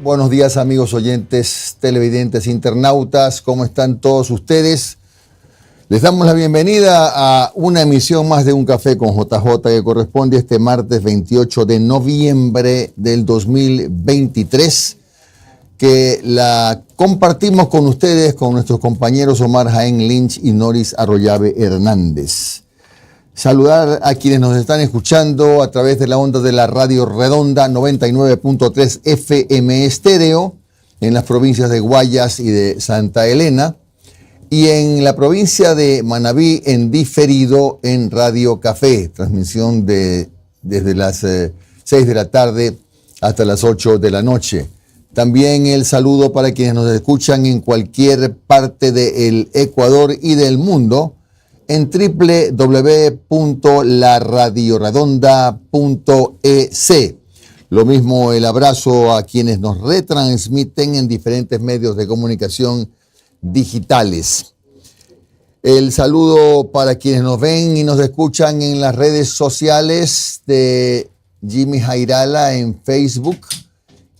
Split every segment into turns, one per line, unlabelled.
Buenos días, amigos oyentes, televidentes, internautas. ¿Cómo están todos ustedes? Les damos la bienvenida a una emisión más de Un Café con JJ que corresponde a este martes 28 de noviembre del 2023, que la compartimos con ustedes, con nuestros compañeros Omar Jaén Lynch y Noris Arroyave Hernández. Saludar a quienes nos están escuchando a través de la onda de la Radio Redonda 99.3 FM estéreo en las provincias de Guayas y de Santa Elena, y en la provincia de Manabí en diferido en Radio Café, transmisión desde las 6 de la tarde hasta las 8 de la noche. También el saludo para quienes nos escuchan en cualquier parte del Ecuador y del mundo en www.laradioredonda.es. Lo mismo el abrazo a quienes nos retransmiten en diferentes medios de comunicación digitales. El saludo para quienes nos ven y nos escuchan en las redes sociales de Jimmy Jairala en Facebook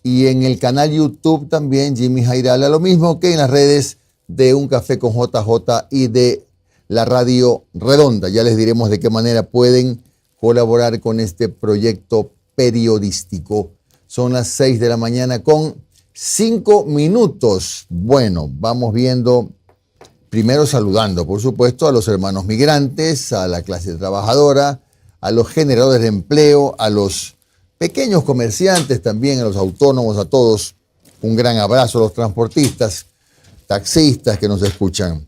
y en el canal YouTube también Jimmy Jairala, lo mismo que en las redes de Un Café con JJ y de la Radio Redonda. Ya les diremos de qué manera pueden colaborar con este proyecto periodístico. Son las 6 de la mañana con 5 minutos. Bueno, vamos viendo, primero saludando, por supuesto, a los hermanos migrantes, a la clase trabajadora, a los generadores de empleo, a los pequeños comerciantes también, a los autónomos, a todos. Un gran abrazo a los transportistas, taxistas que nos escuchan.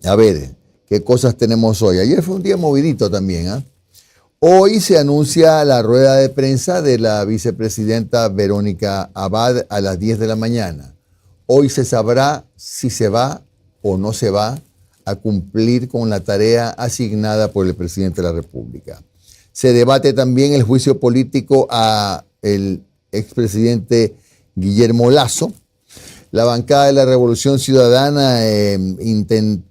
A ver, ¿qué cosas tenemos hoy? Ayer fue un día movidito también, ¿eh? Hoy se anuncia la rueda de prensa de la vicepresidenta Verónica Abad a las 10 de la mañana. Hoy se sabrá si se va o no se va a cumplir con la tarea asignada por el presidente de la República. Se debate también el juicio político a el expresidente Guillermo Lasso. La bancada de la Revolución Ciudadana intentó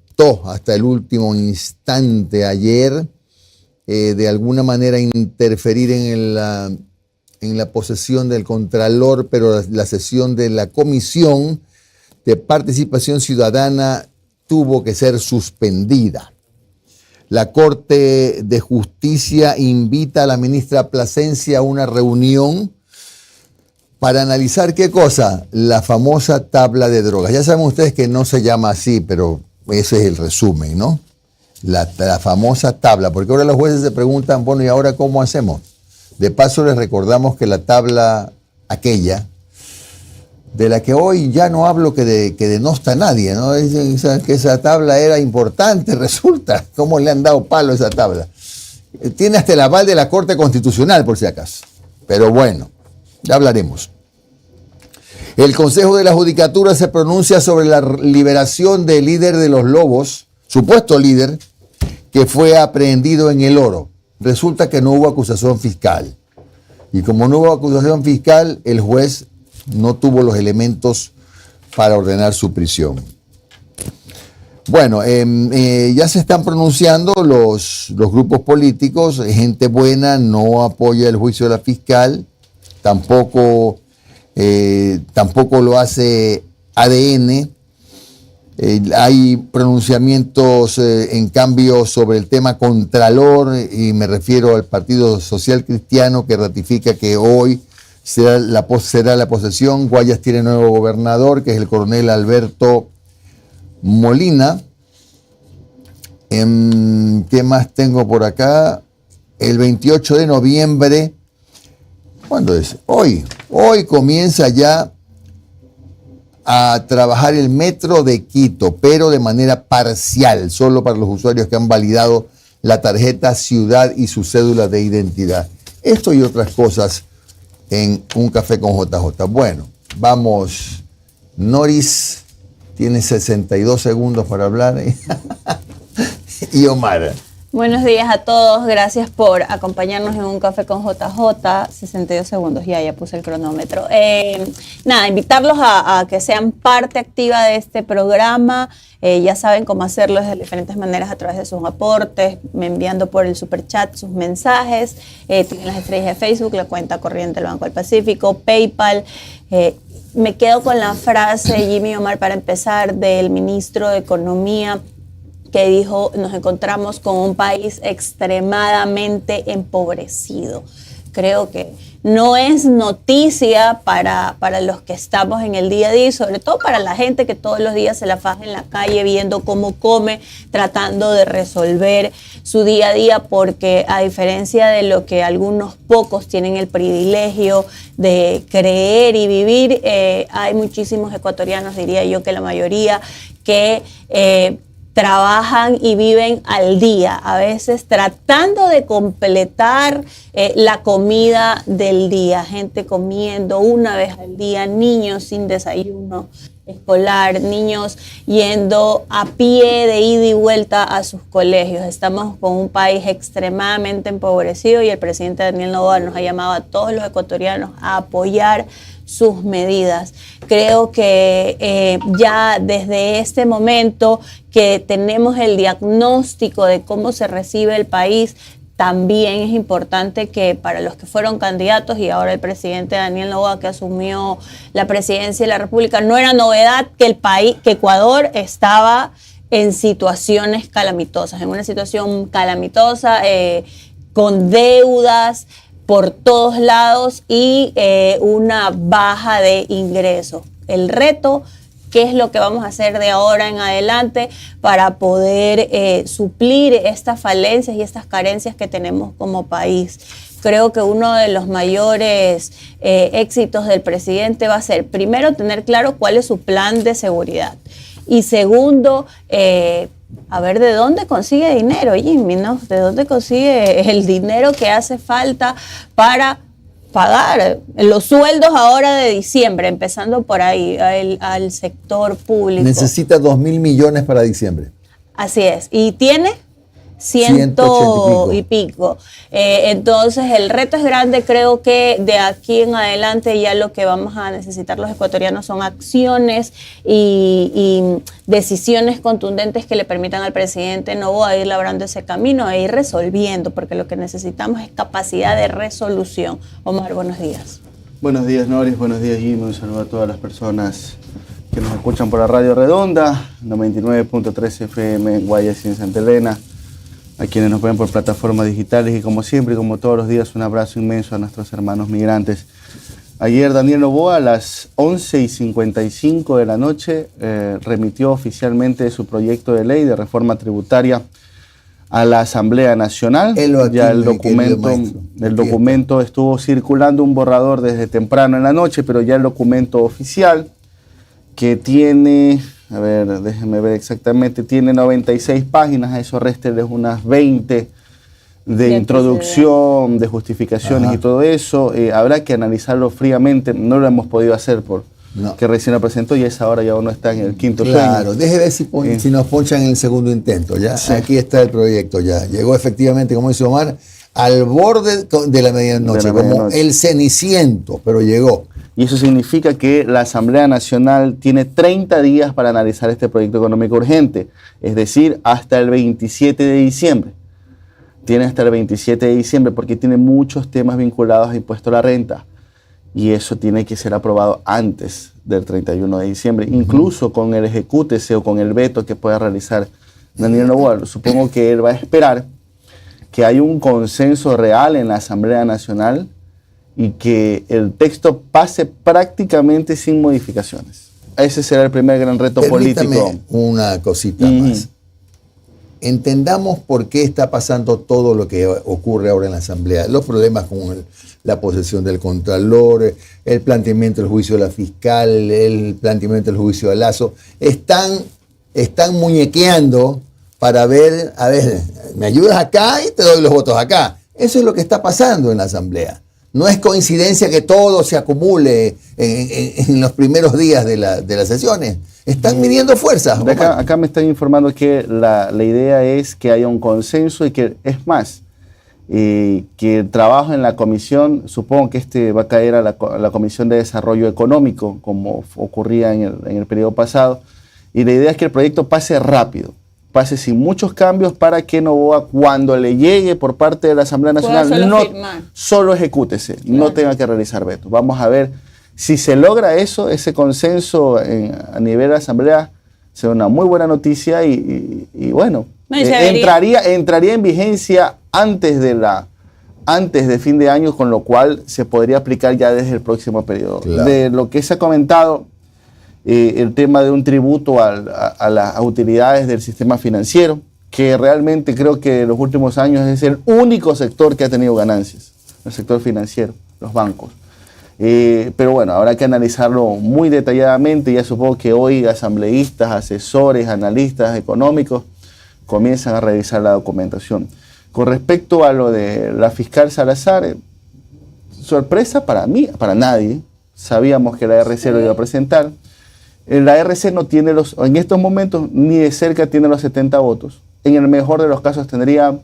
hasta el último instante ayer de alguna manera interferir en la posesión del Contralor, pero la sesión de la Comisión de Participación Ciudadana tuvo que ser suspendida. La Corte de Justicia invita a la ministra Plasencia a una reunión para analizar ¿qué cosa? La famosa tabla de drogas. Ya saben ustedes que no se llama así, pero ese es el resumen, ¿no? La famosa tabla, porque ahora los jueces se preguntan, bueno, ¿y ahora cómo hacemos? De paso les recordamos que la tabla aquella, de la que hoy ya no hablo que denosta a nadie, ¿no? Dicen que esa tabla era importante, resulta. ¿Cómo le han dado palo a esa tabla? Tiene hasta el aval de la Corte Constitucional, por si acaso. Pero bueno, ya hablaremos. El Consejo de la Judicatura se pronuncia sobre la liberación del líder de los Lobos, supuesto líder, que fue aprehendido en El Oro. Resulta que no hubo acusación fiscal. Y como no hubo acusación fiscal, el juez no tuvo los elementos para ordenar su prisión. Bueno, ya se están pronunciando los grupos políticos. Gente buena no apoya el juicio de la fiscal, tampoco lo hace ADN. Hay pronunciamientos, en cambio, sobre el tema Contralor, y me refiero al Partido Social Cristiano, que ratifica que hoy será la posesión. Guayas tiene nuevo gobernador, que es el coronel Alberto Molina. ¿Qué más tengo por acá? El 28 de noviembre, ¿cuándo es? Hoy comienza ya a trabajar el metro de Quito, pero de manera parcial, solo para los usuarios que han validado la tarjeta Ciudad y su cédula de identidad. Esto y otras cosas en Un Café con JJ. Bueno, vamos. Noris tiene 62 segundos para hablar. Y Omar.
Buenos días a todos, gracias por acompañarnos en un café con JJ, 62 segundos, ya puse el cronómetro. Invitarlos a que sean parte activa de este programa, ya saben cómo hacerlo de diferentes maneras a través de sus aportes, enviando por el superchat sus mensajes, tienen las estrellas de Facebook, la cuenta corriente del Banco del Pacífico, PayPal. Me quedo con la frase, Jimmy Omar, para empezar, del ministro de Economía, que dijo: nos encontramos con un país extremadamente empobrecido. Creo que no es noticia para los que estamos en el día a día, y sobre todo para la gente que todos los días se la faja en la calle viendo cómo come, tratando de resolver su día a día, porque a diferencia de lo que algunos pocos tienen el privilegio de creer y vivir, hay muchísimos ecuatorianos, diría yo que la mayoría, que trabajan y viven al día, a veces tratando de completar la comida del día, gente comiendo una vez al día, niños sin desayuno escolar, niños yendo a pie de ida y vuelta a sus colegios. Estamos con un país extremadamente empobrecido y el presidente Daniel Noboa nos ha llamado a todos los ecuatorianos a apoyar sus medidas. Creo que ya desde este momento que tenemos el diagnóstico de cómo se recibe el país, también es importante que para los que fueron candidatos y ahora el presidente Daniel Noboa, que asumió la presidencia de la República, no era novedad que Ecuador estaba en situaciones calamitosas, en una situación calamitosa, con deudas por todos lados y una baja de ingresos. El reto, ¿qué es lo que vamos a hacer de ahora en adelante para poder suplir estas falencias y estas carencias que tenemos como país? Creo que uno de los mayores éxitos del presidente va a ser, primero, tener claro cuál es su plan de seguridad. Y segundo, a ver de dónde consigue dinero, Jimmy, ¿no? ¿De dónde consigue el dinero que hace falta para pagar los sueldos ahora de diciembre, empezando por ahí, al sector público?
Necesita 2.000 millones para diciembre.
Así es. ¿Y tiene? 180 y pico. Entonces el reto es grande. Creo que de aquí en adelante ya lo que vamos a necesitar los ecuatorianos son acciones y decisiones contundentes que le permitan al presidente Noboa ir labrando ese camino e ir resolviendo, porque lo que necesitamos es capacidad de resolución. Omar, buenos días.
Buenos días, Noris. Buenos días, Jimmy. Un saludo a todas las personas que nos escuchan por la Radio Redonda, 99.3 FM en Guayas y en Santa Elena, a quienes nos ven por plataformas digitales y, como siempre y como todos los días, un abrazo inmenso a nuestros hermanos migrantes. Ayer Daniel Noboa a las 11:55 de la noche remitió oficialmente su proyecto de ley de reforma tributaria a la Asamblea Nacional. Ya el documento estuvo circulando un borrador desde temprano en la noche, pero ya el documento oficial, que tiene, a ver, déjenme ver exactamente, tiene 96 páginas, a eso résteles unas 20 de introducción, de justificaciones. Ajá. Y todo eso. Habrá que analizarlo fríamente, no lo hemos podido hacer porque recién lo presentó y a esa hora ya uno está en el quinto sueño. Claro,
deje ver si nos ponchan en el segundo intento. Ya, sí. Aquí está el proyecto ya. Llegó efectivamente, como dice Omar, al borde de la medianoche, como el Ceniciento, pero llegó.
Y eso significa que la Asamblea Nacional tiene 30 días para analizar este proyecto económico urgente, es decir, hasta el 27 de diciembre. Tiene hasta el 27 de diciembre porque tiene muchos temas vinculados a impuesto a la renta. Y eso tiene que ser aprobado antes del 31 de diciembre, incluso con el ejecútese o con el veto que pueda realizar Daniel Noboa. Supongo que él va a esperar que haya un consenso real en la Asamblea Nacional y que el texto pase prácticamente sin modificaciones. Ese será el primer gran reto político.
Una cosita más. Entendamos por qué está pasando todo lo que ocurre ahora en la Asamblea. Los problemas con la posesión del Contralor, el planteamiento del juicio de la fiscal, el planteamiento del juicio de Lazo. Están muñequeando para ver, a ver, me ayudas acá y te doy los votos acá. Eso es lo que está pasando en la Asamblea. no es coincidencia que todo se acumule en los primeros días de las sesiones. Están midiendo fuerzas.
Acá me están informando que la idea es que haya un consenso y que, es más, que el trabajo en la comisión, supongo que va a caer a la Comisión de Desarrollo Económico, como ocurría en el periodo pasado, y la idea es que el proyecto pase rápido, pase sin muchos cambios para que Noboa, cuando le llegue por parte de la Asamblea Nacional, solo ejecútese, claro, no tenga que realizar veto. Vamos a ver si se logra eso, ese consenso a nivel de la Asamblea, será una muy buena noticia y bueno, entraría en vigencia antes de fin de año, con lo cual se podría aplicar ya desde el próximo periodo. Claro. De lo que se ha comentado, el tema de un tributo a las utilidades del sistema financiero, que realmente creo que en los últimos años es el único sector que ha tenido ganancias, el sector financiero, los bancos. Pero bueno, habrá que analizarlo muy detalladamente. Ya supongo que hoy asambleístas, asesores, analistas económicos comienzan a revisar la documentación. Con respecto a lo de la fiscal Salazar, sorpresa para mí, para nadie. Sabíamos que la RC lo iba a presentar. La RC no tiene en estos momentos ni de cerca tiene los 70 votos. En el mejor de los casos tendría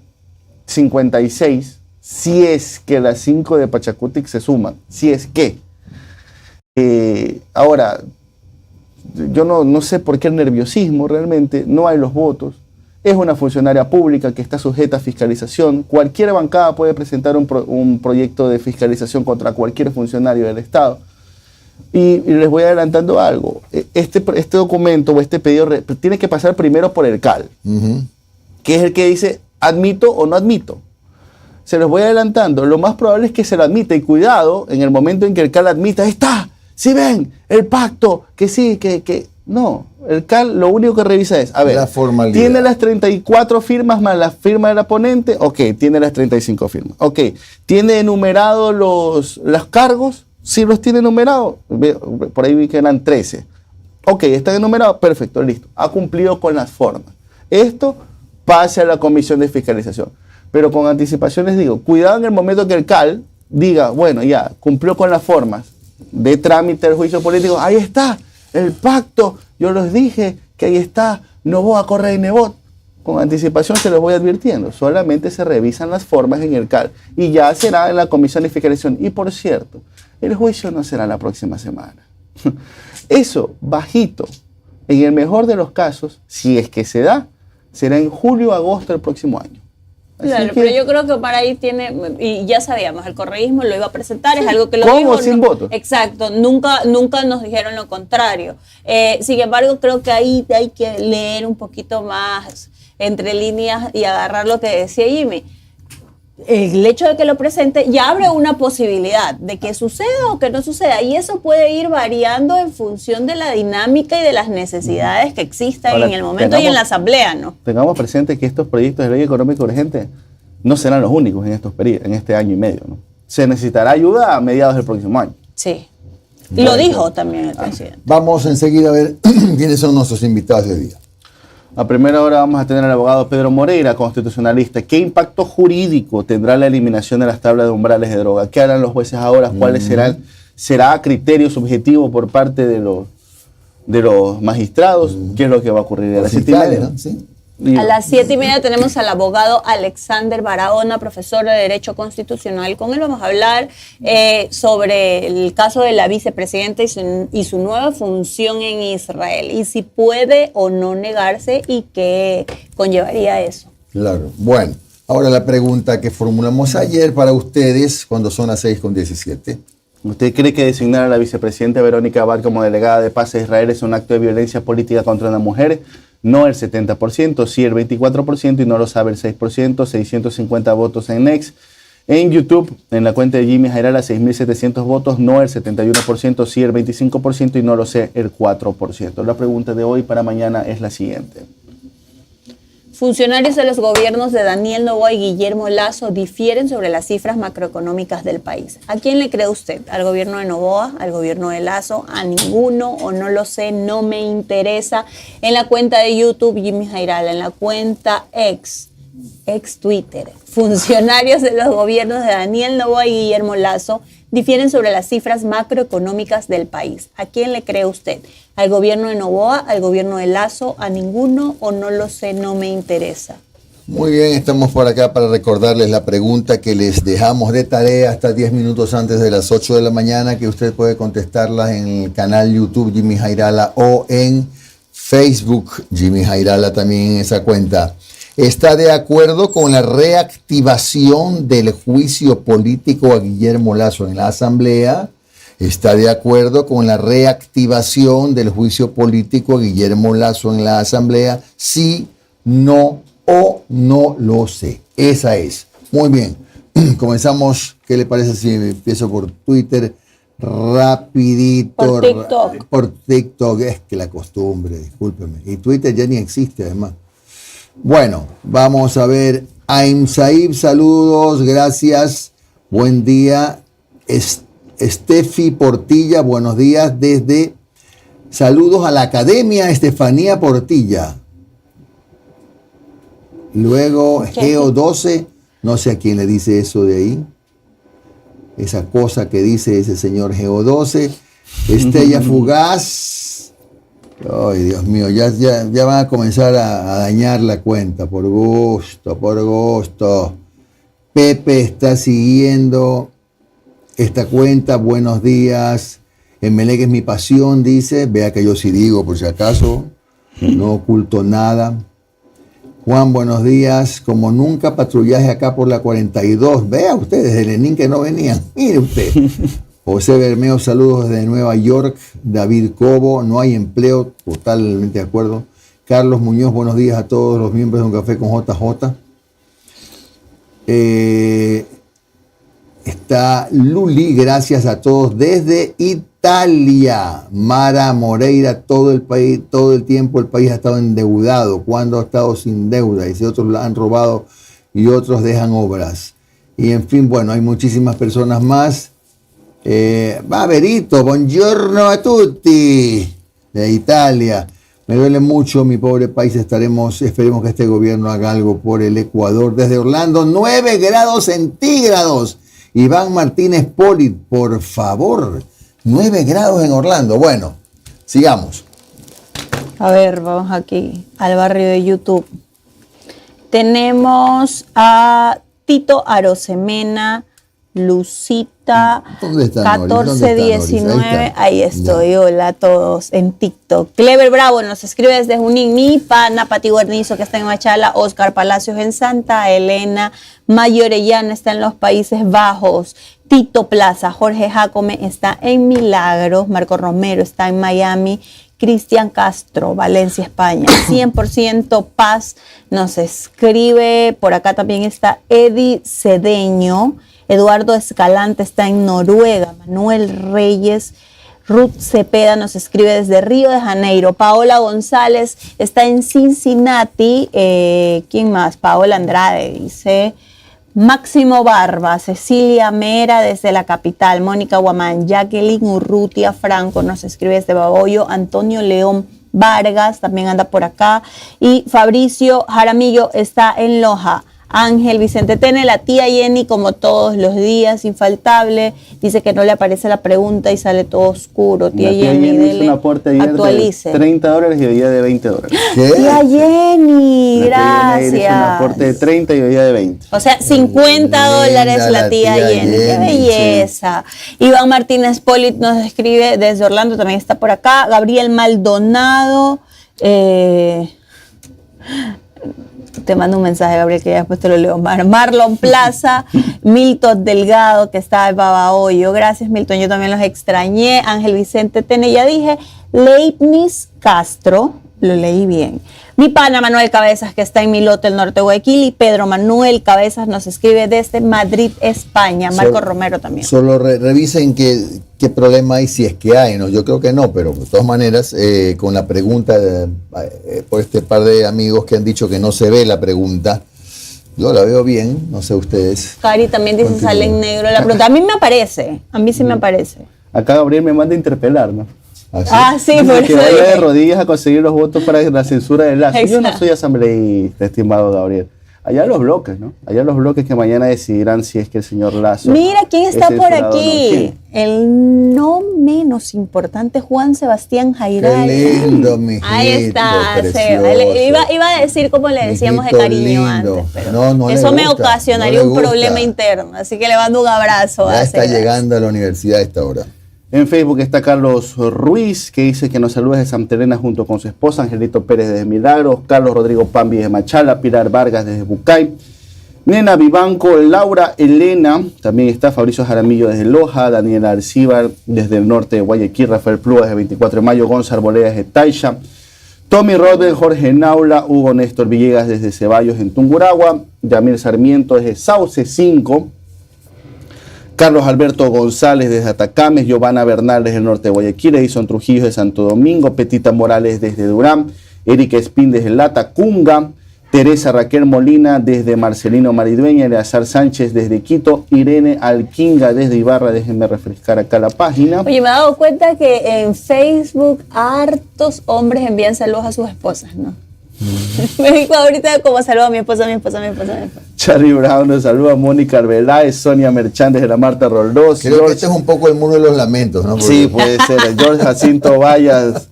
56, si es que las 5 de Pachacutic se suman, si es que. Ahora, yo no sé por qué el nerviosismo realmente, no hay los votos. Es una funcionaria pública que está sujeta a fiscalización. Cualquier bancada puede presentar un proyecto de fiscalización contra cualquier funcionario del Estado. Y les voy adelantando algo. Este documento o este pedido tiene que pasar primero por el CAL, que es el que dice admito o no admito. Se los voy adelantando. Lo más probable es que se lo admita, y cuidado, en el momento en que el CAL admita, ahí está, si ven, el pacto, que sí, que no. El CAL lo único que revisa es, a ver, ¿tiene las 34 firmas más la firma del ponente? Ok, tiene las 35 firmas. Ok, ¿tiene enumerados los cargos? Si los tiene enumerados, por ahí vi que eran 13. Ok, están enumerados, perfecto, listo. Ha cumplido con las formas. Esto pase a la comisión de fiscalización. Pero con anticipación les digo, cuidado en el momento que el CAL diga, bueno, ya, cumplió con las formas de trámite del juicio político, ahí está, el pacto, yo les dije que ahí está, Noboa, Correa y Nebot. Con anticipación se los voy advirtiendo, solamente se revisan las formas en el CAL y ya será en la comisión de fiscalización. Y por cierto, el juicio no será la próxima semana. Eso, bajito, en el mejor de los casos, si es que se da, será en julio o agosto del próximo año.
Claro, pero yo creo que para ahí tiene, y ya sabíamos, el correísmo lo iba a presentar, sí, es algo que lo
dijo.
¿Con
o sin votos?
Exacto, nunca nos dijeron lo contrario. Sin embargo, creo que ahí hay que leer un poquito más entre líneas y agarrar lo que decía Jimmy. El hecho de que lo presente ya abre una posibilidad de que suceda o que no suceda, y eso puede ir variando en función de la dinámica y de las necesidades que existan en el momento y en la asamblea, ¿no? Tengamos presente que estos proyectos de ley económica urgente no serán los únicos en este año y medio, ¿no? Se necesitará ayuda a mediados del próximo año. Sí. Y lo dijo también el presidente.
Vamos enseguida a ver quiénes son nuestros invitados de día.
A primera hora vamos a tener al abogado Pedro Moreira, constitucionalista. ¿Qué impacto jurídico tendrá la eliminación de las tablas de umbrales de droga? ¿Qué harán los jueces ahora? ¿Cuáles serán? ¿Será criterio subjetivo por parte de los magistrados? ¿Qué es lo que va a ocurrir? A las 7:30, ¿no? Sí. A las 7:30 tenemos al abogado Alexander Barahona, profesor de Derecho Constitucional. Con él vamos a hablar sobre el caso de la vicepresidenta y su nueva función en Israel, y si puede o no negarse y qué conllevaría eso.
Claro. Bueno, ahora la pregunta que formulamos ayer para ustedes cuando son las 6:17.
¿Usted cree que designar a la vicepresidenta Verónica Abad como delegada de paz a Israel es un acto de violencia política contra una mujer? No el 70%, sí el 24%, y no lo sabe el 6%, 650 votos en Next. En YouTube, en la cuenta de Jimmy Jairala, 6.700 votos, no el 71%, sí el 25%, y no lo sé el 4%. La pregunta de hoy para mañana es la siguiente.
Funcionarios de los gobiernos de Daniel Noboa y Guillermo Lasso difieren sobre las cifras macroeconómicas del país. ¿A quién le cree usted? ¿Al gobierno de Noboa? ¿Al gobierno de Lasso? ¿A ninguno? ¿O no lo sé? No me interesa. En la cuenta de YouTube, Jimmy Jairala. En la cuenta X, ex Twitter. Funcionarios de los gobiernos de Daniel Noboa y Guillermo Lasso difieren sobre las cifras macroeconómicas del país. ¿A quién le cree usted? ¿Al gobierno de Noboa, al gobierno de Lasso, a ninguno o no lo sé, no me interesa?
Muy bien, estamos por acá para recordarles la pregunta que les dejamos de tarea hasta 10 minutos antes de las 8 de la mañana, que usted puede contestarla en el canal YouTube Jimmy Jairala o en Facebook Jimmy Jairala, también en esa cuenta. ¿Está de acuerdo con la reactivación del juicio político a Guillermo Lasso en la Asamblea? ¿Está de acuerdo con la reactivación del juicio político a Guillermo Lasso en la Asamblea? Sí, no o no lo sé. Esa es. Muy bien. Comenzamos. ¿Qué le parece si empiezo por Twitter? Rapidito.
Por TikTok.
Por TikTok. Es que la costumbre, discúlpeme. Y Twitter ya ni existe, además. Bueno, vamos a ver. Aim Saib, saludos, gracias. Buen día. Estefi Portilla, buenos días. Desde saludos a la Academia Estefanía Portilla. Luego Geo 12, no sé a quién le dice eso de ahí. Esa cosa que dice ese señor Geo 12. Estella Fugaz. Ay, Dios mío, ya van a comenzar a dañar la cuenta. Por gusto, por gusto. Pepe está siguiendo esta cuenta. Buenos días. Emelec es mi pasión, dice. Vea que yo sí digo, por si acaso. No oculto nada. Juan, buenos días. Como nunca, patrullaje acá por la 42. Vea usted, desde Lenín que no venían. Mire usted. José Bermeo, saludos desde Nueva York. David Cobo, no hay empleo. Totalmente de acuerdo. Carlos Muñoz, buenos días a todos los miembros de Un Café con JJ. Está Luli, gracias a todos desde Italia. Mara Moreira, todo el tiempo el país ha estado endeudado. ¿Cuándo ha estado sin deuda? Y si otros la han robado y otros dejan obras. Y en fin, bueno, hay muchísimas personas más. Berito, buongiorno a tutti, de Italia. Me duele mucho, mi pobre país. Esperemos que este gobierno haga algo por el Ecuador. Desde Orlando, 9 grados centígrados. Iván Martínez Polit, por favor. 9 grados en Orlando. Bueno, sigamos.
A ver, vamos aquí al barrio de YouTube. Tenemos a Tito Arosemena, Lucita,
¿Dónde está
1419. Ahí estoy,
Ya.
hola a todos en TikTok. Clever Bravo nos escribe desde Junín, mi pana, Pati Guarnizo que está en Machala, Oscar Palacios en Santa Elena, Mayorellana está en los Países Bajos, Tito Plaza, Jorge Jacome está en Milagros, Marco Romero está en Miami, Cristian Castro, Valencia, España, 100% paz, nos escribe, por acá también está Eddie Cedeño, Eduardo Escalante está en Noruega, Manuel Reyes, Ruth Cepeda nos escribe desde Río de Janeiro, Paola González está en Cincinnati, ¿quién más? Paola Andrade dice, Máximo Barba, Cecilia Mera desde la capital, Mónica Guamán, Jacqueline Urrutia Franco nos escribe desde Baboyo, Antonio León Vargas también anda por acá y Fabricio Jaramillo está en Loja. Ángel Vicente Tene, la tía Jenny, como todos los días, infaltable, dice que no le aparece la pregunta y sale todo oscuro. Tía Jenny,
hizo un aporte ayer
actualice.
de $30 y hoy día de $20.
¿Qué?
Tía Jenny,
La tía Jenny hizo un
gracias.
aporte de 30 y hoy día de 20.
O sea, $50 la tía Jenny. Qué belleza. Sí. Iván Martínez Polit nos escribe desde Orlando, también está por acá. Gabriel Maldonado. Te mando un mensaje, Gabriel, que ya después te lo leo. Marlon Plaza, Milton Delgado, que está en Babahoyo. Gracias, Milton, yo también los extrañé. Ángel Vicente Tene, ya dije. Leibniz Castro, lo leí bien. Mi pana Manuel Cabezas, que está en Milote, el norte de Guayaquil. Y Pedro Manuel Cabezas nos escribe desde Madrid, España. Marco Romero también.
Solo revisen qué problema hay, si es que hay, ¿no? Yo creo que no, pero de todas maneras, con la pregunta, por este par de amigos que han dicho que no se ve la pregunta, yo la veo bien, no sé ustedes.
Cari también dice,
Continúa.
sale en negro la pregunta. A mí me aparece, a mí sí me aparece.
Acá Gabriel me manda a interpelar, ¿no?
Sí, por
Que
eso
vaya de
dije.
rodillas a conseguir los votos para la censura del Lazo. Yo no
Exacto.
soy asambleísta, estimado Gabriel. allá los bloques, ¿no? Allá los bloques que mañana decidirán si es que el señor Lazo...
Mira quién está
es
por
censurado o no.
aquí.
¿Quién?
El no menos importante Juan Sebastián Jairal.
Qué lindo, mijito.
Ahí está.
Precioso.
Iba a decir como le decíamos
Mijito
de cariño
lindo.
antes, pero
No le
eso me
gusta,
ocasionaría
no le
un
gusta.
problema interno. Así que le mando un abrazo.
Ya
a
está
Sebas.
llegando a la universidad a esta hora.
En Facebook está Carlos Ruiz, que dice que nos saluda desde Santa Elena junto con su esposa, Angelito Pérez desde Milagros, Carlos Rodrigo Pambi desde Machala, Pilar Vargas desde Bucay, Nena Vivanco, Laura Elena, también está Fabricio Jaramillo desde Loja, Daniela Arcíbar desde el norte de Guayaquil, Rafael Plúa desde 24 de mayo, Gonzalo Bolea desde Taisha, Tommy Rodel, Jorge Naula, Hugo Néstor Villegas desde Ceballos en Tungurahua, Yamil Sarmiento desde Sauce 5, Carlos Alberto González desde Atacames, Giovanna Bernal desde el norte de Guayaquil, Edison Trujillo de Santo Domingo, Petita Morales desde Durán, Erika Espín desde Latacunga, Teresa Raquel Molina desde Marcelino Maridueña, Eleazar Sánchez desde Quito, Irene Alquinga desde Ibarra, déjenme refrescar acá la página.
Oye, me he dado cuenta que en Facebook hartos hombres envían saludos a sus esposas, ¿no? Me dijo ahorita como saludo a mi esposa.
Charlie Brown nos saluda, Mónica Arbeláez, Sonia Merchán desde la Marta Roldós.
Creo que este es un poco el muro de los lamentos, ¿no?
Sí, puede ser. George Jacinto Vallas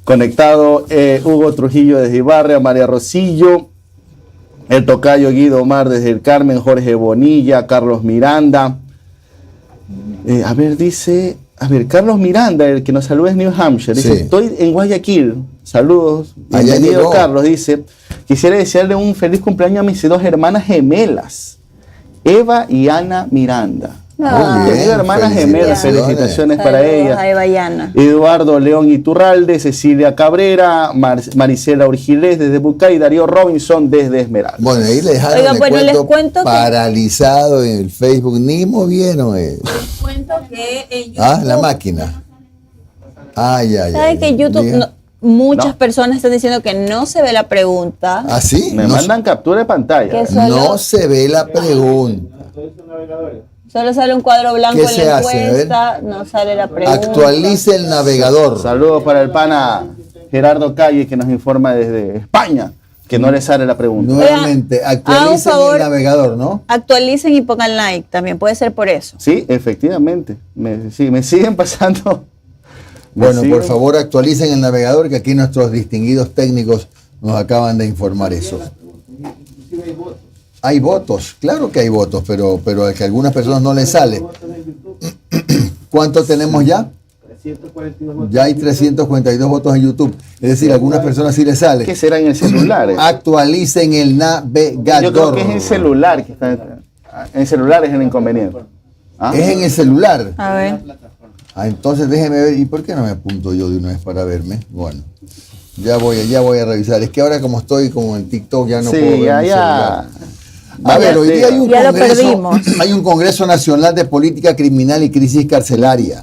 conectado, Hugo Trujillo desde Ibarra, María Rosillo, el tocayo Guido Omar desde el Carmen, Jorge Bonilla, Carlos Miranda. Carlos Miranda, el que nos saluda es New Hampshire. Dice,
Sí.
estoy en Guayaquil. Saludos.
Allá
Bienvenido,
llegó.
Carlos. Dice, quisiera desearle un feliz cumpleaños a mis dos hermanas gemelas, Eva y Ana Miranda.
Muy
Ah,
bien,
Tengo hermanas gemelas, felicitaciones para
saludos
ellas.
a Eva y Ana.
Eduardo León Iturralde, Cecilia Cabrera, Maricela Urgilés desde Bucay, Darío Robinson desde Esmeralda.
Bueno, ahí le dejaron
Oigan,
el
bueno, les
cuento
cuento que-
paralizado en el Facebook, ni movieron.
Cuento que en YouTube,
Ah, la máquina. Ay.
¿sabe que en YouTube
Diga.
muchas
No.
personas están diciendo que no se ve la pregunta?
¿Ah, sí?
Me
No,
mandan captura de pantalla.
¿Qué solo-
no se ve la pregunta.
Solo sale un cuadro blanco
¿Qué
en
se
la
hace? A ver.
encuesta, no sale la pregunta.
Actualice el navegador.
Saludos para el pana Gerardo Calle que nos informa desde España que no le sale la pregunta.
Nuevamente,
Hagan un
actualicen
favor.
el navegador, ¿no?
Actualicen y pongan like, también puede ser por eso.
Sí, efectivamente. Me siguen pasando. Me
Bueno, por
siguen-
favor, actualicen el navegador, que aquí nuestros distinguidos técnicos nos acaban de informar eso. Hay votos, claro que hay votos, pero a que a algunas personas no les sale. ¿Cuántos tenemos ya? Ya hay 342 votos en YouTube. Es decir, a algunas personas sí les sale.
¿Qué será en el celular?
Actualicen el navegador.
Yo creo que es el celular que está. En el celular es el inconveniente. ¿Ah?
Es en el celular.
A ver.
Ah, entonces déjeme ver. ¿Y por qué no me apunto yo de una vez para verme? Bueno, ya voy a revisar. Es que ahora como estoy como en TikTok ya no puedo ver
Sí,
mi
ya.
celular. A ver, hoy día hay un,
Ya lo
congreso,
perdimos.
hay un Congreso Nacional de Política Criminal y Crisis Carcelaria.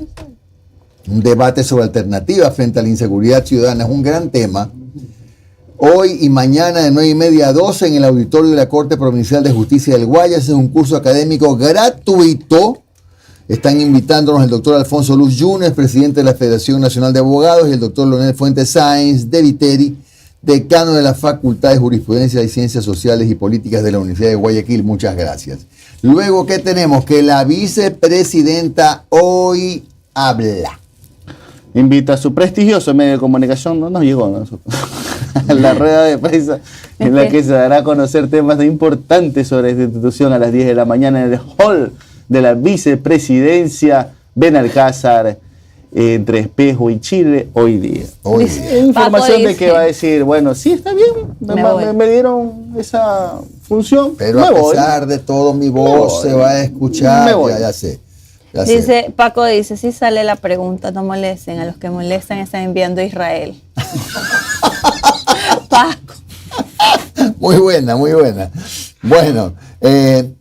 Un debate sobre alternativas frente a la inseguridad ciudadana. Es un gran tema. Hoy y mañana de 9:30 a 12 en el auditorio de la Corte Provincial de Justicia del Guayas. Es un curso académico gratuito. Están invitándonos el doctor Alfonso Luz Yunes, presidente de la Federación Nacional de Abogados, y el doctor Leonel Fuentes Sáenz de Viteri, decano de la Facultad de Jurisprudencia y Ciencias Sociales y Políticas de la Universidad de Guayaquil. Muchas gracias. Luego, ¿qué tenemos? Que la vicepresidenta hoy habla.
Invita a su prestigioso medio de comunicación, no nos llegó, ¿no? La rueda de prensa en la que se dará a conocer temas importantes sobre esta institución a las 10 de la mañana en el hall de la vicepresidencia Benalcázar, entre Espejo y Chile, hoy día.
Hoy
Dice-
día.
Información
Paco
de que
dice-
va a decir, bueno, sí, está bien,
Me voy.
me dieron esa función,
Pero
me
a
voy.
pesar de todo, mi voz
voy.
se va a escuchar.
Me voy.
Ya sé. Ya sé.
Dice, Paco dice, sí sale la pregunta, no molesten, a los que molestan están enviando a Israel. Paco.
Muy buena, muy buena. Bueno,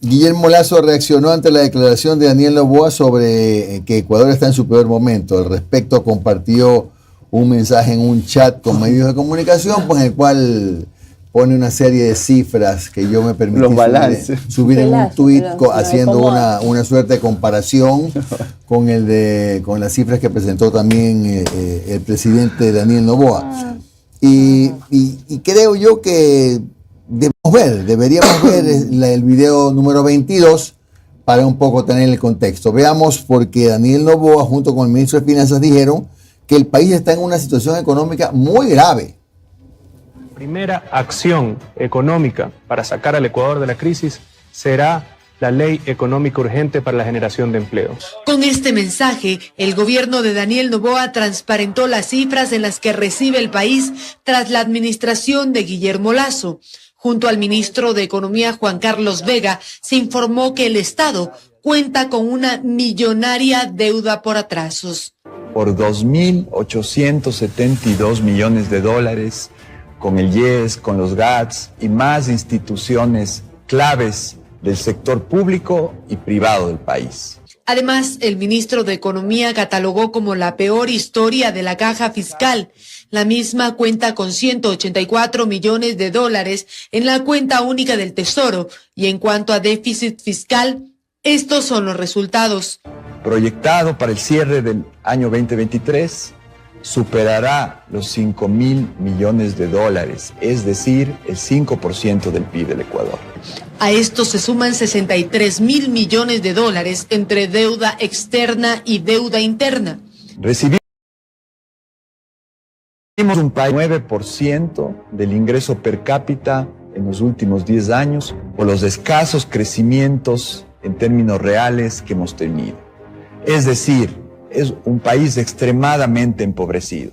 Guillermo Lazo reaccionó ante la declaración de Daniel Noboa sobre que Ecuador está en su peor momento. Al respecto compartió un mensaje en un chat con medios de comunicación, pues, en el cual pone una serie de cifras que yo me permití
Los balances.
subir en un
Pelazo,
tuit
pero,
haciendo
¿cómo?
una suerte de comparación con las cifras que presentó también el presidente Daniel Noboa. Y creo yo que deberíamos ver el video número 22 para un poco tener el contexto. Veamos, porque Daniel Noboa junto con el ministro de Finanzas dijeron que el país está en una situación económica muy grave.
Primera acción económica para sacar al Ecuador de la crisis será la Ley Económica Urgente para la Generación de Empleo.
Con este mensaje, el gobierno de Daniel Noboa transparentó las cifras en las que recibe el país tras la administración de Guillermo Lasso. Junto al ministro de Economía, Juan Carlos Vega, se informó que el Estado cuenta con una millonaria deuda por atrasos.
Por 2.872 millones de dólares, con el IES, con los GATS y más instituciones claves del sector público y privado del país.
Además, el ministro de Economía catalogó como la peor historia de la caja fiscal. La misma cuenta con 184 millones de dólares en la cuenta única del Tesoro. Y en cuanto a déficit fiscal, estos son los resultados.
Proyectado para el cierre del año 2023, superará los 5.000 millones de dólares, es decir, el 5% del PIB del Ecuador.
A esto se suman 63.000 millones de dólares entre deuda externa y deuda interna.
Recibimos un país 9% del ingreso per cápita en los últimos 10 años por los escasos crecimientos en términos reales que hemos tenido. Es decir, es un país extremadamente empobrecido.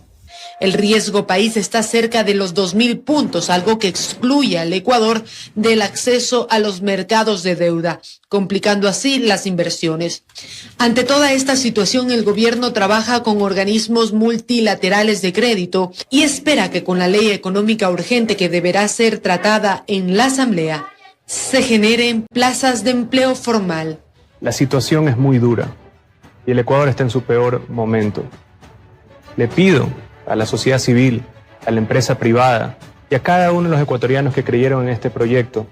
El riesgo país está cerca de los 2.000 puntos, algo que excluye al Ecuador del acceso a los mercados de deuda, complicando así las inversiones. Ante toda esta situación, el gobierno trabaja con organismos multilaterales de crédito y espera que con la ley económica urgente que deberá ser tratada en la Asamblea, se generen plazas de empleo formal.
La situación es muy dura y el Ecuador está en su peor momento. Le pido a la sociedad civil, a la empresa privada y a cada uno de los ecuatorianos que creyeron en este proyecto,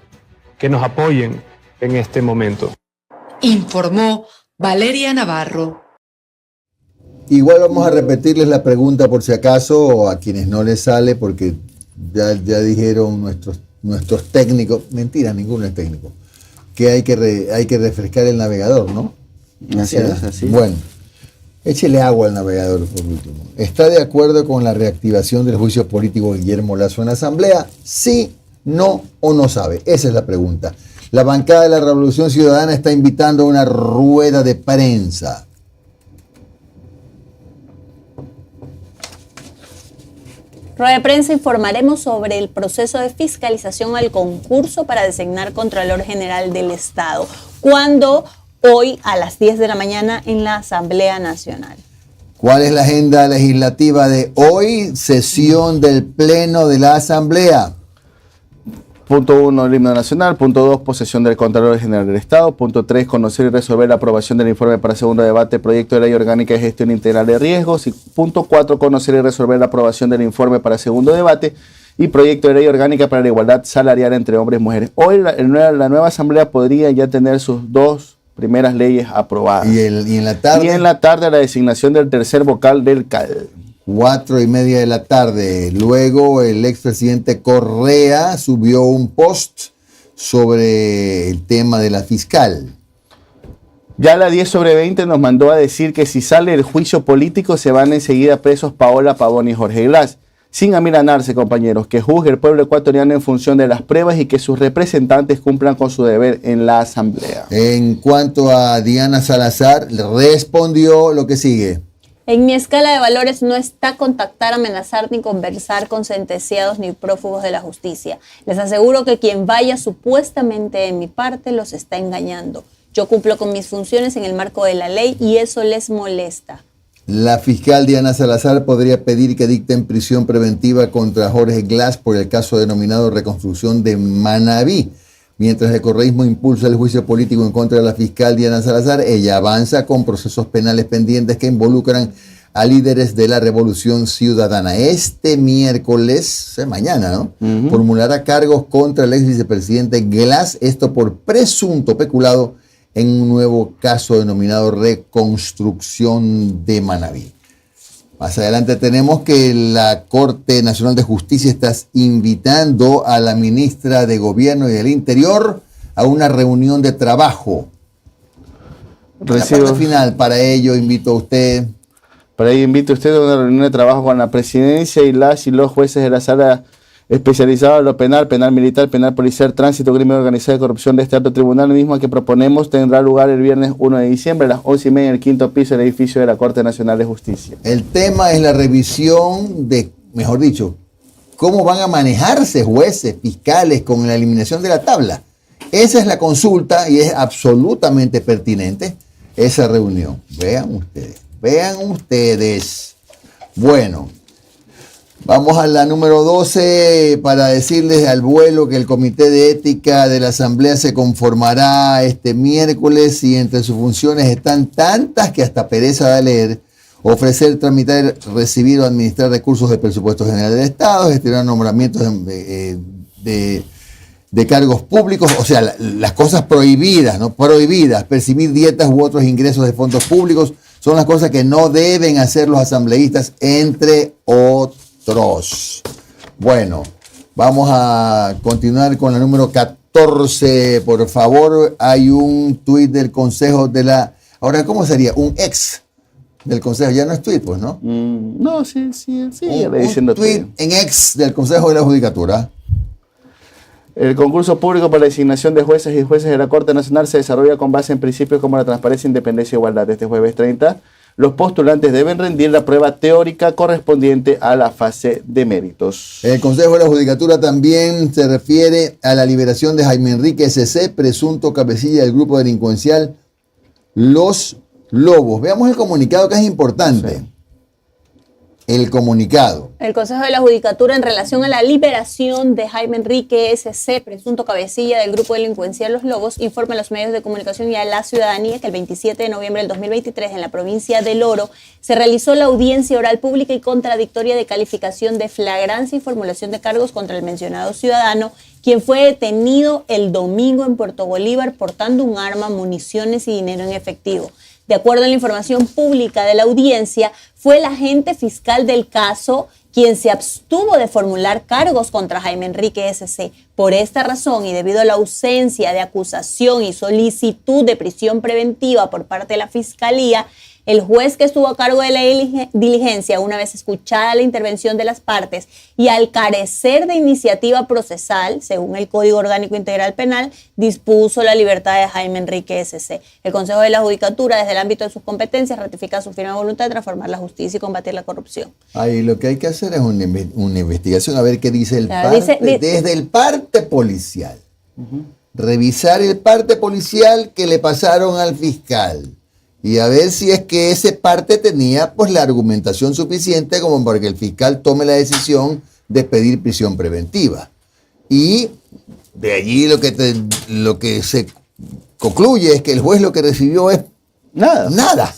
que nos apoyen en este momento.
Informó Valeria Navarro.
Igual vamos a repetirles la pregunta por si acaso a quienes no les sale, porque ya dijeron nuestros técnicos, mentira, ninguno es técnico, que hay que refrescar el navegador, ¿no?
Así es, así.
Bueno. Échele agua al navegador por último. ¿Está de acuerdo con la reactivación del juicio político de Guillermo Lasso en la Asamblea? ¿Sí, no o no sabe? Esa es la pregunta. La bancada de la Revolución Ciudadana está invitando a una rueda de prensa.
Rueda de prensa, informaremos sobre el proceso de fiscalización al concurso para designar Contralor General del Estado. ¿Cuándo? Hoy a las 10 de la mañana en la Asamblea Nacional.
¿Cuál es la agenda legislativa de hoy? Sesión del Pleno de la Asamblea.
Punto 1, el himno nacional. Punto 2, posesión del Contralor General del Estado. Punto 3, conocer y resolver la aprobación del informe para segundo debate, proyecto de ley orgánica de gestión integral de riesgos. Y punto 4, conocer y resolver la aprobación del informe para segundo debate y proyecto de ley orgánica para la igualdad salarial entre hombres y mujeres. Hoy la nueva Asamblea podría ya tener sus dos primeras leyes aprobadas.
¿Y en la tarde?
Y en la tarde la designación del tercer vocal del CAL.
4:30 de la tarde. Luego el expresidente Correa subió un post sobre el tema de la fiscal.
Ya a las 10:20 nos mandó a decir que si sale el juicio político se van enseguida presos Paola Pavón y Jorge Glass. Sin amilanarse, compañeros, que juzgue el pueblo ecuatoriano en función de las pruebas y que sus representantes cumplan con su deber en la Asamblea.
En cuanto a Diana Salazar, respondió lo que sigue.
En mi escala de valores no está contactar, amenazar ni conversar con sentenciados ni prófugos de la justicia. Les aseguro que quien vaya supuestamente de mi parte los está engañando. Yo cumplo con mis funciones en el marco de la ley y eso les molesta.
La fiscal Diana Salazar podría pedir que dicten prisión preventiva contra Jorge Glass por el caso denominado Reconstrucción de Manabí. Mientras el correísmo impulsa el juicio político en contra de la fiscal Diana Salazar, ella avanza con procesos penales pendientes que involucran a líderes de la Revolución Ciudadana. Este miércoles, mañana, ¿no? Formulará cargos contra el ex vicepresidente Glass, esto por presunto peculado en un nuevo caso denominado Reconstrucción de Manabí. Más adelante tenemos que la Corte Nacional de Justicia está invitando a la ministra de Gobierno y del Interior a una reunión de trabajo. La parte final, para ello invito a usted.
Para ello invito a usted a una reunión de trabajo con la presidencia y las y los jueces de la sala especializada en lo penal, penal militar, penal policial, tránsito, crimen organizado y corrupción de este alto tribunal, mismo que proponemos tendrá lugar el viernes 1 de diciembre a las 11:30 en el 5º piso del edificio de la Corte Nacional de Justicia.
El tema es la revisión de, mejor dicho, cómo van a manejarse jueces, fiscales con la eliminación de la tabla. Esa es la consulta y es absolutamente pertinente esa reunión. Vean ustedes. Bueno, vamos a la número 12 para decirles al vuelo que el Comité de Ética de la Asamblea se conformará este miércoles y entre sus funciones están tantas que hasta pereza da leer: ofrecer, tramitar, recibir o administrar recursos del presupuesto general del Estado, gestionar nombramientos de cargos públicos, o sea, las cosas prohibidas, ¿no? Prohibidas, percibir dietas u otros ingresos de fondos públicos, son las cosas que no deben hacer los asambleístas, entre otros. Bueno, vamos a continuar con la número 14. Por favor, hay un tuit del Consejo de la... Ahora, ¿cómo sería? Un ex del Consejo. Ya no es tuit, pues, ¿no?
No, sí.
Un tuit en ex del Consejo de la Judicatura.
El concurso público para la designación de jueces y jueces de la Corte Nacional se desarrolla con base en principios como la transparencia, independencia e igualdad. Este jueves 30, los postulantes deben rendir la prueba teórica correspondiente a la fase de méritos.
El Consejo de la Judicatura también se refiere a la liberación de Jaime Enrique S.C., presunto cabecilla del grupo delincuencial Los Lobos. Veamos el comunicado, que es importante. Sí. El comunicado.
El Consejo de la Judicatura, en relación a la liberación de Jaime Enrique S.C., presunto cabecilla del grupo delincuencial Los Lobos, informa a los medios de comunicación y a la ciudadanía que el 27 de noviembre del 2023 en la provincia del Oro se realizó la audiencia oral pública y contradictoria de calificación de flagrancia y formulación de cargos contra el mencionado ciudadano, quien fue detenido el domingo en Puerto Bolívar portando un arma, municiones y dinero en efectivo. De acuerdo a la información pública de la audiencia, fue el agente fiscal del caso quien se abstuvo de formular cargos contra Jaime Enrique S.C. Por esta razón y debido a la ausencia de acusación y solicitud de prisión preventiva por parte de la Fiscalía, el juez que estuvo a cargo de la diligencia, una vez escuchada la intervención de las partes y al carecer de iniciativa procesal, según el Código Orgánico Integral Penal, dispuso la libertad de Jaime Enrique S.C. El Consejo de la Judicatura, desde el ámbito de sus competencias, ratifica su firme voluntad de transformar la justicia y combatir la corrupción.
Ahí lo que hay que hacer es una investigación, a ver qué dice el desde el parte policial. Revisar el parte policial que le pasaron al fiscal. Y a ver si es que ese parte tenía pues la argumentación suficiente como para que el fiscal tome la decisión de pedir prisión preventiva. Y de allí lo que se concluye es que el juez lo que recibió es nada.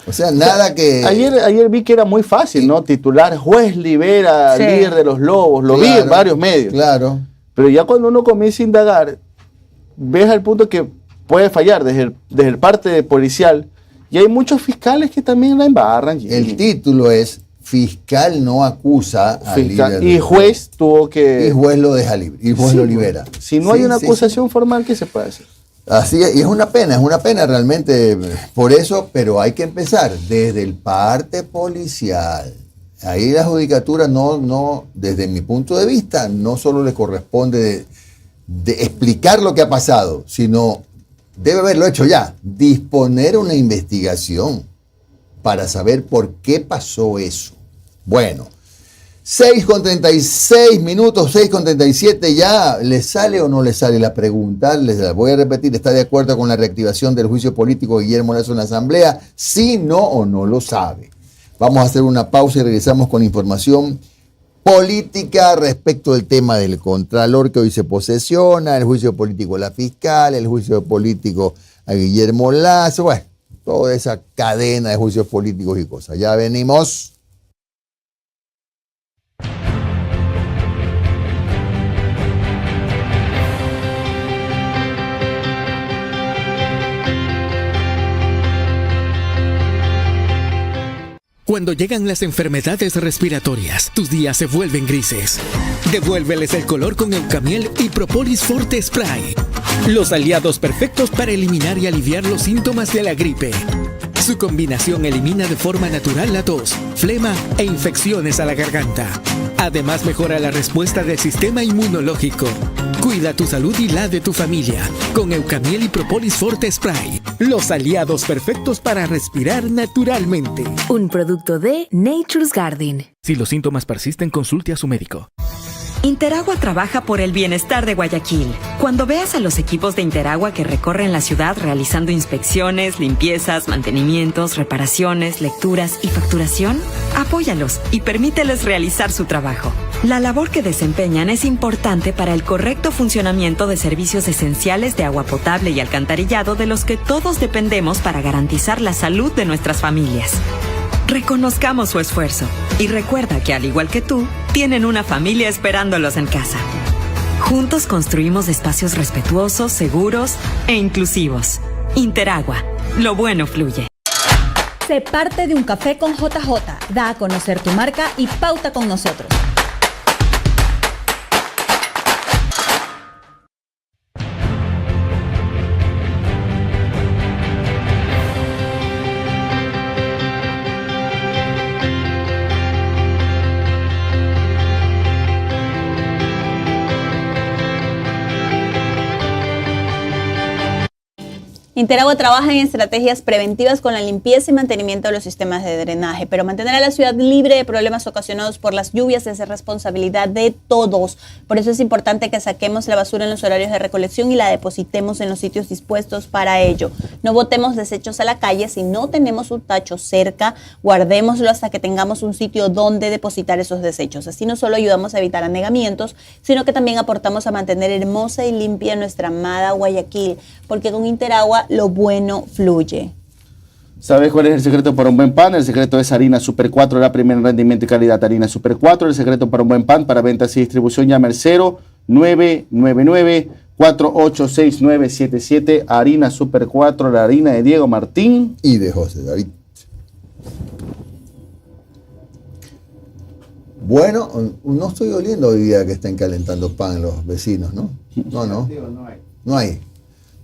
O sea, nada que...
Ayer vi que era muy fácil, ¿no? Titular, juez libera al líder de los lobos. Lo vi en varios medios.
Claro.
Pero ya cuando uno comienza a indagar, ves al punto que puede fallar desde el parte policial. Y hay muchos fiscales que también la embarran.
El título es Fiscal no acusa al líder.
Y juez tuvo que...
Y juez lo deja libre. Y juez lo libera.
Si no hay una acusación formal, ¿qué se puede hacer?
Así es, y es una pena realmente por eso, pero hay que empezar desde el parte policial. Ahí la judicatura no, desde mi punto de vista, no solo le corresponde de explicar lo que ha pasado, sino... debe haberlo hecho ya, disponer una investigación para saber por qué pasó eso. Bueno, 6:36 minutos, 6:37 ya. ¿Le sale o no le sale la pregunta? Les la voy a repetir. ¿Está de acuerdo con la reactivación del juicio político de Guillermo Lazo en la Asamblea? Sí, no o no lo sabe. Vamos a hacer una pausa y regresamos con información política respecto del tema del Contralor que hoy se posesiona, el juicio político a la fiscal, el juicio político a Guillermo Lazo, bueno, toda esa cadena de juicios políticos y cosas. Ya venimos.
Cuando llegan las enfermedades respiratorias, tus días se vuelven grises. Devuélveles el color con Eucamiel y Propolis Forte Spray. Los aliados perfectos para eliminar y aliviar los síntomas de la gripe. Su combinación elimina de forma natural la tos, flema e infecciones a la garganta. Además, mejora la respuesta del sistema inmunológico. Cuida tu salud y la de tu familia con Eucamiel y Propolis Forte Spray. Los aliados perfectos para respirar naturalmente.
Un producto de Nature's Garden.
Si los síntomas persisten, consulte a su médico.
Interagua trabaja por el bienestar de Guayaquil. Cuando veas a los equipos de Interagua que recorren la ciudad realizando inspecciones, limpiezas, mantenimientos, reparaciones, lecturas y facturación, apóyalos y permíteles realizar su trabajo. La labor que desempeñan es importante para el correcto funcionamiento de servicios esenciales de agua potable y alcantarillado de los que todos dependemos para garantizar la salud de nuestras familias. Reconozcamos su esfuerzo y recuerda que, al igual que tú, tienen una familia esperándolos en casa. Juntos construimos espacios respetuosos, seguros e inclusivos. Interagua. Lo bueno fluye.
Sé parte de Un Café con JJ. Da a conocer tu marca y pauta con nosotros.
Interagua trabaja en estrategias preventivas con la limpieza y mantenimiento de los sistemas de drenaje, pero mantener a la ciudad libre de problemas ocasionados por las lluvias es responsabilidad de todos. Por eso es importante que saquemos la basura en los horarios de recolección y la depositemos en los sitios dispuestos para ello. No botemos desechos a la calle. Si no tenemos un tacho cerca, guardémoslo hasta que tengamos un sitio donde depositar esos desechos. Así no solo ayudamos a evitar anegamientos, sino que también aportamos a mantener hermosa y limpia nuestra amada Guayaquil, porque con Interagua lo bueno fluye.
¿Sabes cuál es el secreto para un buen pan? El secreto es Harina Super 4, la primera en rendimiento y calidad. Harina Super 4, el secreto para un buen pan. Para ventas y distribución llama al 0999-486977. Harina Super 4, la harina de Diego Martín
y de José David. Bueno, no estoy oliendo hoy día que estén calentando pan los vecinos, ¿no? No hay.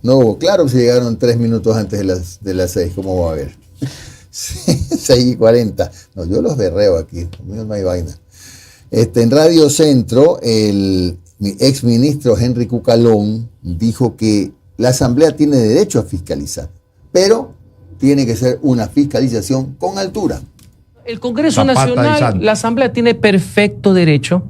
No hubo, claro, si llegaron 3 minutos antes de las 6, ¿cómo va a haber? 6:40. No, yo los berreo aquí, conmigo no hay vaina. En Radio Centro, el exministro Henry Cucalón dijo que la Asamblea tiene derecho a fiscalizar, pero tiene que ser una fiscalización con altura.
El Congreso Nacional, la Asamblea tiene perfecto derecho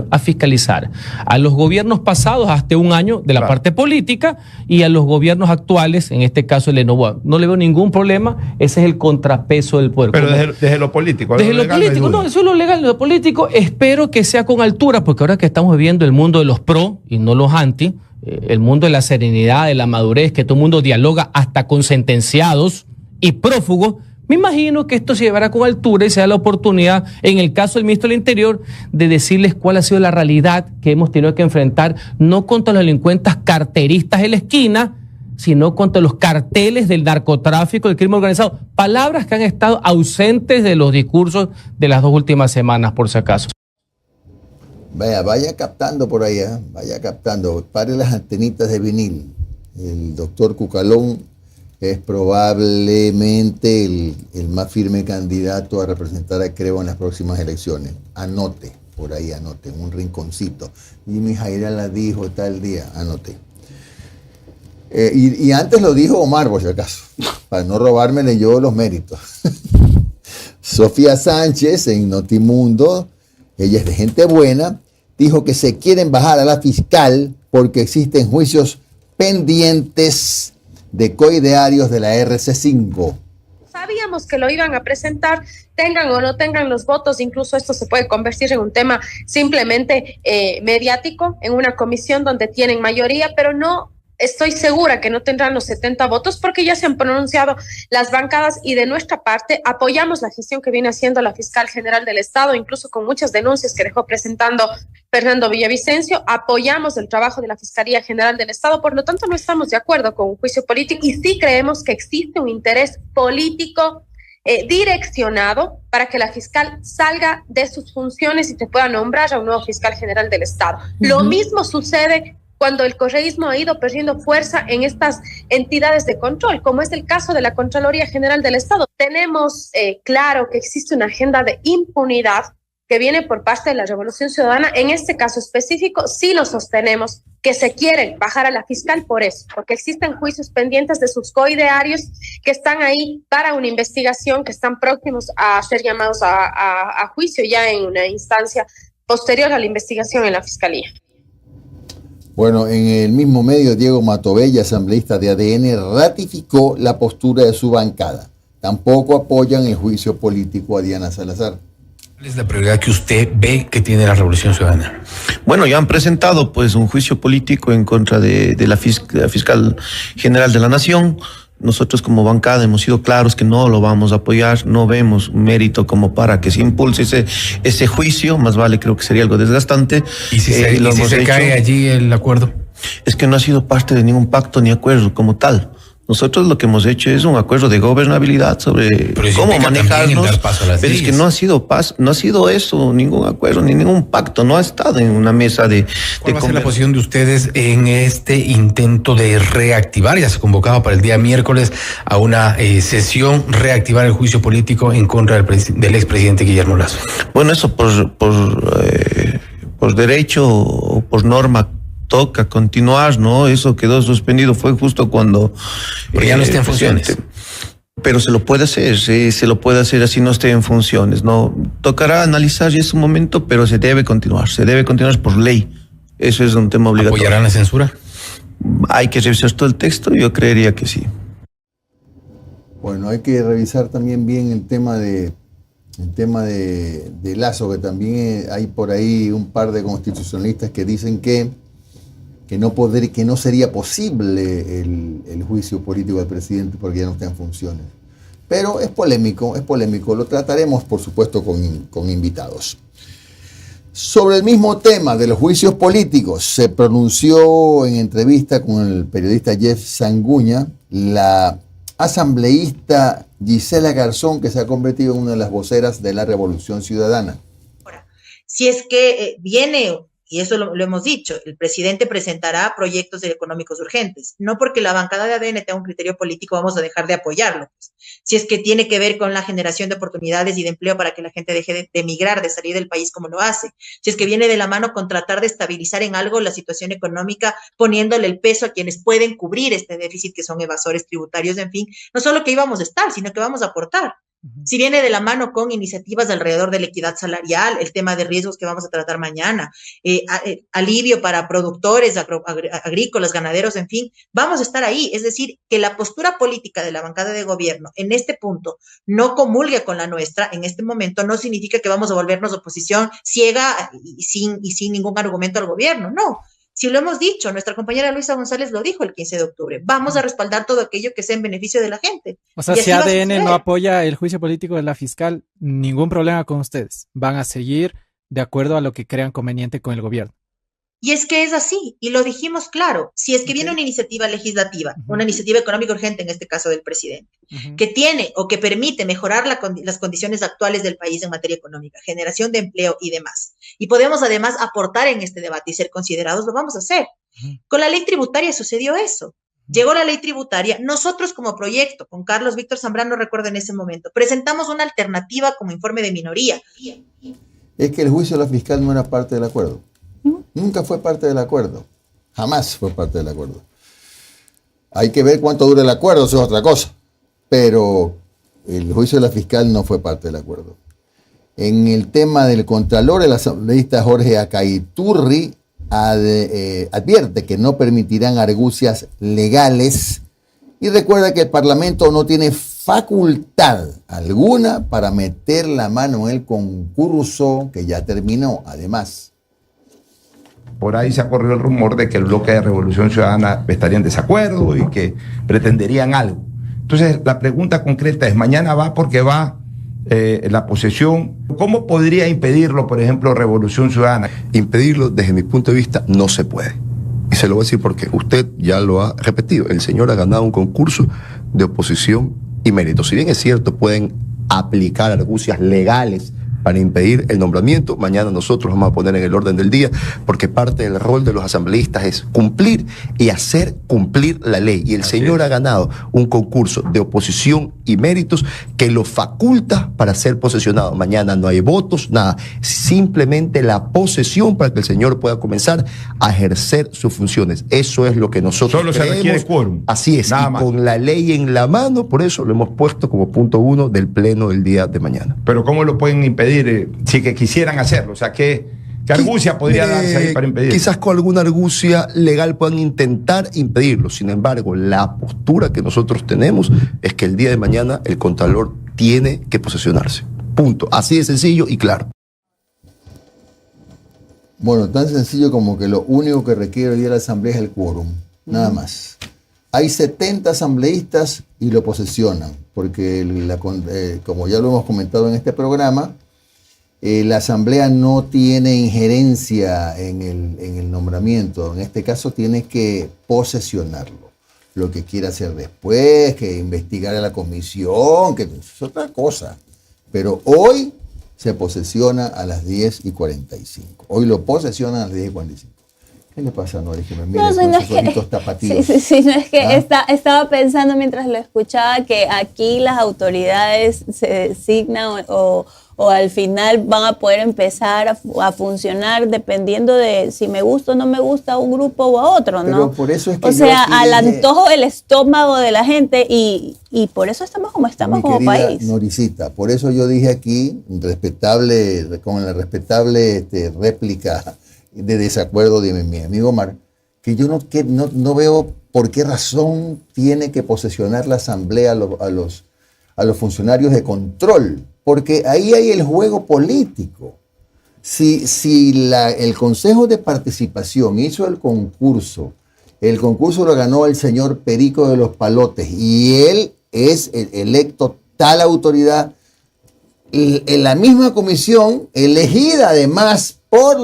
a fiscalizar a los gobiernos pasados hasta un año de la parte política y a los gobiernos actuales, en este caso el Enovo. No le veo ningún problema, ese es el contrapeso del poder.
Pero desde lo político.
Desde lo político, no, eso es lo legal, lo político. Espero que sea con altura, porque ahora que estamos viviendo el mundo de los pro y no los anti, el mundo de la serenidad, de la madurez, que todo el mundo dialoga hasta con sentenciados y prófugos, me imagino que esto se llevará con altura y se da la oportunidad, en el caso del ministro del Interior, de decirles cuál ha sido la realidad que hemos tenido que enfrentar, no contra los delincuentes carteristas en la esquina, sino contra los carteles del narcotráfico, del crimen organizado. Palabras que han estado ausentes de los discursos de las 2 últimas semanas, por si acaso.
Vaya captando por ahí, vaya captando. Pare las antenitas de vinil. El doctor Cucalón es probablemente el más firme candidato a representar a Creo en las próximas elecciones. Anote, por ahí anote, en un rinconcito. Jimmy Jaira la dijo tal día, anote. Y antes lo dijo Omar, por si acaso, para no robármele yo los méritos. Sofía Sánchez, en Notimundo, ella es de gente buena, dijo que se quieren bajar a la fiscal porque existen juicios pendientes de coidearios de la RC5.
Sabíamos que lo iban a presentar, tengan o no tengan los votos, incluso esto se puede convertir en un tema simplemente mediático, en una comisión donde tienen mayoría, pero no estoy segura que no tendrán los 70 votos porque ya se han pronunciado las bancadas y de nuestra parte apoyamos la gestión que viene haciendo la fiscal general del Estado, incluso con muchas denuncias que dejó presentando Fernando Villavicencio, apoyamos el trabajo de la Fiscalía General del Estado, por lo tanto no estamos de acuerdo con un juicio político y sí creemos que existe un interés político direccionado para que la fiscal salga de sus funciones y se pueda nombrar a un nuevo fiscal general del Estado. Lo mismo sucede cuando el correísmo ha ido perdiendo fuerza en estas entidades de control, como es el caso de la Contraloría General del Estado. Tenemos claro que existe una agenda de impunidad que viene por parte de la Revolución Ciudadana. En este caso específico, sí lo sostenemos, que se quieren bajar a la fiscal por eso, porque existen juicios pendientes de sus coidearios que están ahí para una investigación, que están próximos a ser llamados a juicio ya en una instancia posterior a la investigación en la Fiscalía.
Bueno, en el mismo medio, Diego Matovella, asambleísta de ADN, ratificó la postura de su bancada. Tampoco apoyan el juicio político a Diana Salazar.
¿Cuál es la prioridad que usted ve que tiene la Revolución Ciudadana?
Bueno, ya han presentado pues un juicio político en contra de la fiscal general de la Nación. Nosotros como bancada hemos sido claros que no lo vamos a apoyar, no vemos mérito como para que se impulse ese juicio, más vale, creo que sería algo desgastante.
¿Y si se cae allí el acuerdo?
Es que no ha sido parte de ningún pacto ni acuerdo como tal. Nosotros lo que hemos hecho es un acuerdo de gobernabilidad sobre cómo manejarnos, pero es que no ha sido eso, ningún acuerdo, ni ningún pacto, no ha estado en una mesa de...
¿Cuál va a ser la posición de ustedes en este intento de reactivar? Ya se convocaba para el día miércoles a una sesión, reactivar el juicio político en contra del expresidente Guillermo Lasso.
Bueno, eso por derecho o por norma toca continuar, ¿no? Eso quedó suspendido, fue justo cuando...
Pero ya no está en funciones.
Pero se lo puede hacer, sí, se lo puede hacer así no esté en funciones, ¿no? Tocará analizar ya su momento, pero se debe continuar por ley. Eso es un tema obligatorio.
¿Apoyarán la censura?
Hay que revisar todo el texto, yo creería que sí.
Bueno, hay que revisar también bien el tema de Lasso, que también hay por ahí un par de constitucionalistas que dicen que no sería posible el juicio político del presidente porque ya no está en funciones. Pero es polémico, lo trataremos por supuesto con invitados. Sobre el mismo tema de los juicios políticos, se pronunció en entrevista con el periodista Jeff Sanguña la asambleísta Gisela Garzón, que se ha convertido en una de las voceras de la Revolución Ciudadana.
Si es que viene... Y eso lo hemos dicho, el presidente presentará proyectos económicos urgentes. No porque la bancada de ADN tenga un criterio político vamos a dejar de apoyarlo. Si es que tiene que ver con la generación de oportunidades y de empleo para que la gente deje de emigrar, de salir del país como lo hace. Si es que viene de la mano con tratar de estabilizar en algo la situación económica, poniéndole el peso a quienes pueden cubrir este déficit, que son evasores tributarios, en fin. No solo que íbamos a estar, sino que vamos a aportar. Si viene de la mano con iniciativas alrededor de la equidad salarial, el tema de riesgos que vamos a tratar mañana, alivio para productores agrícolas, ganaderos, en fin, vamos a estar ahí. Es decir, que la postura política de la bancada de gobierno en este punto no comulgue con la nuestra en este momento, no significa que vamos a volvernos oposición ciega y sin ningún argumento al gobierno, no. Si lo hemos dicho, nuestra compañera Luisa González lo dijo el 15 de octubre, vamos a respaldar todo aquello que sea en beneficio de la gente.
O sea, si ADN no apoya el juicio político de la fiscal, ningún problema con ustedes. Van a seguir de acuerdo a lo que crean conveniente con el gobierno.
Y es que es así, y lo dijimos claro, si es que viene una iniciativa legislativa, una iniciativa económica urgente en este caso del presidente, que tiene o que permite mejorar las condiciones actuales del país en materia económica, generación de empleo y demás, y podemos además aportar en este debate y ser considerados, lo vamos a hacer. Con la ley tributaria sucedió eso. Llegó la ley tributaria, nosotros como proyecto, con Carlos Víctor Zambrano, recuerdo en ese momento, presentamos una alternativa como informe de minoría.
Es que el juicio de la fiscal no era parte del acuerdo. Nunca fue parte del acuerdo. Jamás fue parte del acuerdo. Hay que ver cuánto dura el acuerdo, eso es otra cosa. Pero el juicio de la fiscal no fue parte del acuerdo. En el tema del Contralor, el asambleísta Jorge Acaiturri advierte que no permitirán argucias legales y recuerda que el Parlamento no tiene facultad alguna para meter la mano en el concurso que ya terminó, además.
Por ahí se ha corrido el rumor de que el bloque de Revolución Ciudadana estaría en desacuerdo y que pretenderían algo. Entonces, la pregunta concreta es, mañana va porque va la posesión. ¿Cómo podría impedirlo, por ejemplo, Revolución Ciudadana?
Impedirlo, desde mi punto de vista, no se puede. Y se lo voy a decir porque usted ya lo ha repetido. El señor ha ganado un concurso de oposición y mérito. Si bien es cierto, pueden aplicar argucias legales para impedir el nombramiento. Mañana nosotros vamos a poner en el orden del día, porque parte del rol de los asambleístas es cumplir y hacer cumplir la ley. Y el señor ha ganado un concurso de oposición y méritos que lo faculta para ser posesionado. Mañana no hay votos, nada. Simplemente la posesión para que el señor pueda comenzar a ejercer sus funciones. Eso es lo que nosotros
Solo
creemos.
se requiere quórum.
Así es.
Nada
y
más.
con la ley en la mano, por eso lo hemos puesto como punto 1 del pleno del día de mañana.
Pero ¿cómo lo pueden impedir si que quisieran hacerlo? O sea, ¿qué argucia podría darse ahí para impedir?
Quizás con alguna argucia legal puedan intentar impedirlo. Sin embargo, la postura que nosotros tenemos es que el día de mañana el Contralor tiene que posesionarse. Punto. Así de sencillo y claro.
Bueno, tan sencillo como que lo único que requiere hoy día la Asamblea es el quórum, nada más. Hay 70 asambleístas y lo posesionan, porque como ya lo hemos comentado en este programa, la Asamblea no tiene injerencia en el nombramiento. En este caso tiene que posesionarlo. Lo que quiera hacer después, que investigar a la comisión, que es otra cosa. Pero hoy se posesiona a las 10:45. Hoy lo posesionan a las 10:45. ¿Qué le pasa, Noris? Que me mire con esos ojitos tapatíos.
Sí, no es que estaba pensando mientras lo escuchaba que aquí las autoridades se designan o al final van a poder empezar a funcionar dependiendo de si me gusta o no me gusta a un grupo o a otro, ¿no?
Pero por eso es que
o sea, al antojo del estómago de la gente y por eso estamos como estamos como país.
Norisita, por eso yo dije aquí, con la respetable réplica de desacuerdo de mi amigo Omar, que yo no veo por qué razón tiene que posesionar la Asamblea a los funcionarios de control, porque ahí hay el juego político. Si el Consejo de Participación hizo el concurso lo ganó el señor Perico de los Palotes y él es electo tal autoridad, en la misma comisión, elegida además por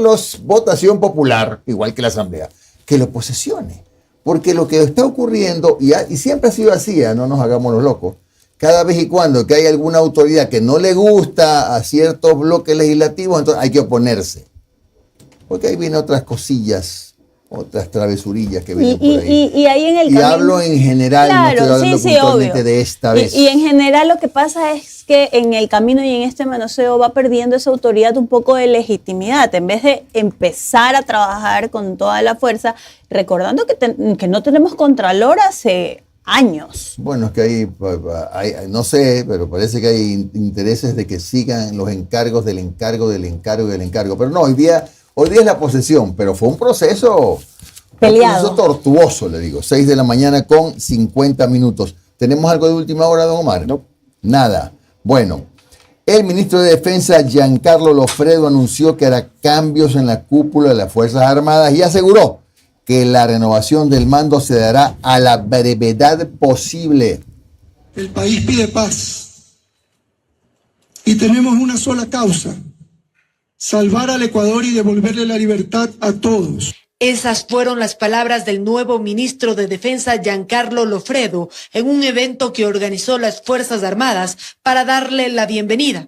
votación popular, igual que la Asamblea, que lo posesione. Porque lo que está ocurriendo, y siempre ha sido así, no nos hagamos los locos, cada vez y cuando que hay alguna autoridad que no le gusta a ciertos bloques legislativos, entonces hay que oponerse. Porque ahí vienen otras cosillas, otras travesurillas que vienen por ahí.
Y ahí en el
camino, hablo en general,
claro,
no estoy hablando puntualmente
obvio.
de esta vez.
Y en general lo que pasa es que en el camino y en este manoseo va perdiendo esa autoridad un poco de legitimidad, en vez de empezar a trabajar con toda la fuerza, recordando que no tenemos contralor hace años.
Bueno, es que hay, no sé, pero parece que hay intereses de que sigan los encargos del encargo. Pero no, hoy día es la posesión, pero fue un proceso
peleado.
Un proceso tortuoso, le digo. 6 de la mañana con 50 minutos. ¿Tenemos algo de última hora, don Omar? No. Nada. Bueno, el ministro de Defensa, Giancarlo Lofredo, anunció que hará cambios en la cúpula de las Fuerzas Armadas y aseguró que la renovación del mando se dará a la brevedad posible.
El país pide paz y tenemos una sola causa: salvar al Ecuador y devolverle la libertad a todos.
Esas fueron las palabras del nuevo ministro de Defensa, Giancarlo Lofredo, en un evento que organizó las Fuerzas Armadas para darle la bienvenida.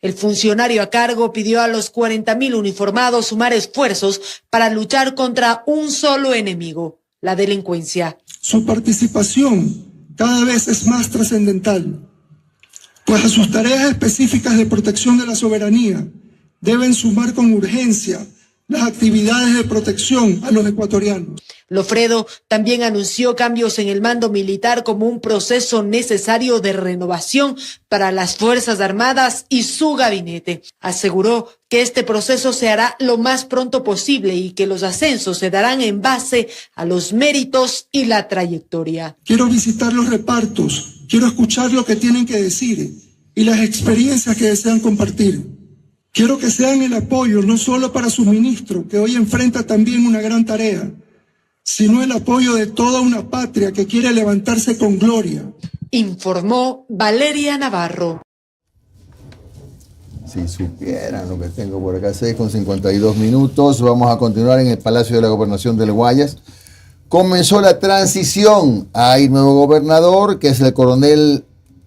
El funcionario a cargo pidió a los 40.000 uniformados sumar esfuerzos para luchar contra un solo enemigo: la delincuencia.
Su participación cada vez es más trascendental, pues a sus tareas específicas de protección de la soberanía deben sumar con urgencia las actividades de protección a los ecuatorianos.
Lofredo también anunció cambios en el mando militar como un proceso necesario de renovación para las Fuerzas Armadas y su gabinete. Aseguró que este proceso se hará lo más pronto posible y que los ascensos se darán en base a los méritos y la trayectoria.
Quiero visitar los repartos, quiero escuchar lo que tienen que decir y las experiencias que desean compartir. Quiero que sean el apoyo no solo para su ministro, que hoy enfrenta también una gran tarea, sino el apoyo de toda una patria que quiere levantarse con gloria.
Informó Valeria Navarro.
Si supieran lo que tengo por acá, 6:52 minutos. Vamos a continuar en el Palacio de la Gobernación del Guayas. Comenzó la transición. Hay nuevo gobernador, que es el coronel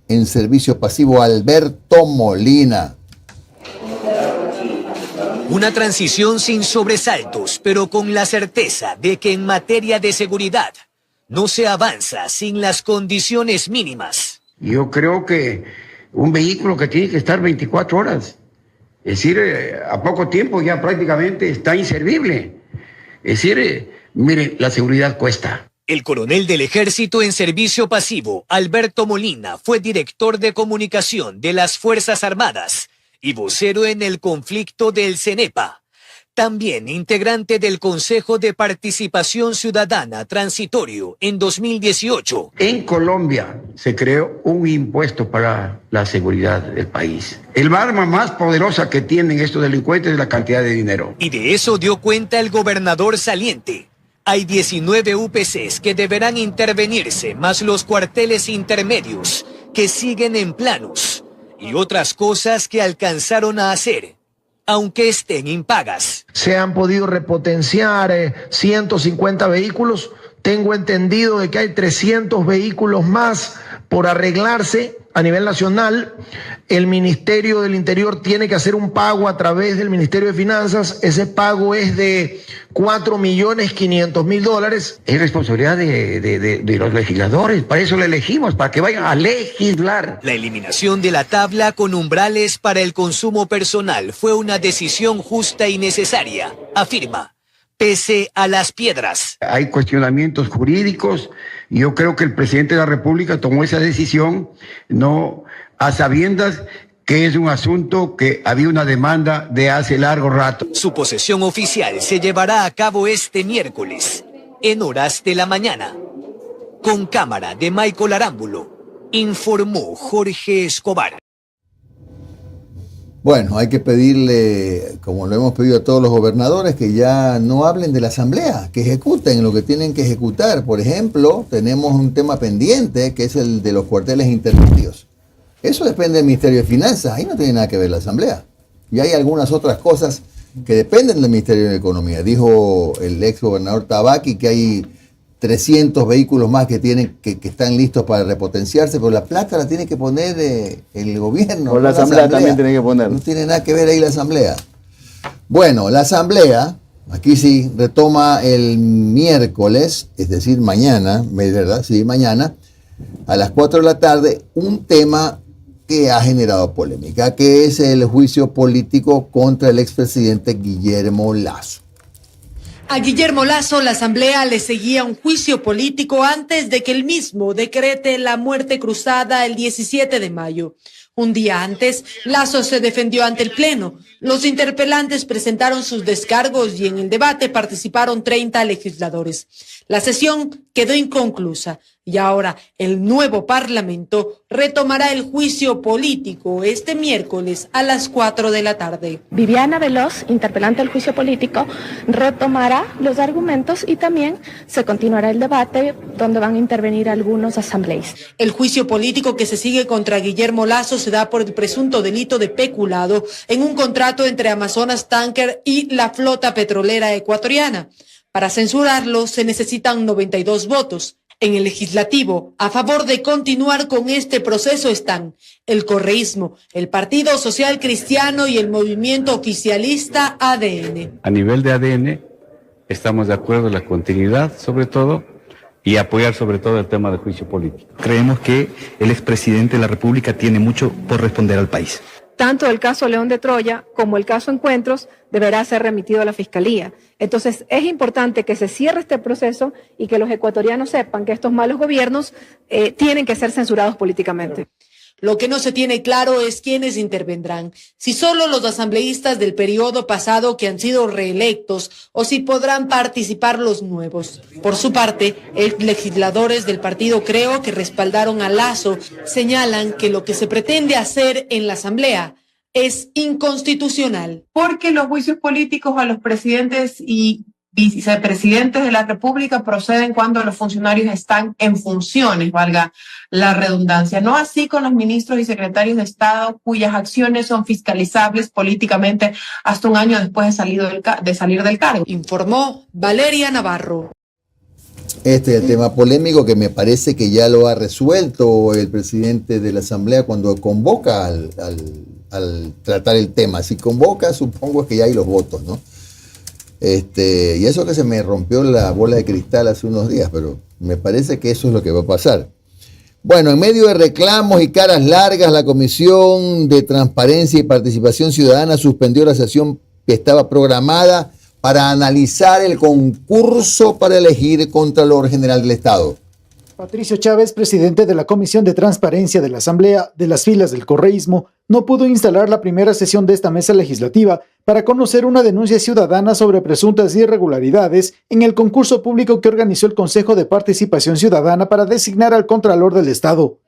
en servicio pasivo, Alberto Molina.
Una transición sin sobresaltos, pero con la certeza de que en materia de seguridad no se avanza sin las condiciones mínimas.
Yo creo que un vehículo que tiene que estar 24 horas, es decir, a poco tiempo ya prácticamente está inservible. Es decir, mire, la seguridad cuesta.
El coronel del Ejército en servicio pasivo, Alberto Molina, fue director de comunicación de las Fuerzas Armadas y vocero en el conflicto del CENEPA. También integrante del Consejo de Participación Ciudadana Transitorio en 2018.
En Colombia se creó un impuesto para la seguridad del país. El arma más poderosa que tienen estos delincuentes es la cantidad de dinero.
Y de eso dio cuenta el gobernador saliente. Hay 19 UPCs que deberán intervenirse, más los cuarteles intermedios que siguen en planos y otras cosas que alcanzaron a hacer, aunque estén impagas.
Se han podido repotenciar 150 vehículos. Tengo entendido de que hay 300 vehículos más por arreglarse a nivel nacional. El Ministerio del Interior tiene que hacer un pago a través del Ministerio de Finanzas. Ese pago es de $4.500.000.
Es responsabilidad de los legisladores. Para eso le elegimos, para que vayan a legislar.
La eliminación de la tabla con umbrales para el consumo personal fue una decisión justa y necesaria, afirma, pese a las piedras.
Hay cuestionamientos jurídicos. Yo creo que el presidente de la República tomó esa decisión no a sabiendas que es un asunto que había una demanda de hace largo rato.
Su posesión oficial se llevará a cabo este miércoles, en horas de la mañana. Con cámara de Michael Arámbulo, informó Jorge Escobar.
Bueno, hay que pedirle, como lo hemos pedido a todos los gobernadores, que ya no hablen de la asamblea, que ejecuten lo que tienen que ejecutar. Por ejemplo, tenemos un tema pendiente, que es el de los cuarteles intermedios. Eso depende del Ministerio de Finanzas, ahí no tiene nada que ver la asamblea. Y hay algunas otras cosas que dependen del Ministerio de Economía. Dijo el ex gobernador Tabaqui que hay 300 vehículos más que están listos para repotenciarse, pero la plata la tiene que poner el gobierno.
O la asamblea también tiene que poner.
No tiene nada que ver ahí la asamblea. Bueno, la asamblea, aquí sí, retoma el miércoles, es decir, mañana, ¿verdad? Sí, mañana, a las 4 de la tarde, un tema que ha generado polémica, que es el juicio político contra el expresidente Guillermo Lasso.
A Guillermo Lasso, la Asamblea le seguía un juicio político antes de que él mismo decrete la muerte cruzada el 17 de mayo. Un día antes, Lasso se defendió ante el Pleno. Los interpelantes presentaron sus descargos y en el debate participaron 30 legisladores. La sesión quedó inconclusa y ahora el nuevo Parlamento retomará el juicio político este miércoles a las 4 de la tarde.
Viviana Veloz, interpelante del juicio político, retomará los argumentos y también se continuará el debate donde van a intervenir algunos asambleístas.
El juicio político que se sigue contra Guillermo Lasso se da por el presunto delito de peculado en un contrato entre Amazonas Tanker y la flota petrolera ecuatoriana. Para censurarlo se necesitan 92 votos. En el legislativo, a favor de continuar con este proceso están el correísmo, el Partido Social Cristiano y el movimiento oficialista ADN.
A nivel de ADN, estamos de acuerdo en la continuidad, sobre todo, y apoyar sobre todo el tema del juicio político.
Creemos que el expresidente de la República tiene mucho por responder al país.
Tanto el caso León de Troya como el caso Encuentros deberá ser remitido a la Fiscalía. Entonces es importante que se cierre este proceso y que los ecuatorianos sepan que estos malos gobiernos tienen que ser censurados políticamente.
Lo que no se tiene claro es quiénes intervendrán, si solo los asambleístas del periodo pasado que han sido reelectos o si podrán participar los nuevos. Por su parte, legisladores del partido Creo que respaldaron a Lasso señalan que lo que se pretende hacer en la asamblea es inconstitucional.
Porque los juicios políticos a los presidentes y vicepresidentes de la República proceden cuando los funcionarios están en funciones, valga la redundancia. No así con los ministros y secretarios de Estado cuyas acciones son fiscalizables políticamente hasta un año después de salir del cargo.
Informó Valeria Navarro.
Este es el tema polémico que me parece que ya lo ha resuelto el presidente de la Asamblea cuando convoca al tratar el tema. Si convoca, supongo que ya hay los votos, ¿no? Y eso que se me rompió la bola de cristal hace unos días, pero me parece que eso es lo que va a pasar. Bueno, en medio de reclamos y caras largas, la Comisión de Transparencia y Participación Ciudadana suspendió la sesión que estaba programada para analizar el concurso para elegir Contralor General del Estado.
Patricio Chávez, presidente de la Comisión de Transparencia de la Asamblea de las filas del correísmo, no pudo instalar la primera sesión de esta mesa legislativa para conocer una denuncia ciudadana sobre presuntas irregularidades en el concurso público que organizó el Consejo de Participación Ciudadana para designar al Contralor del Estado.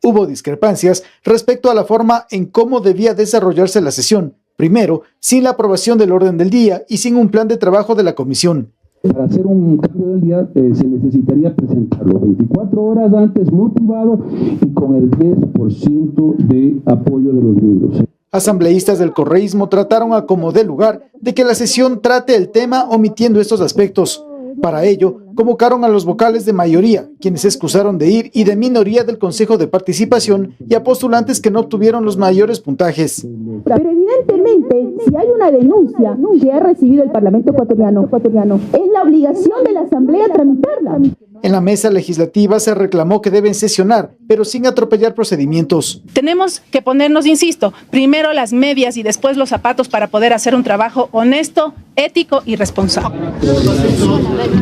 Hubo discrepancias respecto a la forma en cómo debía desarrollarse la sesión. Primero, sin la aprobación del orden del día y sin un plan de trabajo de la comisión.
Para hacer un cambio del día se necesitaría presentarlo 24 horas antes, motivado y con el 10% de apoyo de los miembros.
Asambleístas del correísmo trataron a como dé lugar de que la sesión trate el tema omitiendo estos aspectos. Para ello, convocaron a los vocales de mayoría, quienes se excusaron de ir, y de minoría del Consejo de Participación y a postulantes que no obtuvieron los mayores puntajes.
Pero evidentemente, si hay una denuncia que ha recibido el Parlamento ecuatoriano, es la obligación de la Asamblea tramitarla.
En la mesa legislativa se reclamó que deben sesionar, pero sin atropellar procedimientos.
Tenemos que ponernos, insisto, primero las medias y después los zapatos para poder hacer un trabajo honesto, ético y responsable.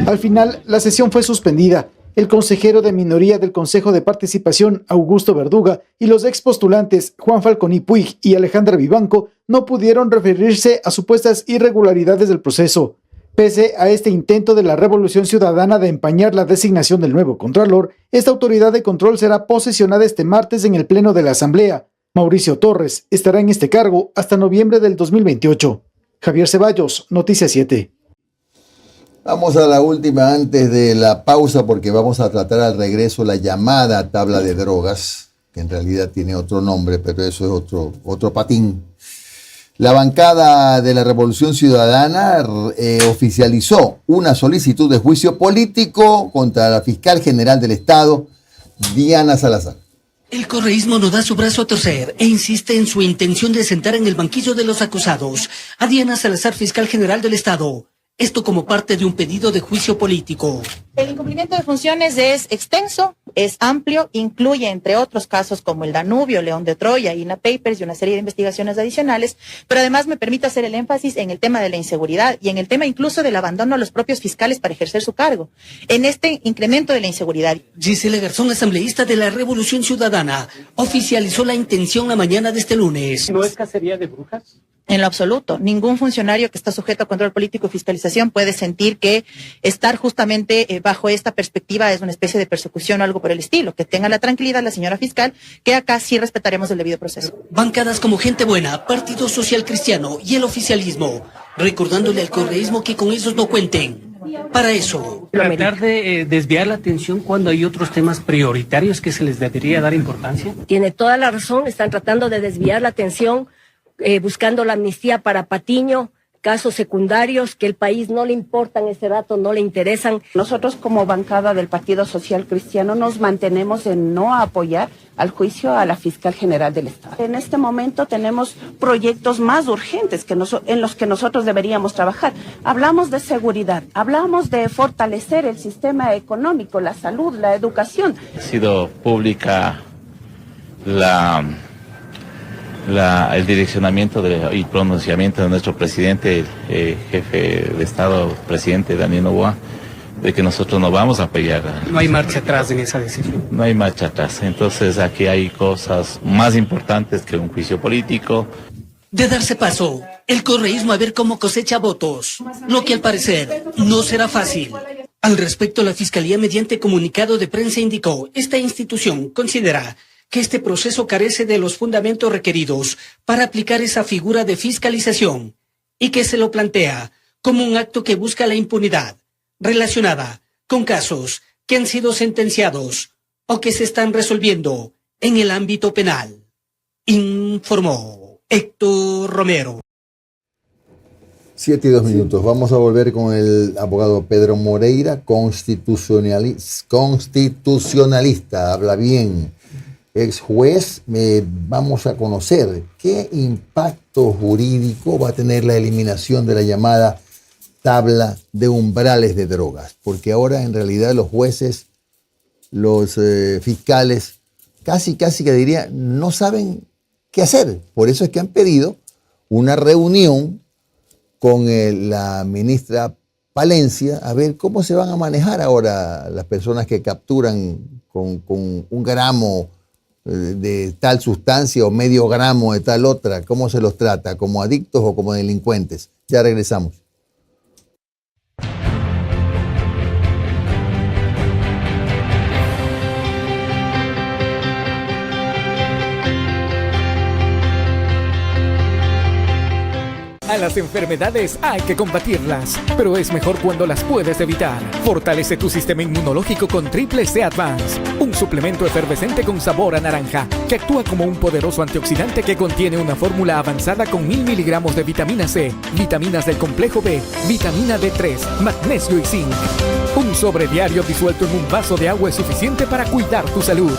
Al final, la sesión fue suspendida. El consejero de minoría del Consejo de Participación, Augusto Verduga, y los expostulantes Juan Falconi Puig y Alejandra Vivanco no pudieron referirse a supuestas irregularidades del proceso. Pese a este intento de la Revolución Ciudadana de empañar la designación del nuevo Contralor, esta autoridad de control será posesionada este martes en el Pleno de la Asamblea. Mauricio Torres estará en este cargo hasta noviembre del 2028. Javier Ceballos, Noticias 7.
Vamos a la última antes de la pausa porque vamos a tratar al regreso la llamada tabla de drogas, que en realidad tiene otro nombre, pero eso es otro patín. La bancada de la Revolución Ciudadana oficializó una solicitud de juicio político contra la fiscal general del Estado, Diana Salazar.
El correísmo no da su brazo a torcer e insiste en su intención de sentar en el banquillo de los acusados a Diana Salazar, fiscal general del Estado. Esto como parte de un pedido de juicio político.
El incumplimiento de funciones es extenso, es amplio, incluye entre otros casos como el Danubio, León de Troya, INA Papers y una serie de investigaciones adicionales, pero además me permite hacer el énfasis en el tema de la inseguridad y en el tema incluso del abandono a los propios fiscales para ejercer su cargo. En este incremento de la inseguridad.
Gisela Garzón, asambleísta de la Revolución Ciudadana, oficializó la intención la mañana de este lunes.
¿No es cacería de brujas? En lo absoluto. Ningún funcionario que está sujeto a control político y fiscalización puede sentir que estar justamente bajo esta perspectiva es una especie de persecución o algo por el estilo. Que tenga la tranquilidad la señora fiscal, que acá sí respetaremos el debido proceso.
Bancadas como Gente Buena, Partido Social Cristiano y el oficialismo, recordándole al correísmo que con ellos no cuenten. Para eso,
tratar de desviar la atención cuando hay otros temas prioritarios que se les debería dar importancia.
Tiene toda la razón, están tratando de desviar la atención buscando la amnistía para Patiño, casos secundarios que el país no le importan ese rato, no le interesan.
Nosotros como bancada del Partido Social Cristiano nos mantenemos en no apoyar al juicio a la fiscal general del Estado. En este momento tenemos proyectos más urgentes en los que nosotros deberíamos trabajar. Hablamos de seguridad, hablamos de fortalecer el sistema económico, la salud, la educación.
Ha sido pública el direccionamiento y pronunciamiento de nuestro presidente, jefe de Estado, presidente Daniel Noboa, de que nosotros no vamos a apoyar.
No hay marcha atrás en esa decisión.
No hay marcha atrás. Entonces aquí hay cosas más importantes que un juicio político.
De darse paso, el correísmo a ver cómo cosecha votos, lo que al parecer no será fácil. Al respecto, la Fiscalía, mediante comunicado de prensa, indicó: esta institución considera que este proceso carece de los fundamentos requeridos para aplicar esa figura de fiscalización y que se lo plantea como un acto que busca la impunidad relacionada con casos que han sido sentenciados o que se están resolviendo en el ámbito penal. Informó Héctor Romero.
7:02. Vamos a volver con el abogado Pedro Moreira, constitucionalista, habla bien, ex juez. Vamos a conocer qué impacto jurídico va a tener la eliminación de la llamada tabla de umbrales de drogas, porque ahora en realidad los jueces, los fiscales, casi que diría, no saben qué hacer. Por eso es que han pedido una reunión con la ministra Palencia, a ver cómo se van a manejar ahora las personas que capturan con 1 gramo de tal sustancia o medio gramo de tal otra, cómo se los trata, como adictos o como delincuentes. Ya regresamos.
A las enfermedades hay que combatirlas, pero es mejor cuando las puedes evitar. Fortalece tu sistema inmunológico con Triple C Advance, un suplemento efervescente con sabor a naranja, que actúa como un poderoso antioxidante que contiene una fórmula avanzada con 1000 miligramos de vitamina C, vitaminas del complejo B, vitamina D3, magnesio y zinc. Un sobre diario disuelto en un vaso de agua es suficiente para cuidar tu salud.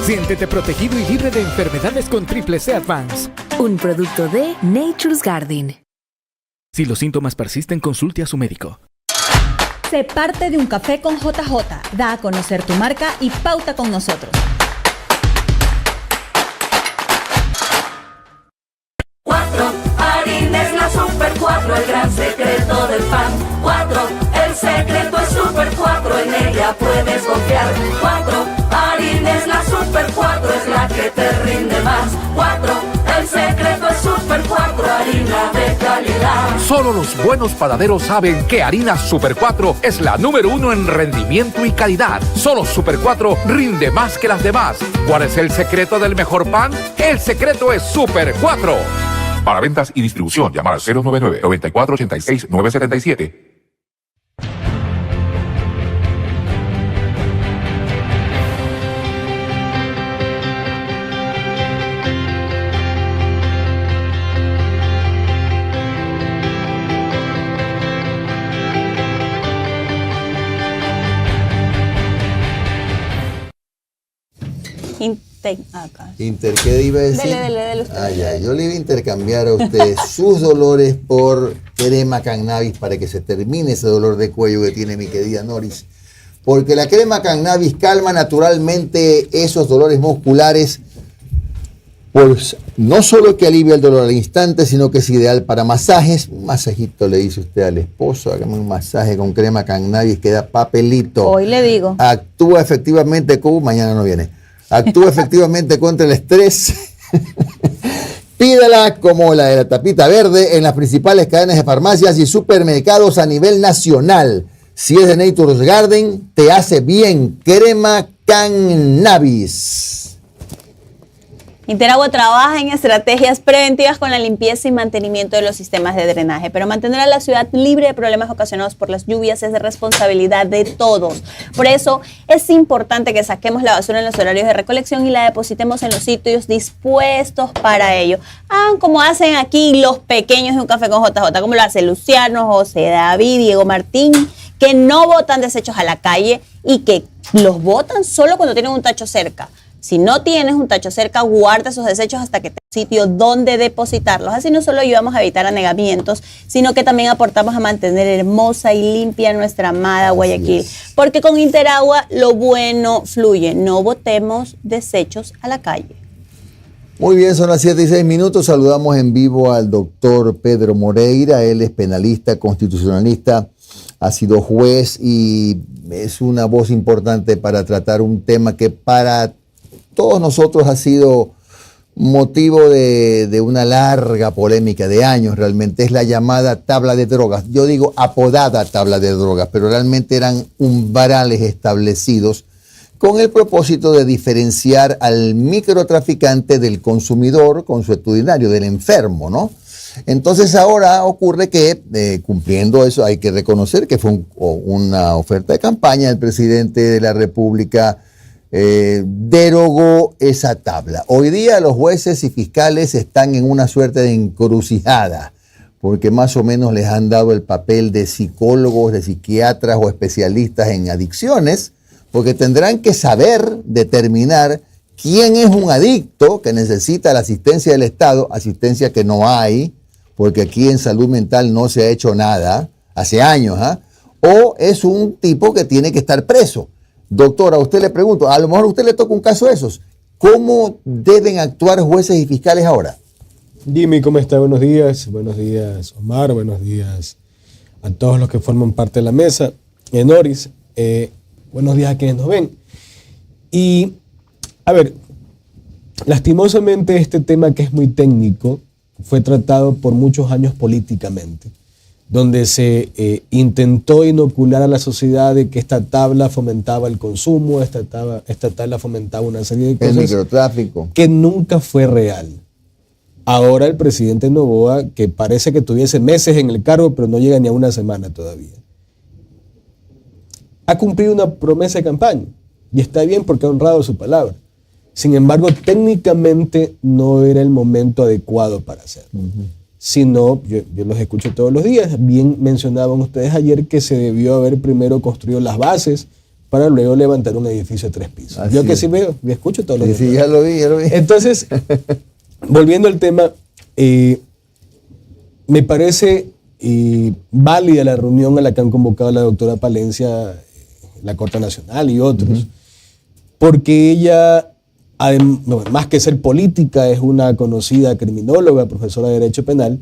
Siéntete protegido y libre de enfermedades con Triple C Advance.
Un producto de Nature's Garden.
Si los síntomas persisten, consulte a su médico.
Sé parte de un café con JJ. Da a conocer tu marca y pauta con nosotros.
4, harina es la Super 4, el gran secreto del pan. 4, el secreto es Super 4, en ella puedes confiar. 4, harina es la Super 4, es la que te rinde más. 4, el secreto es Super 4, harina de calidad.
Solo los buenos panaderos saben que harina Super 4 es la número 1 en rendimiento y calidad. Solo Super 4 rinde más que las demás. ¿Cuál es el secreto del mejor pan? El secreto es Super 4. Para ventas y distribución, llamar al 099-9486-977.
¿Qué iba a decir?
Dele usted.
Yo le iba a intercambiar a usted sus dolores por crema Cannabis para que se termine ese dolor de cuello que tiene mi querida Noris. Porque la crema Cannabis calma naturalmente esos dolores musculares, pues no solo que alivia el dolor al instante, sino que es ideal para masajes. Un masajito le dice usted al esposo, hágame un masaje con crema Cannabis, queda papelito.
Hoy le digo.
Actúa efectivamente mañana no viene. Actúa efectivamente contra el estrés. Pídala como la de la tapita verde en las principales cadenas de farmacias y supermercados a nivel nacional. Si es de Nature's Garden, te hace bien. Crema Cannabis.
Interagua trabaja en estrategias preventivas con la limpieza y mantenimiento de los sistemas de drenaje, pero mantener a la ciudad libre de problemas ocasionados por las lluvias es de responsabilidad de todos. Por eso es importante que saquemos la basura en los horarios de recolección y la depositemos en los sitios dispuestos para ello. Como hacen aquí los pequeños de un café con JJ, como lo hace Luciano, José David, Diego Martín, que no botan desechos a la calle y que los botan solo cuando tienen un tacho cerca. Si no tienes un tacho cerca, guarda esos desechos hasta que tengas un sitio donde depositarlos. Así no solo ayudamos a evitar anegamientos, sino que también aportamos a mantener hermosa y limpia nuestra amada Guayaquil. Porque con Interagua lo bueno fluye. No botemos desechos a la calle.
Muy bien, son las 7:06. Saludamos en vivo al doctor Pedro Moreira. Él es penalista, constitucionalista, ha sido juez y es una voz importante para tratar un tema que para todos nosotros ha sido motivo de una larga polémica de años. Realmente es la llamada tabla de drogas. Yo digo apodada tabla de drogas, pero realmente eran umbrales establecidos con el propósito de diferenciar al microtraficante del consumidor consuetudinario, del enfermo, ¿no? Entonces ahora ocurre que, cumpliendo eso, hay que reconocer que fue una oferta de campaña del presidente de la República, derogó esa tabla. Hoy día los jueces y fiscales están en una suerte de encrucijada, porque más o menos les han dado el papel de psicólogos, de psiquiatras o especialistas en adicciones, porque tendrán que saber determinar quién es un adicto que necesita la asistencia del Estado, asistencia que no hay, porque aquí en salud mental no se ha hecho nada, hace años, o es un tipo que tiene que estar preso. Doctora, a usted le pregunto, a lo mejor a usted le toca un caso de esos, ¿cómo deben actuar jueces y fiscales ahora?
Jimmy, ¿cómo está? Buenos días, Omar, buenos días a todos los que forman parte de la mesa. Noris, buenos días a quienes nos ven. Y, a ver, lastimosamente este tema que es muy técnico fue tratado por muchos años políticamente, donde se intentó inocular a la sociedad de que esta tabla fomentaba el consumo, esta tabla fomentaba una serie de cosas.
El microtráfico.
Que nunca fue real. Ahora el presidente Noboa, que parece que tuviese meses en el cargo, pero no llega ni a una semana todavía, ha cumplido una promesa de campaña, y está bien porque ha honrado su palabra. Sin embargo, técnicamente no era el momento adecuado para hacerlo. Sino, yo los escucho todos los días, bien mencionaban ustedes ayer que se debió haber primero construido las bases para luego levantar un edificio de 3 pisos.
Así
yo que
es.
sí veo, me escucho todos los días.
Sí, ya lo vi.
Entonces, volviendo al tema, me parece válida la reunión a la que han convocado la doctora Palencia, la Corte Nacional y otros, porque ella, más que ser política, es una conocida criminóloga, profesora de Derecho Penal,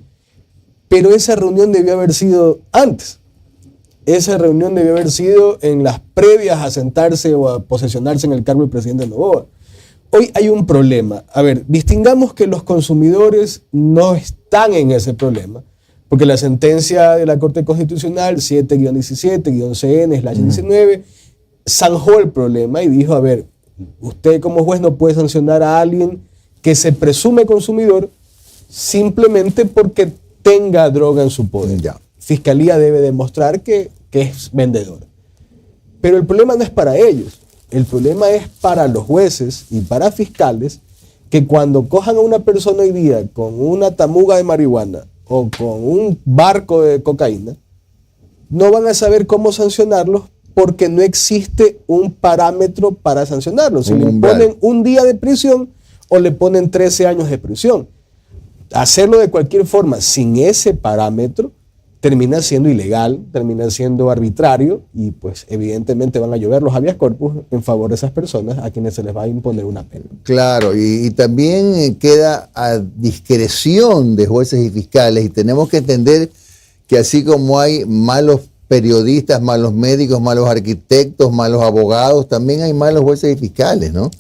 pero esa reunión debió haber sido antes. Esa reunión debió haber sido en las previas a sentarse o a posesionarse en el cargo del presidente Noboa. Hoy hay un problema. A ver, distingamos que los consumidores no están en ese problema, porque la sentencia de la Corte Constitucional 7-17-CN/19 zanjó el problema y dijo, a ver, usted como juez no puede sancionar a alguien que se presume consumidor simplemente porque tenga droga en su poder. Fiscalía debe demostrar que es vendedor. Pero el problema no es para ellos. El problema es para los jueces y para fiscales que cuando cojan a una persona hoy día con una tamuga de marihuana o con un barco de cocaína, no van a saber cómo sancionarlos porque no existe un parámetro para sancionarlos. Si le ponen un día de prisión o le ponen 13 años de prisión. Hacerlo de cualquier forma sin ese parámetro termina siendo ilegal, termina siendo arbitrario y pues evidentemente van a llover los habeas corpus en favor de esas personas a quienes se les va a imponer una pena.
Claro, y también queda a discreción de jueces y fiscales y tenemos que entender que así como hay malos periodistas, malos médicos, malos arquitectos, malos abogados, también hay malos jueces y fiscales, ¿no?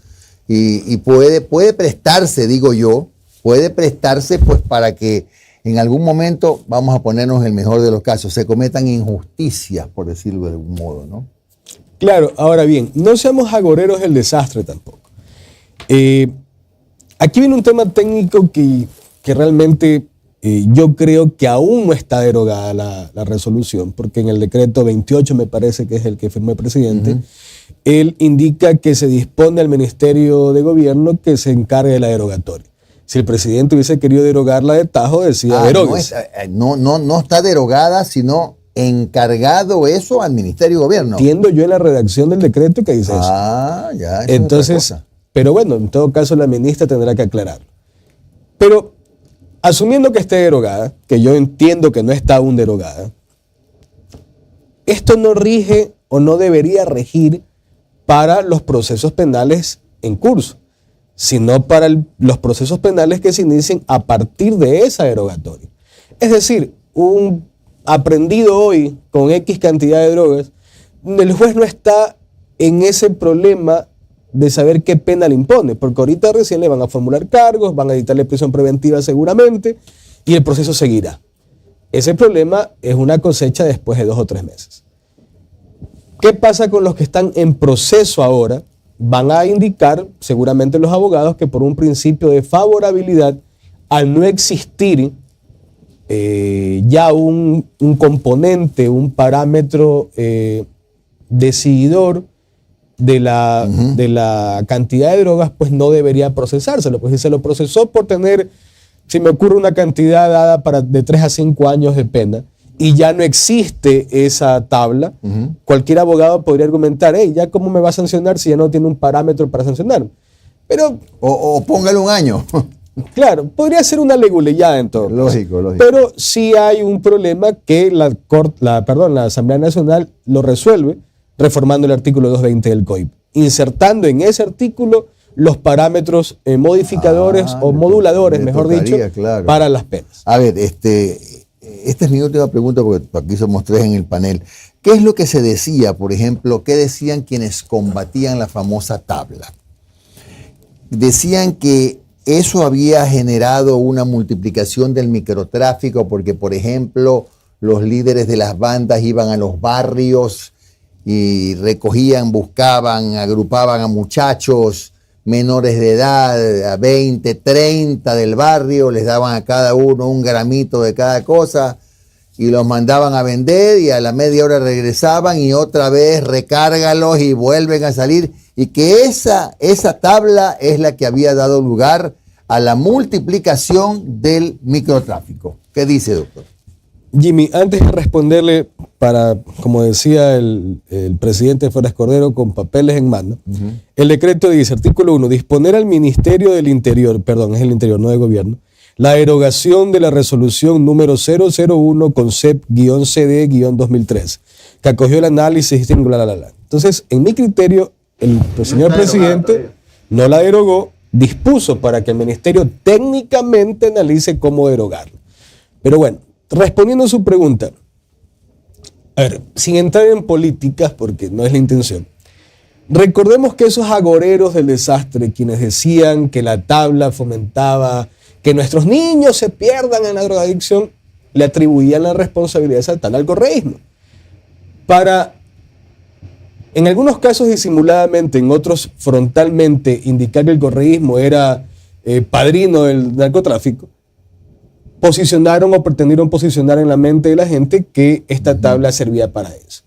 Y puede prestarse, digo yo, puede prestarse pues para que en algún momento, vamos a ponernos el mejor de los casos, se cometan injusticias, por decirlo de algún modo, ¿no?
Claro, ahora bien, no seamos agoreros del desastre tampoco. Aquí viene un tema técnico que realmente yo creo que aún no está derogada la resolución, porque en el decreto 28, me parece que es el que firmó el presidente, él indica que se dispone al Ministerio de Gobierno que se encargue de la derogatoria. Si el presidente hubiese querido derogarla de tajo, decía derogues.
No está derogada, sino encargado eso al Ministerio de Gobierno.
Entiendo yo en la redacción del decreto que dice eso.
Ya.
Entonces, pero bueno, en todo caso la ministra tendrá que aclararlo. Pero asumiendo que esté derogada, que yo entiendo que no está aún derogada, esto no rige o no debería regir para los procesos penales en curso, sino para los procesos penales que se inicien a partir de esa derogatoria. Es decir, un aprendido hoy con X cantidad de drogas, el juez no está en ese problema de saber qué pena le impone, porque ahorita recién le van a formular cargos, van a dictarle prisión preventiva seguramente, y el proceso seguirá. Ese problema es una cosecha después de 2 o 3 meses. ¿Qué pasa con los que están en proceso ahora? Van a indicar, seguramente los abogados, que por un principio de favorabilidad, al no existir ya un componente, un parámetro decididor de la cantidad de drogas, pues no debería procesárselo. Pues si se lo procesó por tener si me ocurre una cantidad dada de 3 a 5 años de pena y ya no existe esa tabla, cualquier abogado podría argumentar, ¿ya cómo me va a sancionar si ya no tiene un parámetro para sancionar? Pero,
o póngale un año.
Claro, podría ser una leguleyada en todo.
Lógico.
Pero sí hay un problema que la Asamblea Nacional lo resuelve reformando el artículo 220 del COIP, insertando en ese artículo los parámetros modificadores o moduladores, mejor dicho, claro, para las penas.
A ver, esta es mi última pregunta porque aquí somos 3 en el panel. ¿Qué es lo que se decía, por ejemplo, qué decían quienes combatían la famosa tabla? Decían que eso había generado una multiplicación del microtráfico porque, por ejemplo, los líderes de las bandas iban a los barrios y recogían, buscaban, agrupaban a muchachos menores de edad, a 20, 30 del barrio, les daban a cada uno un gramito de cada cosa y los mandaban a vender y a la media hora regresaban y otra vez recárgalos y vuelven a salir, y que esa tabla es la que había dado lugar a la multiplicación del microtráfico. ¿Qué dice, doctor?
Jimmy, antes de responderle, como decía el presidente Flores Cordero, con papeles en mano, el decreto dice, artículo 1, disponer al Ministerio del Interior, perdón, es el Interior, no del Gobierno, la derogación de la resolución número 001 CONCEP-CD-2003, que acogió el análisis, Entonces, en mi criterio, el señor presidente no la derogó, dispuso para que el ministerio técnicamente analice cómo derogarla. Pero bueno, respondiendo a su pregunta, a ver, sin entrar en políticas, porque no es la intención, recordemos que esos agoreros del desastre, quienes decían que la tabla fomentaba que nuestros niños se pierdan en la drogadicción, le atribuían la responsabilidad estatal al correísmo. En algunos casos disimuladamente, en otros frontalmente, indicar que el correísmo era padrino del narcotráfico, posicionaron o pretendieron posicionar en la mente de la gente que esta tabla servía para eso.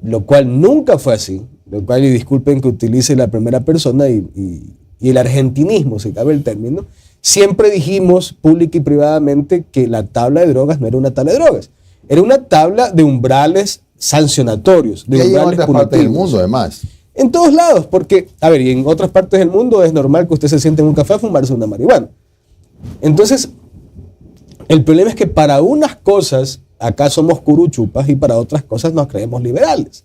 Lo cual nunca fue así, lo cual, y disculpen que utilice la primera persona y el argentinismo, si cabe el término, siempre dijimos pública y privadamente que la tabla de drogas no era una tabla de drogas, era una tabla de umbrales sancionatorios, de umbrales
en otras partes del mundo, además.
En todos lados, porque, a ver, y en otras partes del mundo es normal que usted se siente en un café a fumarse una marihuana. Entonces, el problema es que para unas cosas acá somos curuchupas y para otras cosas nos creemos liberales.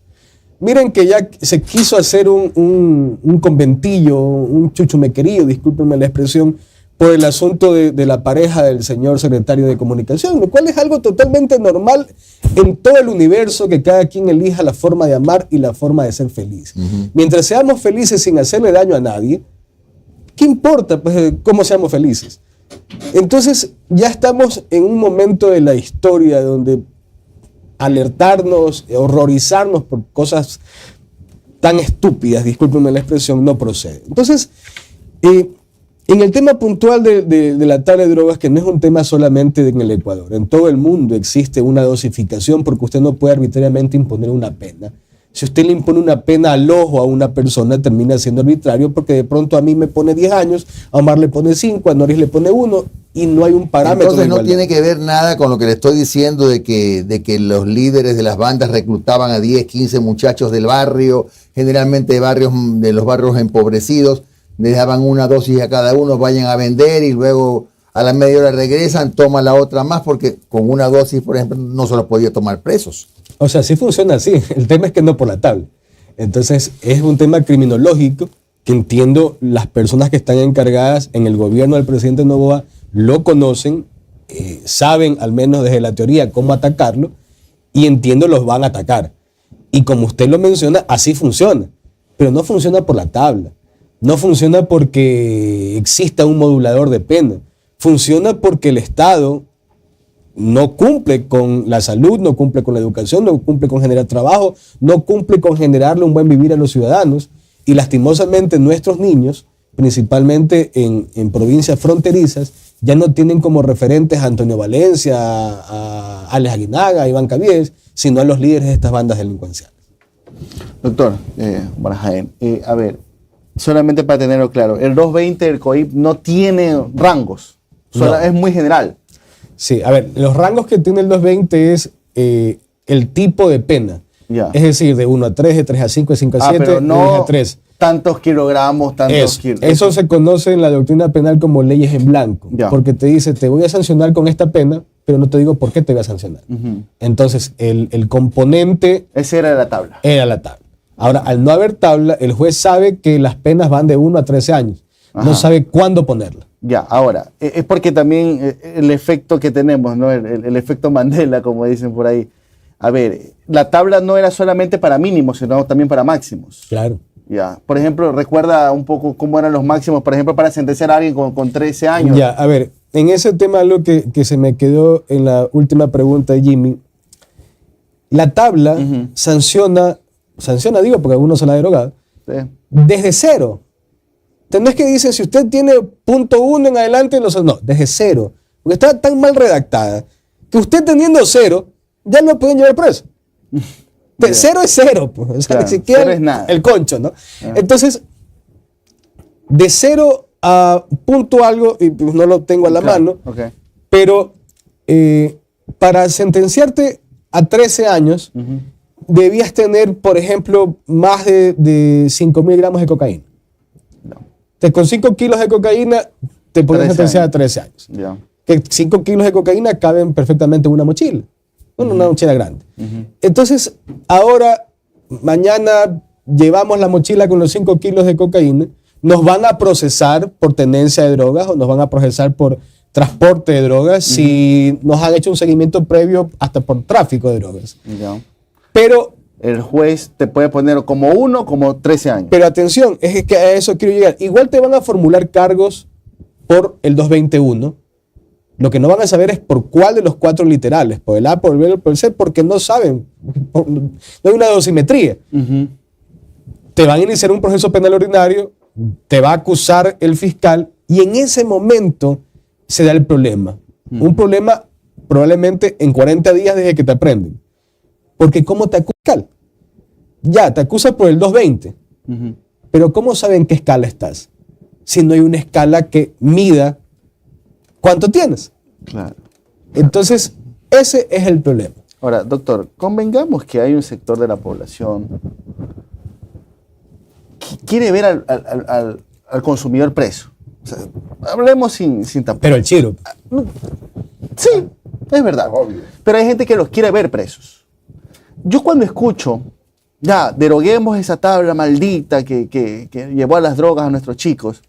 Miren que ya se quiso hacer un conventillo, un chuchumequerío, discúlpenme la expresión, por el asunto de la pareja del señor secretario de Comunicación, lo cual es algo totalmente normal en todo el universo, que cada quien elija la forma de amar y la forma de ser feliz. Mientras seamos felices sin hacerle daño a nadie, ¿qué importa pues, cómo seamos felices? Entonces ya estamos en un momento de la historia donde alertarnos, horrorizarnos por cosas tan estúpidas, discúlpenme la expresión, no procede. Entonces, en el tema puntual de la tabla de drogas, que no es un tema solamente en el Ecuador, en todo el mundo existe una dosificación, porque usted no puede arbitrariamente imponer una pena. Si usted le impone una pena al ojo a una persona, termina siendo arbitrario, porque de pronto a mí me pone 10 años, a Omar le pone 5, a Noris le pone 1, y no hay un parámetro.
Entonces no tiene que ver nada con lo que le estoy diciendo de que los líderes de las bandas reclutaban a 10, 15 muchachos del barrio, generalmente de los barrios empobrecidos, les daban una dosis a cada uno, vayan a vender y luego a la media hora regresan, toman la otra más, porque con una dosis, por ejemplo, no se los podía tomar presos.
O sea, sí funciona así. El tema es que no por la tabla. Entonces, es un tema criminológico que entiendo las personas que están encargadas en el gobierno del presidente Noboa lo conocen, saben al menos desde la teoría cómo atacarlo, y entiendo los van a atacar. Y como usted lo menciona, así funciona. Pero no funciona por la tabla. No funciona porque exista un modulador de pena. Funciona porque el Estado no cumple con la salud, no cumple con la educación, no cumple con generar trabajo, no cumple con generarle un buen vivir a los ciudadanos. Y lastimosamente nuestros niños, principalmente en provincias fronterizas, ya no tienen como referentes a Antonio Valencia, a Alex Aguinaga, a Iván Cabies, sino a los líderes de estas bandas delincuenciales.
Doctor Barajaén, a ver, solamente para tenerlo claro, el 220 del COIP no tiene rangos. Es muy general.
Sí, a ver, los rangos que tiene el 220 es el tipo de pena.
Ya.
Es decir, de 1 a 3, de 3 a 5, de 5 a 7,
pero
de
no
10 a 3.
Tantos kilogramos, tantos kilos.
Eso se conoce en la doctrina penal como leyes en blanco. Porque te dice, te voy a sancionar con esta pena, pero no te digo por qué te voy a sancionar. Entonces, el componente...
Ese era la tabla.
Era la tabla. Ahora, al no haber tabla, el juez sabe que las penas van de 1 a 13 años. No sabe cuándo ponerla.
Ya, ahora, es porque también el efecto que tenemos, ¿no? El efecto Mandela, como dicen por ahí. A ver, la tabla no era solamente para mínimos, sino también para máximos.
Claro.
Ya, por ejemplo, recuerda un poco cómo eran los máximos, por ejemplo, para sentenciar a alguien con 13 años.
Ya, a ver, en ese tema algo que se me quedó en la última pregunta de Jimmy, la tabla sanciona digo, porque algunos se la ha derogado, desde cero. No es que dicen, si usted tiene punto 1 en adelante, no, desde cero. Porque está tan mal redactada que usted teniendo 0, ya lo pueden llevar preso. De 0 es 0, pues. O sea, ni siquiera
cero es nada.
El concho, ¿no? Entonces, de 0 a punto algo, y pues no lo tengo a la mano, pero para sentenciarte a 13 años, debías tener, por ejemplo, más de 5.000 gramos de cocaína. Con 5 kilos de cocaína te pueden sentenciar a 13 años. Que 5 kilos de cocaína caben perfectamente en una mochila. Una mochila grande. Entonces, ahora, mañana llevamos la mochila con los 5 kilos de cocaína, nos van a procesar por tenencia de drogas o nos van a procesar por transporte de drogas si nos han hecho un seguimiento previo hasta por tráfico de drogas. Pero
el juez te puede poner como 1, como 13 años.
Pero atención, es que a eso quiero llegar. Igual te van a formular cargos por el 221. Lo que no van a saber es por cuál de los 4 literales, por el A, por el B, por el C, porque no saben. No hay una dosimetría. Te van a iniciar un proceso penal ordinario, te va a acusar el fiscal y en ese momento se da el problema. Un problema probablemente en 40 días desde que te aprenden. Porque ¿cómo te acusa? Ya, te acusa por el 220. Pero ¿cómo saben qué escala estás? Si no hay una escala que mida cuánto tienes.
Claro.
Entonces, ese es el problema.
Ahora, doctor, convengamos que hay un sector de la población que quiere ver al consumidor preso. O sea, hablemos sin tapar.
Pero el chiro.
Sí, es verdad. Obvio. Pero hay gente que los quiere ver presos. Yo cuando escucho, ya, deroguemos esa tabla maldita que llevó a las drogas a nuestros chicos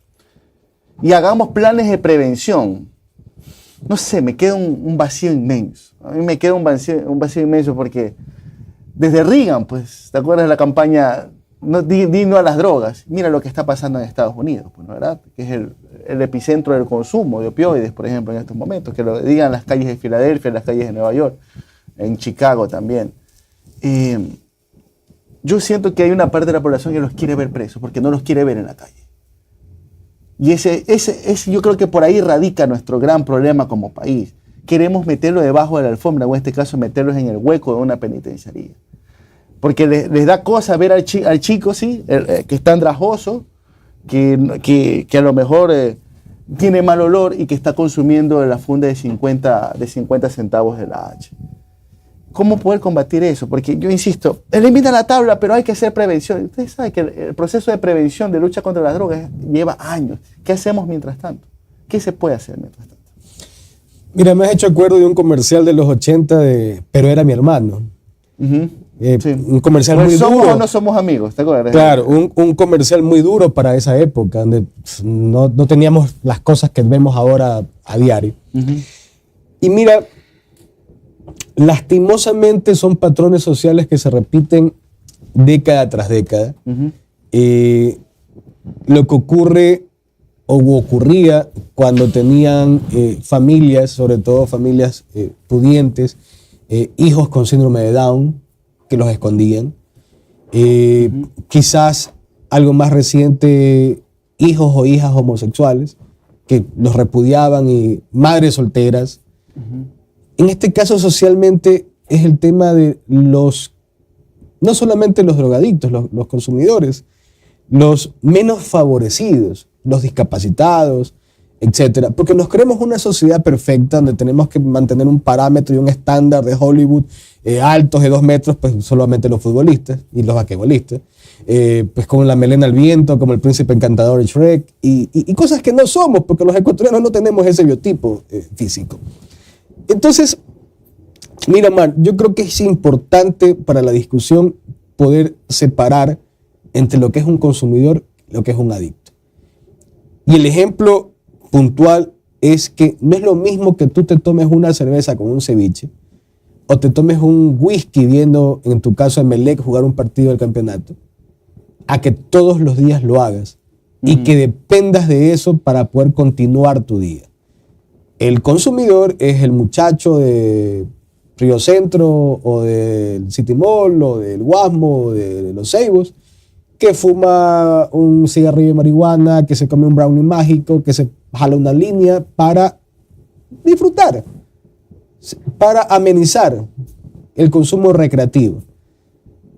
y hagamos planes de prevención, no sé, me queda un vacío inmenso. A mí me queda un vacío inmenso porque desde Reagan, pues, ¿te acuerdas de la campaña Di no a las drogas? Mira lo que está pasando en Estados Unidos, pues, ¿verdad? Que es el epicentro del consumo de opioides, por ejemplo, en estos momentos. Que lo digan las calles de Filadelfia, las calles de Nueva York, en Chicago también. Yo siento que hay una parte de la población que los quiere ver presos porque no los quiere ver en la calle. Y ese yo creo que por ahí radica nuestro gran problema como país. Queremos meterlo debajo de la alfombra, o en este caso meterlos en el hueco de una penitenciaría. Porque les da cosa ver al chico, sí, que está andrajoso, que a lo mejor tiene mal olor y que está consumiendo la funda de 50 centavos de la H. ¿Cómo poder combatir eso? Porque yo insisto, elimina la tabla, pero hay que hacer prevención. Ustedes saben que el proceso de prevención, de lucha contra las drogas, lleva años. ¿Qué hacemos mientras tanto? ¿Qué se puede hacer mientras tanto?
Mira, me has hecho acuerdo de un comercial de los 80 de Pero era mi hermano.
Sí.
Un comercial
pues
muy
somos
duro.
O no somos amigos, ¿te acuerdas?
Claro, un comercial muy duro para esa época, donde no teníamos las cosas que vemos ahora a diario. Y mira, lastimosamente son patrones sociales que se repiten década tras década. Lo que ocurre o ocurría cuando tenían familias, sobre todo familias pudientes, hijos con síndrome de Down, que los escondían. Quizás algo más reciente, hijos o hijas homosexuales, que los repudiaban, y madres solteras. En este caso, socialmente, es el tema de no solamente los drogadictos, los consumidores, los menos favorecidos, los discapacitados, etcétera, porque nos creemos una sociedad perfecta donde tenemos que mantener un parámetro y un estándar de Hollywood altos de 2 metros, pues solamente los futbolistas y los basquetbolistas, pues con la melena al viento, como el príncipe encantador de Shrek, y cosas que no somos, porque los ecuatorianos no tenemos ese biotipo físico. Entonces, mira, Mar, yo creo que es importante para la discusión poder separar entre lo que es un consumidor y lo que es un adicto. Y el ejemplo puntual es que no es lo mismo que tú te tomes una cerveza con un ceviche o te tomes un whisky viendo, en tu caso, a Emelec jugar un partido del campeonato, a que todos los días lo hagas y que dependas de eso para poder continuar tu día. El consumidor es el muchacho de Río Centro o del City Mall o del Guasmo o de los Ceibos que fuma un cigarrillo de marihuana, que se come un brownie mágico, que se jala una línea para disfrutar, para amenizar el consumo recreativo.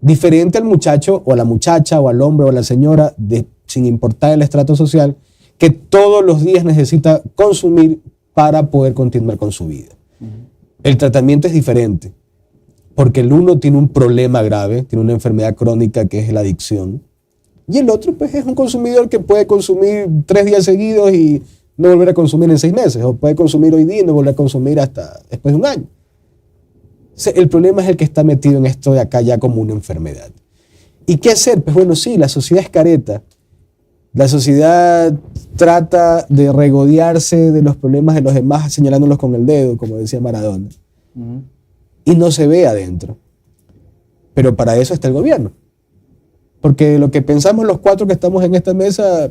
Diferente al muchacho o a la muchacha o al hombre o a la señora, sin importar el estrato social, que todos los días necesita consumir para poder continuar con su vida. El tratamiento es diferente, porque el uno tiene un problema grave, tiene una enfermedad crónica que es la adicción, y el otro pues es un consumidor que puede consumir 3 días seguidos y no volver a consumir en 6 meses, o puede consumir hoy día y no volver a consumir hasta después de un año. El problema es el que está metido en esto de acá ya como una enfermedad. ¿Y qué hacer? Pues bueno, sí, la sociedad es careta. La sociedad trata de regodearse de los problemas de los demás señalándolos con el dedo, como decía Maradona. Y no se ve adentro. Pero para eso está el gobierno. Porque lo que pensamos los 4 que estamos en esta mesa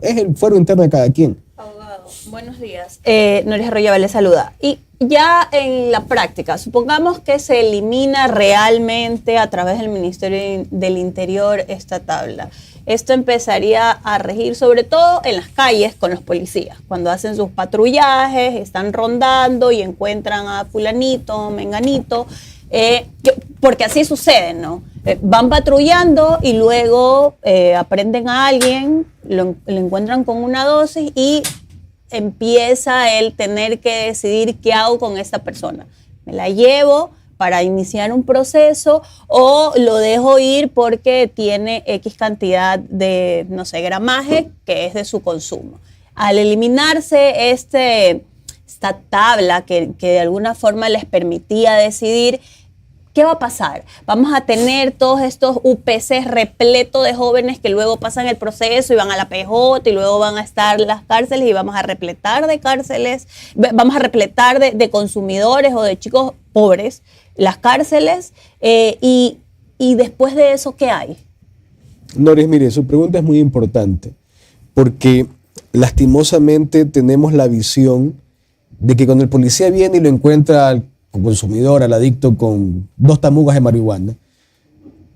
es el fuero interno de cada quien.
Abogado, buenos días. Noris Arroyave le saluda. Y ya en la práctica, supongamos que se elimina realmente a través del Ministerio del Interior esta tabla. Esto empezaría a regir sobre todo en las calles con los policías. Cuando hacen sus patrullajes, están rondando y encuentran a fulanito, menganito, porque así sucede, ¿no? Van patrullando y luego aprenden a alguien, lo encuentran con una dosis y empieza él tener que decidir qué hago con esta persona. ¿Me la llevo para iniciar un proceso o lo dejo ir porque tiene X cantidad de, no sé, gramaje que es de su consumo? Al eliminarse esta tabla que de alguna forma les permitía decidir, ¿qué va a pasar? Vamos a tener todos estos UPCs repletos de jóvenes que luego pasan el proceso y van a la PJ y luego van a estar las cárceles y vamos a repletar de cárceles, vamos a repletar de consumidores o de chicos pobres las cárceles y después de eso, ¿qué hay?
Noris, mire, su pregunta es muy importante porque lastimosamente tenemos la visión de que cuando el policía viene y lo encuentra al consumidor, al adicto con 2 tamugas de marihuana,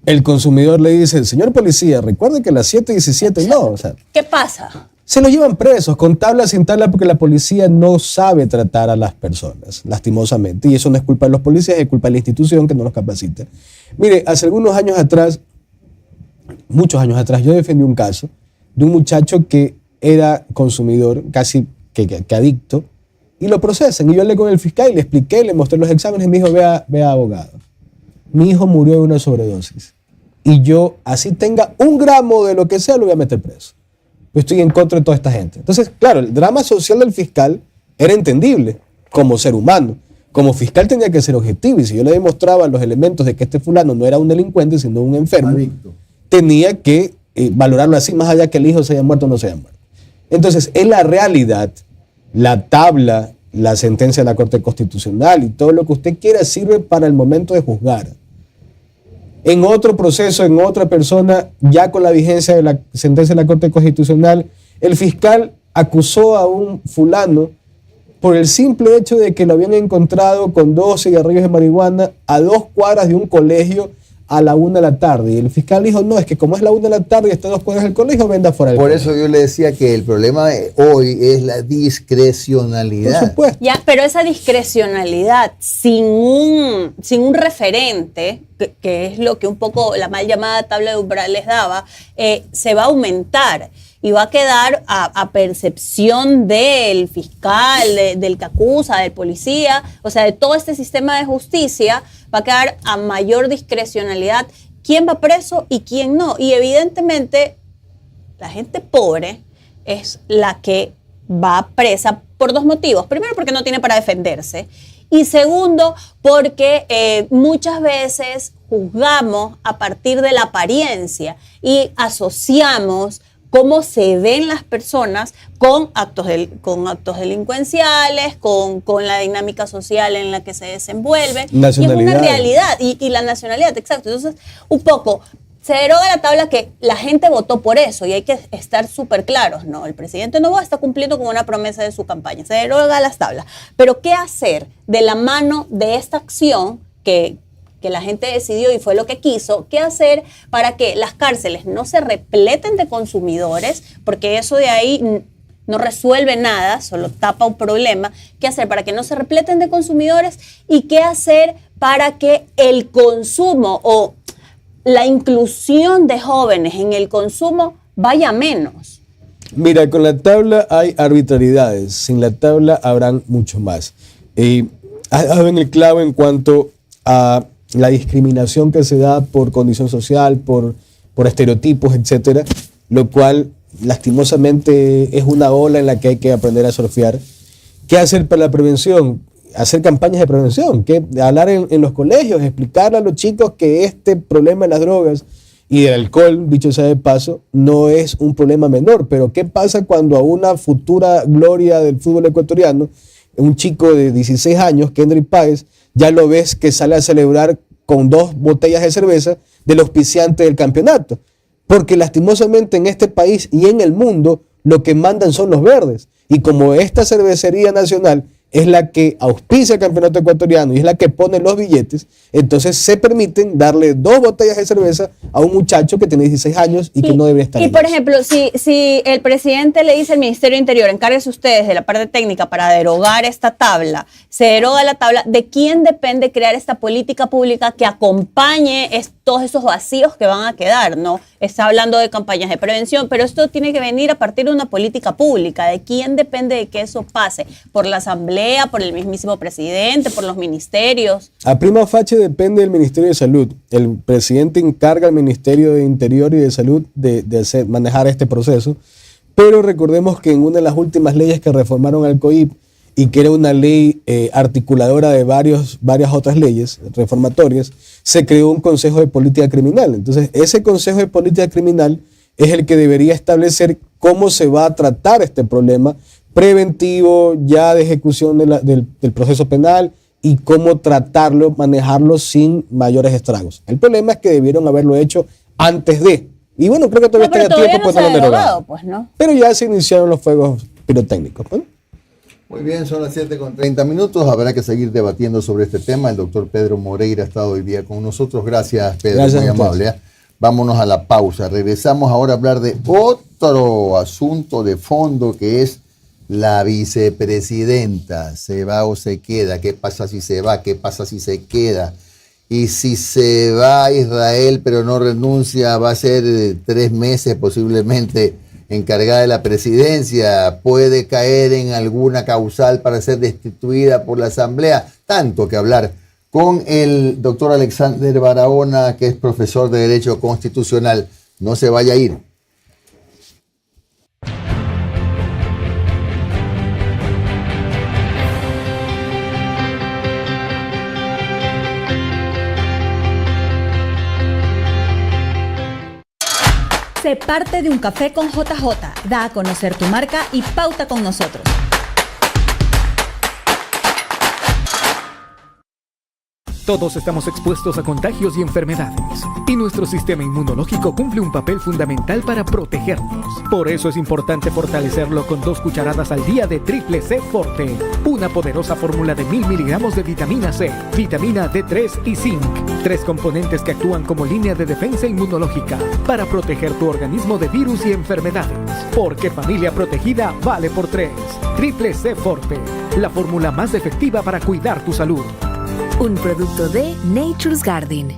el consumidor le dice, señor policía, recuerde que a las 7:17 no. O sea,
¿qué pasa?
Se los llevan presos, con tabla, sin tabla, porque la policía no sabe tratar a las personas, lastimosamente. Y eso no es culpa de los policías, es culpa de la institución que no los capacita. Mire, hace algunos años atrás, muchos años atrás, yo defendí un caso de un muchacho que era consumidor, casi que adicto, y lo procesan. Y yo hablé con el fiscal y le expliqué, le mostré los exámenes y me dijo, vea abogado, mi hijo murió de una sobredosis. Y yo, así tenga 1 gramo de lo que sea, lo voy a meter preso. Yo estoy en contra de toda esta gente. Entonces, claro, el drama social del fiscal era entendible como ser humano. Como fiscal tenía que ser objetivo. Y si yo le demostraba los elementos de que este fulano no era un delincuente, sino un enfermo, adicto, tenía que valorarlo así, más allá que el hijo se haya muerto o no se haya muerto. Entonces, en la realidad, la tabla, la sentencia de la Corte Constitucional y todo lo que usted quiera sirve para el momento de juzgar. En otro proceso, en otra persona, ya con la vigencia de la sentencia de la Corte Constitucional, el fiscal acusó a un fulano por el simple hecho de que lo habían encontrado con 2 cigarrillos de marihuana a 2 cuadras de un colegio a la 1 de la tarde. Y el fiscal dijo, no, es que como es la 1 de la tarde y está a 2 cuadras del colegio, venda fuera del colegio.
Por eso yo le decía que el problema de hoy es la discrecionalidad.
Por supuesto.
Ya, pero esa discrecionalidad sin un referente, que es lo que un poco la mal llamada tabla de umbral les daba, se va a aumentar. y va a quedar a percepción del fiscal, del que acusa, del policía, o sea, de todo este sistema de justicia, va a quedar a mayor discrecionalidad quién va preso y quién no. Y evidentemente la gente pobre es la que va presa por dos motivos. Primero, porque no tiene para defenderse. Y segundo, porque muchas veces juzgamos a partir de la apariencia y asociamos cómo se ven las personas con actos delincuenciales, con la dinámica social en la que se desenvuelven. Y es una realidad. Y la nacionalidad, exacto. Entonces, un poco, se deroga la tabla que la gente votó por eso y hay que estar súper claros, ¿no? El presidente Noboa está cumpliendo con una promesa de su campaña. Se deroga las tablas. Pero ¿qué hacer de la mano de esta acción que la gente decidió y fue lo que quiso? ¿Qué hacer para que las cárceles no se repleten de consumidores? Porque eso de ahí no resuelve nada, solo tapa un problema. ¿Qué hacer para que no se repleten de consumidores? ¿Y qué hacer para que el consumo o la inclusión de jóvenes en el consumo vaya menos?
Mira, con la tabla hay arbitrariedades, sin la tabla habrán mucho más. Ha dado en el clavo en cuanto a la discriminación que se da por condición social, por estereotipos, etcétera, lo cual lastimosamente es una ola en la que hay que aprender a surfear. ¿Qué hacer para la prevención? Hacer campañas de prevención, hablar en los colegios, explicarle a los chicos que este problema de las drogas y del alcohol, dicho sea de paso, no es un problema menor. Pero ¿qué pasa cuando a una futura gloria del fútbol ecuatoriano, un chico de 16 años, Kendrick Páez, ya lo ves que sale a celebrar con 2 botellas de cerveza del auspiciante del campeonato? Porque lastimosamente en este país y en el mundo lo que mandan son los verdes. Y como esta cervecería nacional es la que auspicia el campeonato ecuatoriano y es la que pone los billetes, entonces se permiten darle 2 botellas de cerveza a un muchacho que tiene 16 años y que no debería estar.
Y por ejemplo, si el presidente le dice al Ministerio de Interior, encárguese ustedes de la parte técnica para derogar esta tabla, se deroga la tabla, ¿de quién depende crear esta política pública que acompañe todos esos vacíos que van a quedar, ¿no? Está hablando de campañas de prevención, pero esto tiene que venir a partir de una política pública. ¿De quién depende de que eso pase? ¿Por la Asamblea, por el mismísimo presidente, por los ministerios?
A prima facie depende del Ministerio de Salud. El presidente encarga al Ministerio de Interior y de Salud de manejar este proceso, pero recordemos que en una de las últimas leyes que reformaron al COIP y que era una ley articuladora de varias otras leyes reformatorias, se creó un Consejo de Política Criminal. Entonces, ese Consejo de Política Criminal es el que debería establecer cómo se va a tratar este problema preventivo, ya de ejecución del proceso penal, y cómo tratarlo, manejarlo sin mayores estragos. El problema es que debieron haberlo hecho antes de. Y bueno, creo que todavía está a tiempo, pues no lo han derogado.
Pues, ¿no?
Pero ya se iniciaron los fuegos pirotécnicos. ¿No?
Muy bien, son las 7:30. Habrá que seguir debatiendo sobre este tema. El doctor Pedro Moreira ha estado hoy día con nosotros. Gracias, Pedro,
gracias,
muy amable. Vámonos a la pausa. Regresamos ahora a hablar de otro asunto de fondo, que es la vicepresidenta. ¿Se va o se queda? ¿Qué pasa si se va? ¿Qué pasa si se queda? Y si se va a Israel pero no renuncia, va a ser 3 meses posiblemente encargada de la presidencia, puede caer en alguna causal para ser destituida por la Asamblea. Tanto que hablar con el doctor Alexander Barahona, que es profesor de Derecho Constitucional. No se vaya a ir.
Sé parte de un café con JJ. Da a conocer tu marca y pauta con nosotros.
Todos estamos expuestos a contagios y enfermedades, y nuestro sistema inmunológico cumple un papel fundamental para protegernos. Por eso es importante fortalecerlo con 2 cucharadas al día de Triple C Forte, una poderosa fórmula de 1000 miligramos de vitamina C, vitamina D3 y zinc, 3 componentes que actúan como línea de defensa inmunológica para proteger tu organismo de virus y enfermedades. Porque familia protegida vale por 3. Triple C Forte, la fórmula más efectiva para cuidar tu salud.
Un producto de Nature's Garden.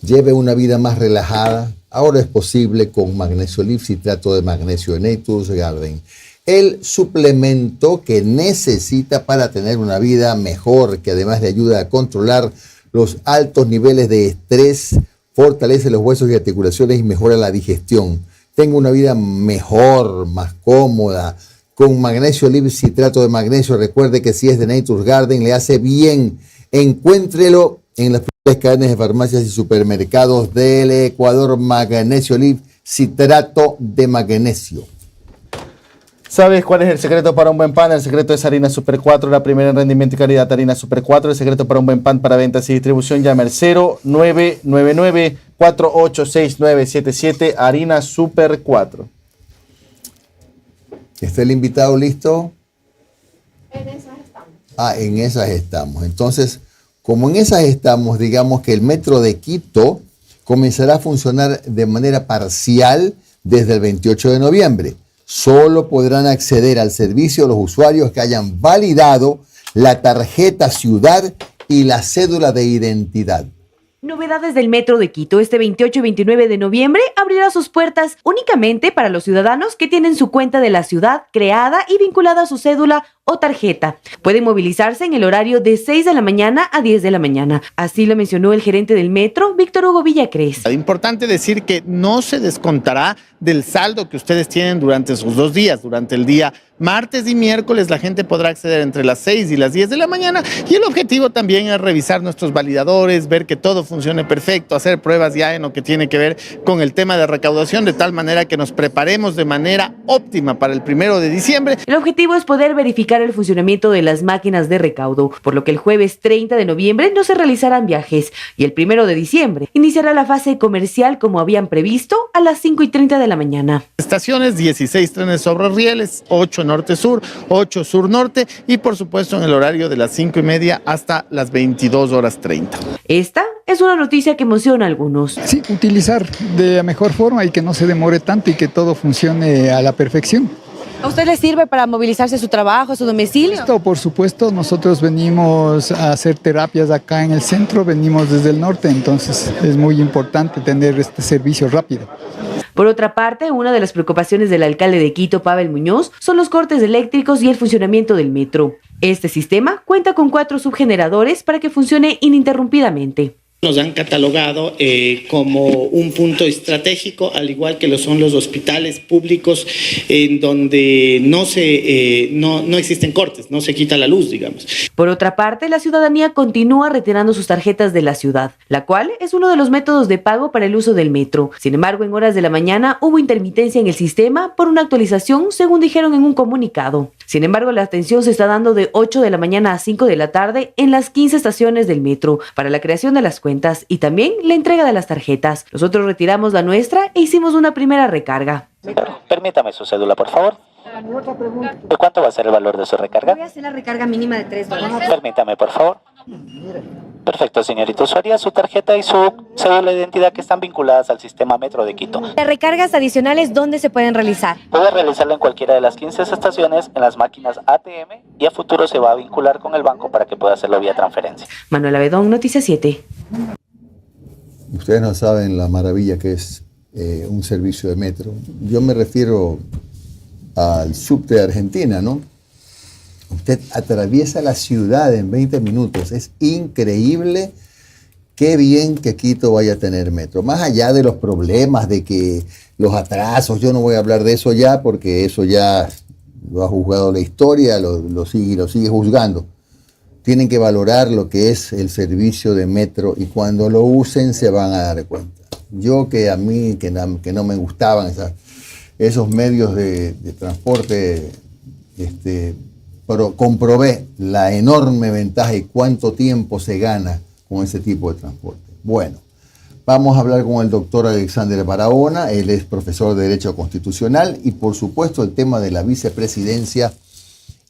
lleve una vida más relajada. Ahora es posible con Magnesio Live, citrato de magnesio de Nature's Garden. El suplemento que necesita para tener una vida mejor, que además le ayuda a controlar los altos niveles de estrés, fortalece los huesos y articulaciones y mejora la digestión. Tenga una vida mejor, más cómoda, con Magnesio Live, citrato de magnesio. Recuerde que si es de Nature's Garden, le hace bien. Encuéntrelo en las cadenas de farmacias y supermercados del Ecuador. Magnesio Live, citrato de magnesio.
¿Sabes cuál es el secreto para un buen pan? El secreto es Harina Super 4, la primera en rendimiento y calidad. Harina Super 4, el secreto para un buen pan para ventas y distribución. Llama al 0999-486977, Harina Super 4.
¿Está el invitado listo? En esas estamos. En esas estamos. Entonces, como en esas estamos, digamos que el Metro de Quito comenzará a funcionar de manera parcial desde el 28 de noviembre. Solo podrán acceder al servicio los usuarios que hayan validado la tarjeta ciudad y la cédula de identidad.
Novedades del Metro de Quito. Este 28 y 29 de noviembre abrirá sus puertas únicamente para los ciudadanos que tienen su cuenta de la ciudad creada y vinculada a su cédula o tarjeta. Pueden movilizarse en el horario de 6 de la mañana a 10 de la mañana. Así lo mencionó el gerente del Metro, Víctor Hugo Villacrés.
Es importante decir que no se descontará del saldo que ustedes tienen durante esos 2 días. Durante el día martes y miércoles la gente podrá acceder entre las 6 y las 10 de la mañana y el objetivo también es revisar nuestros validadores, ver que todo funcione perfecto, hacer pruebas ya en lo que tiene que ver con el tema de recaudación, de tal manera que nos preparemos de manera óptima para el 1 de diciembre.
El objetivo es poder verificar el funcionamiento de las máquinas de recaudo, por lo que el jueves 30 de noviembre no se realizarán viajes y el 1 de diciembre iniciará la fase comercial como habían previsto a las 5:30 de la mañana.
Estaciones, 16 trenes sobre rieles, 8 norte-sur, 8 sur-norte y por supuesto en el horario de las 5:30 hasta las 22:30.
Esta es una noticia que emociona a algunos.
Sí, utilizar de la mejor forma y que no se demore tanto y que todo funcione a la perfección.
¿A usted le sirve para movilizarse a su trabajo, a su domicilio?
Esto, por supuesto, nosotros venimos a hacer terapias acá en el centro, venimos desde el norte, entonces es muy importante tener este servicio rápido.
Por otra parte, una de las preocupaciones del alcalde de Quito, Pavel Muñoz, son los cortes eléctricos y el funcionamiento del metro. Este sistema cuenta con 4 subgeneradores para que funcione ininterrumpidamente.
Nos han catalogado como un punto estratégico, al igual que lo son los hospitales públicos, en donde no existen cortes, no se quita la luz, digamos.
Por otra parte, la ciudadanía continúa retirando sus tarjetas de la ciudad, la cual es uno de los métodos de pago para el uso del metro. Sin embargo, en horas de la mañana hubo intermitencia en el sistema por una actualización, según dijeron en un comunicado. Sin embargo, la atención se está dando de 8 de la mañana a 5 de la tarde en las 15 estaciones del metro para la creación de las cuentas y también la entrega de las tarjetas. Nosotros retiramos la nuestra e hicimos una primera recarga.
Permítame su cédula, por favor. ¿De cuánto va a ser el valor de su recarga?
Voy a hacer la recarga mínima de $3.
Permítame, por favor. Perfecto, señorita usuaria, su tarjeta y su cédula de identidad que están vinculadas al sistema Metro de Quito.
¿Las recargas adicionales dónde se pueden realizar?
Puede realizarla en cualquiera de las 15 estaciones, en las máquinas ATM, y a futuro se va a vincular con el banco para que pueda hacerlo vía transferencia.
Manuela Bedón, Noticia 7.
Ustedes no saben la maravilla que es un servicio de metro. Yo me refiero al subte de Argentina, ¿no? Usted atraviesa la ciudad en 20 minutos. Es increíble qué bien que Quito vaya a tener metro. Más allá de los problemas, de que los atrasos, yo no voy a hablar de eso ya, porque eso ya lo ha juzgado la historia, lo sigue juzgando. Tienen que valorar lo que es el servicio de metro y cuando lo usen se van a dar cuenta. Yo que a mí, que no me gustaban esos medios de transporte, pero comprobé la enorme ventaja y cuánto tiempo se gana con ese tipo de transporte. Bueno, vamos a hablar con el doctor Alexander Barahona. Él es profesor de Derecho Constitucional y por supuesto el tema de la vicepresidencia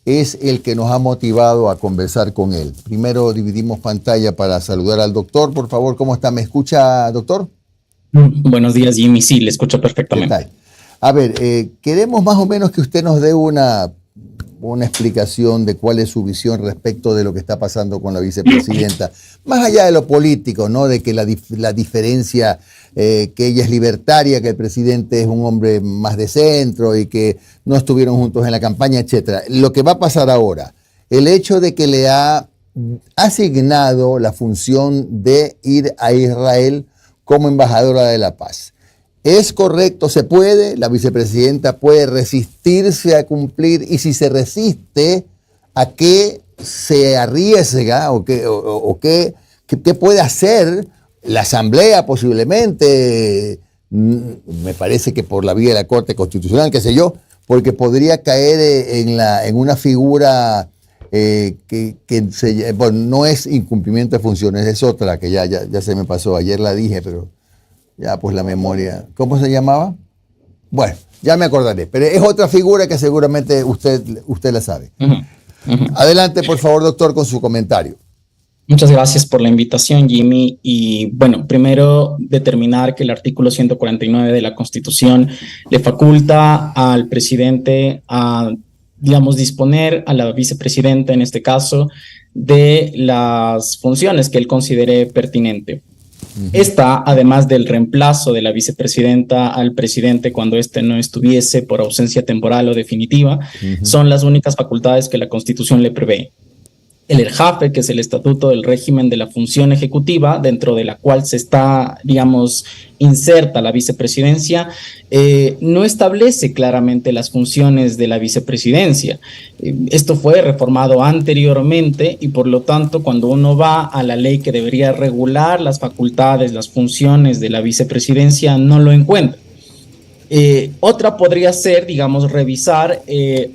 es el que nos ha motivado a conversar con él. Primero dividimos pantalla para saludar al doctor. Por favor, ¿cómo está? ¿Me escucha, doctor?
Buenos días, Jimmy. Sí, le escucho perfectamente.
¿Qué tal? A ver, queremos más o menos que usted nos dé una una explicación de cuál es su visión respecto de lo que está pasando con la vicepresidenta. Más allá de lo político, ¿no? De que la diferencia, que ella es libertaria, que el presidente es un hombre más de centro y que no estuvieron juntos en la campaña, etcétera. Lo que va a pasar ahora, el hecho de que le ha asignado la función de ir a Israel como embajadora de la paz. ¿Es correcto? ¿Se puede? ¿La vicepresidenta puede resistirse a cumplir? Y si se resiste, ¿a qué se arriesga o qué puede hacer la Asamblea posiblemente? Me parece que por la vía de la Corte Constitucional, qué sé yo, porque podría caer en una figura bueno, no es incumplimiento de funciones, es otra que ya se me pasó, ayer la dije, pero ya pues la memoria, ¿cómo se llamaba? Bueno, ya me acordaré, pero es otra figura que seguramente usted la sabe. Adelante, por favor, doctor, con su comentario.
Muchas gracias por la invitación, Jimmy. Y bueno, primero determinar que el artículo 149 de la Constitución le faculta al presidente a, digamos, disponer a la vicepresidenta, en este caso, de las funciones que él considere pertinente. Esta, además del reemplazo de la vicepresidenta al presidente cuando éste no estuviese por ausencia temporal o definitiva, son las únicas facultades que la Constitución le prevé. El ERJAFE, que es el Estatuto del Régimen de la Función Ejecutiva, dentro de la cual se está, digamos, inserta la vicepresidencia, no establece claramente las funciones de la vicepresidencia. Esto fue reformado anteriormente y por lo tanto cuando uno va a la ley que debería regular las facultades, las funciones de la vicepresidencia, no lo encuentra. Otra podría ser, digamos, revisar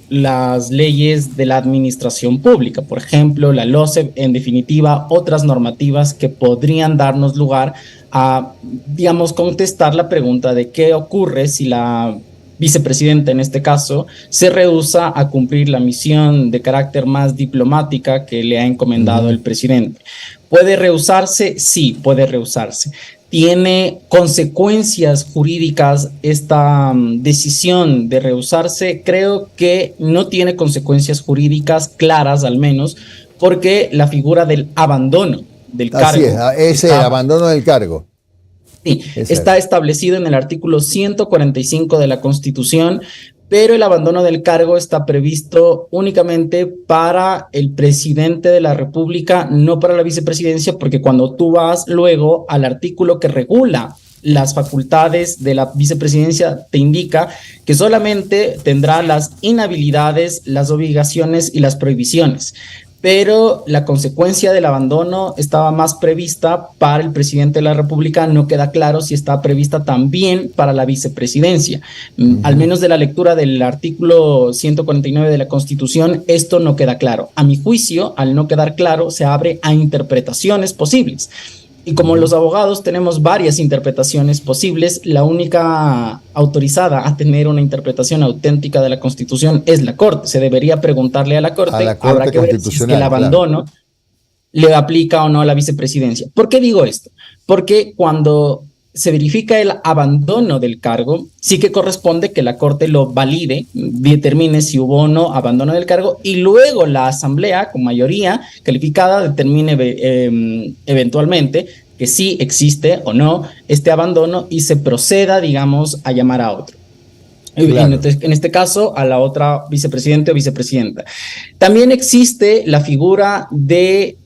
las leyes de la administración pública, por ejemplo, la LOCEP, en definitiva, otras normativas que podrían darnos lugar a, digamos, contestar la pregunta de qué ocurre si la vicepresidenta, en este caso, se rehúsa a cumplir la misión de carácter más diplomática que le ha encomendado el presidente. ¿Puede rehusarse? Sí, puede rehusarse. ¿Tiene consecuencias jurídicas esta decisión de rehusarse? Creo que no tiene consecuencias jurídicas claras, al menos, porque la figura del abandono del cargo.
Así es, ese abandono del cargo.
Sí, está establecido en el artículo 145 de la Constitución, pero el abandono del cargo está previsto únicamente para el presidente de la República, no para la vicepresidencia, porque cuando tú vas luego al artículo que regula las facultades de la vicepresidencia, te indica que solamente tendrá las inhabilidades, las obligaciones y las prohibiciones. Pero la consecuencia del abandono estaba más prevista para el presidente de la República, no queda claro si está prevista también para la vicepresidencia. Al menos de la lectura del artículo 149 de la Constitución, esto no queda claro. A mi juicio, al no quedar claro, se abre a interpretaciones posibles. Y como los abogados tenemos varias interpretaciones posibles, la única autorizada a tener una interpretación auténtica de la Constitución es la Corte. Se debería preguntarle a la Corte, habrá que ver si es que el abandono le aplica o no a la vicepresidencia. ¿Por qué digo esto? Porque cuando se verifica el abandono del cargo, sí que corresponde que la Corte lo valide, determine si hubo o no abandono del cargo y luego la Asamblea, con mayoría calificada, determine eventualmente que sí existe o no este abandono y se proceda, digamos, a llamar a otro. Claro. En este caso, a la otra vicepresidente o vicepresidenta. También existe la figura de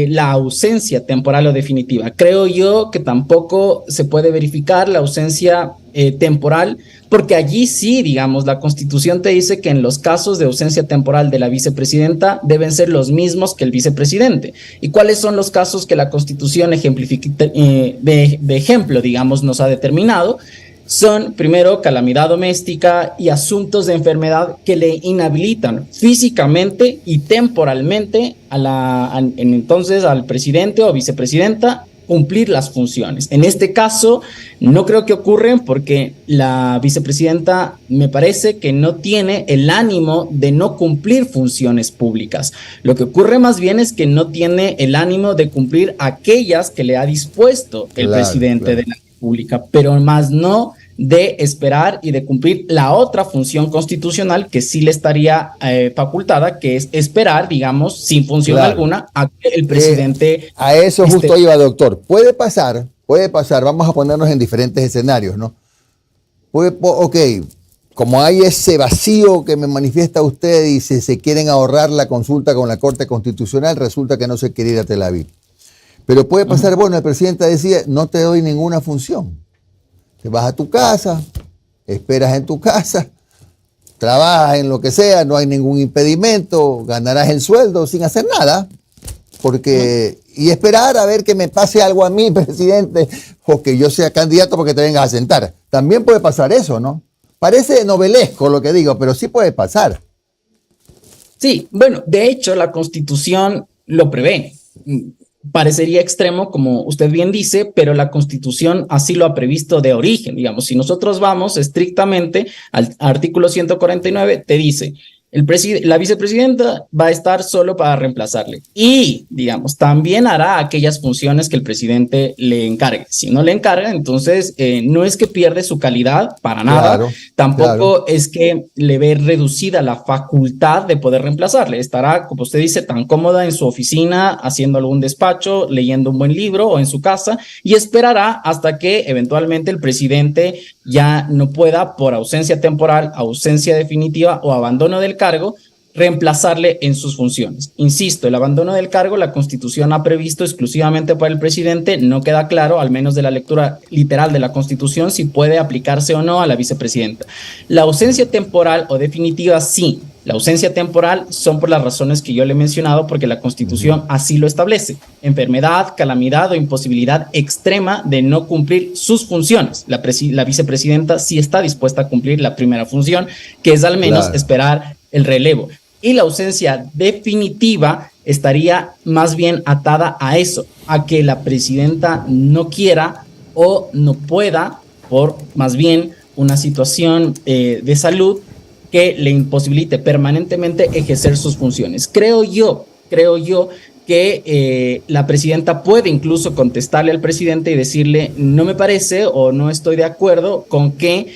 la ausencia temporal o definitiva. Creo yo que tampoco se puede verificar la ausencia temporal, porque allí sí, digamos, la Constitución te dice que en los casos de ausencia temporal de la vicepresidenta deben ser los mismos que el vicepresidente. ¿Y cuáles son los casos que la Constitución de ejemplo, digamos, nos ha determinado? Son, primero, calamidad doméstica y asuntos de enfermedad que le inhabilitan físicamente y temporalmente entonces al presidente o vicepresidenta cumplir las funciones. En este caso, no creo que ocurren porque la vicepresidenta me parece que no tiene el ánimo de no cumplir funciones públicas. Lo que ocurre más bien es que no tiene el ánimo de cumplir aquellas que le ha dispuesto el presidente de la República, pero más no de esperar y de cumplir la otra función constitucional que sí le estaría facultada, que es esperar, digamos, sin función alguna, a que el presidente...
A eso justo iba, doctor. Puede pasar, vamos a ponernos en diferentes escenarios, ¿no? Ok, como hay ese vacío que me manifiesta usted y si se quieren ahorrar la consulta con la Corte Constitucional, resulta que no se quiere ir a Tel Aviv. Pero puede pasar, bueno, el presidente decía, no te doy ninguna función. Te vas a tu casa, esperas en tu casa, trabajas en lo que sea, no hay ningún impedimento, ganarás el sueldo sin hacer nada. Y esperar a ver que me pase algo a mí, presidente, o que yo sea candidato porque te vengas a sentar. También puede pasar eso, ¿no? Parece novelesco lo que digo, pero sí puede pasar.
Sí, bueno, de hecho la Constitución lo prevé. Parecería extremo, como usted bien dice, pero la Constitución así lo ha previsto de origen. Digamos, si nosotros vamos estrictamente al artículo 149, te dice, la vicepresidenta va a estar solo para reemplazarle y, digamos, también hará aquellas funciones que el presidente le encargue. Si no le encarga, entonces no es que pierde su calidad para nada, tampoco es que le ve reducida la facultad de poder reemplazarle. Estará, como usted dice, tan cómoda en su oficina, haciendo algún despacho, leyendo un buen libro o en su casa y esperará hasta que eventualmente el presidente ya no pueda, por ausencia temporal, ausencia definitiva o abandono del cargo, reemplazarle en sus funciones. Insisto, el abandono del cargo, la Constitución ha previsto exclusivamente para el presidente, no queda claro, al menos de la lectura literal de la Constitución, si puede aplicarse o no a la vicepresidenta. La ausencia temporal o definitiva, sí. La ausencia temporal son por las razones que yo le he mencionado, porque la Constitución así lo establece. Enfermedad, calamidad o imposibilidad extrema de no cumplir sus funciones. La vicepresidenta sí está dispuesta a cumplir la primera función, que es al menos esperar el relevo. Y la ausencia definitiva estaría más bien atada a eso, a que la presidenta no quiera o no pueda, por más bien una situación de salud que le imposibilite permanentemente ejercer sus funciones. Creo yo que la presidenta puede incluso contestarle al presidente y decirle, no me parece o no estoy de acuerdo con que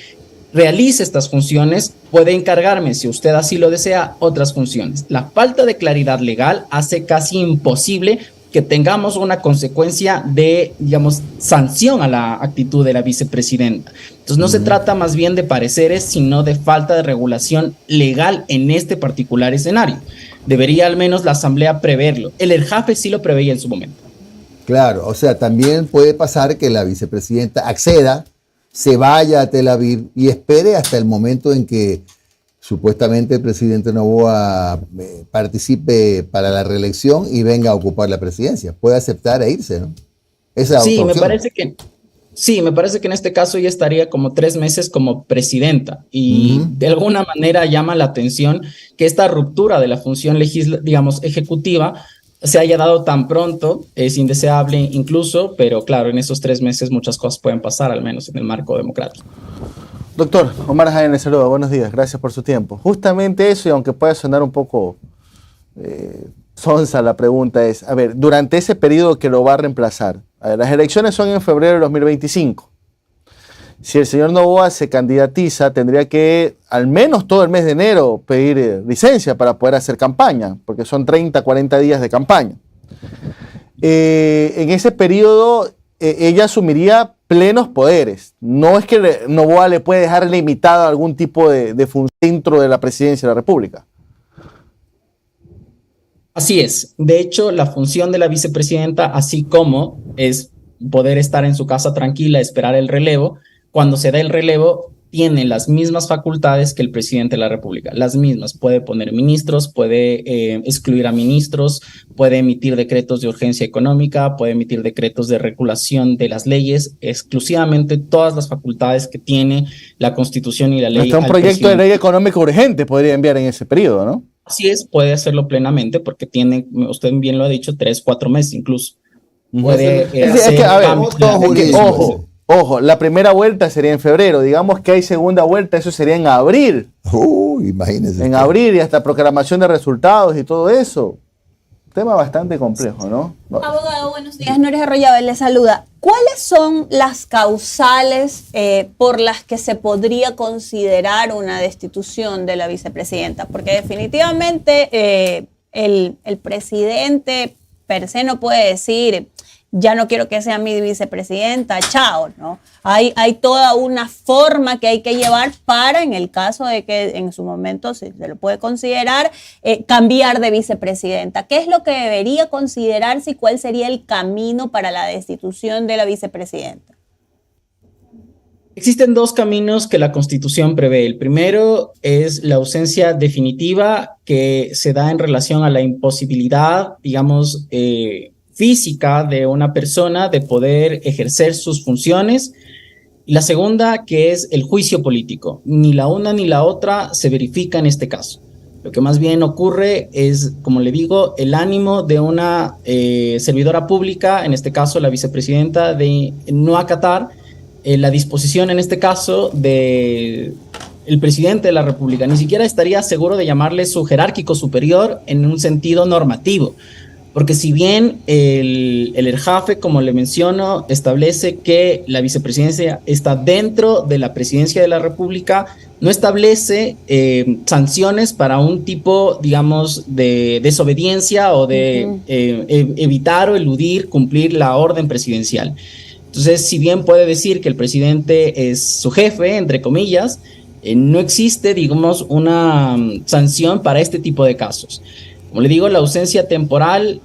realice estas funciones, puede encargarme, si usted así lo desea, otras funciones. La falta de claridad legal hace casi imposible que tengamos una consecuencia de, digamos, sanción a la actitud de la vicepresidenta. Entonces no se trata más bien de pareceres, sino de falta de regulación legal en este particular escenario. Debería al menos la Asamblea preverlo. El ERJAFE sí lo preveía en su momento.
Claro, o sea, también puede pasar que la vicepresidenta acceda, se vaya a Tel Aviv y espere hasta el momento en que supuestamente el presidente Noboa participe para la reelección y venga a ocupar la presidencia. Puede aceptar e irse, ¿no? Esa
sí, me parece que en este caso ella estaría como 3 meses como presidenta y de alguna manera llama la atención que esta ruptura de la función ejecutiva se haya dado tan pronto. Es indeseable incluso, pero claro, en esos 3 meses muchas cosas pueden pasar, al menos en el marco democrático.
Doctor Omar Jaén, le saluda, buenos días, gracias por su tiempo. Justamente eso, y aunque pueda sonar un poco sonsa la pregunta es, a ver, durante ese periodo que lo va a reemplazar, a ver, las elecciones son en febrero de 2025. Si el señor Noboa se candidatiza, tendría que al menos todo el mes de enero pedir licencia para poder hacer campaña, porque son 30, 40 días de campaña. En ese periodo, ella asumiría plenos poderes. No es que Noboa le puede dejar limitado algún tipo de función dentro de la presidencia de la República.
Así es. De hecho, la función de la vicepresidenta, así como es poder estar en su casa tranquila, esperar el relevo, cuando se da el relevo, tiene las mismas facultades que el presidente de la República, las mismas. Puede poner ministros, puede excluir a ministros, puede emitir decretos de urgencia económica, puede emitir decretos de regulación de las leyes, exclusivamente todas las facultades que tiene la Constitución y la ley.
Hasta un proyecto de ley económica urgente podría enviar en ese periodo, ¿no?
Así es, puede hacerlo plenamente porque tiene, usted bien lo ha dicho, 3, 4 meses incluso. Puede
Ojo, la primera vuelta sería en febrero. Digamos que hay segunda vuelta, eso sería en abril.
Imagínese.
En abril y hasta proclamación de resultados y todo eso. tema bastante complejo, ¿no?
Abogado, buenos días. Nores Arroyave le saluda. ¿Cuáles son las causales por las que se podría considerar una destitución de la vicepresidenta? Porque definitivamente el presidente per se no puede decir, ya no quiero que sea mi vicepresidenta, chao, ¿no? Hay toda una forma que hay que llevar para, en el caso de que en su momento se lo puede considerar, cambiar de vicepresidenta. ¿Qué es lo que debería considerarse y cuál sería el camino para la destitución de la vicepresidenta?
Existen dos caminos que la Constitución prevé. El primero es la ausencia definitiva que se da en relación a la imposibilidad, digamos, física de una persona de poder ejercer sus funciones. Y la segunda, que es el juicio político. Ni la una ni la otra se verifica en este caso. Lo que más bien ocurre es, como le digo, el ánimo de una servidora pública, en este caso la vicepresidenta, de no acatar la disposición, en este caso, de el presidente de la República. Ni siquiera estaría seguro de llamarle su jerárquico superior en un sentido normativo. Porque si bien el ERJAFE, como le menciono, establece que la vicepresidencia está dentro de la presidencia de la República, no establece sanciones para un tipo, digamos, de desobediencia o de evitar o eludir cumplir la orden presidencial. Entonces, si bien puede decir que el presidente es su jefe, entre comillas, no existe, digamos, una sanción para este tipo de casos. Como le digo, la ausencia temporal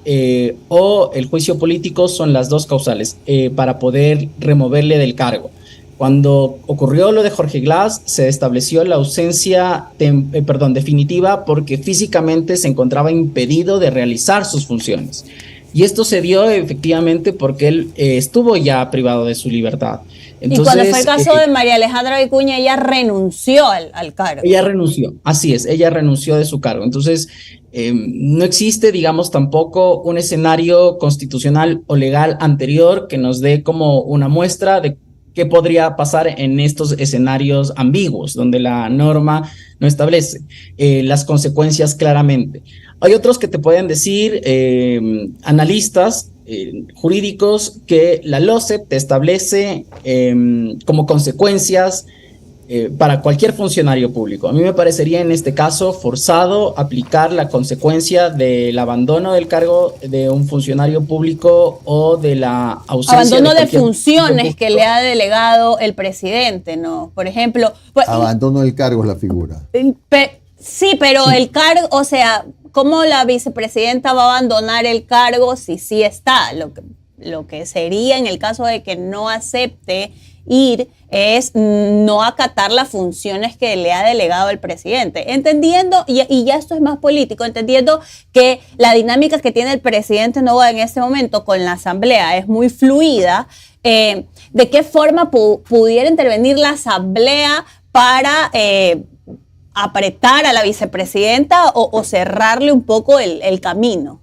o el juicio político son las dos causales para poder removerle del cargo. Cuando ocurrió lo de Jorge Glass, se estableció la ausencia definitiva porque físicamente se encontraba impedido de realizar sus funciones. Y esto se dio efectivamente porque él estuvo ya privado de su libertad. Entonces,
y cuando fue el caso de María Alejandra Vicuña, ella renunció al cargo.
Ella renunció, así es, ella renunció de su cargo. Entonces, no existe, digamos, tampoco un escenario constitucional o legal anterior que nos dé como una muestra de qué podría pasar en estos escenarios ambiguos, donde la norma no establece las consecuencias claramente. Hay otros que te pueden decir, analistas jurídicos, que la LOCEP te establece como consecuencias para cualquier funcionario público. A mí me parecería en este caso forzado aplicar la consecuencia del abandono del cargo de un funcionario público o de la ausencia
abandono de funciones que le ha delegado el presidente, ¿no? Por ejemplo...
Abandono del cargo es la figura.
Sí, pero el cargo, o sea, ¿cómo la vicepresidenta va a abandonar el cargo si sí está? Lo que sería en el caso de que no acepte ir es no acatar las funciones que le ha delegado el presidente. Entendiendo, y ya esto es más político, entendiendo que la dinámica que tiene el presidente Noboa en este momento con la asamblea es muy fluida, ¿de qué forma pudiera intervenir la asamblea para apretar a la vicepresidenta o cerrarle un poco el camino?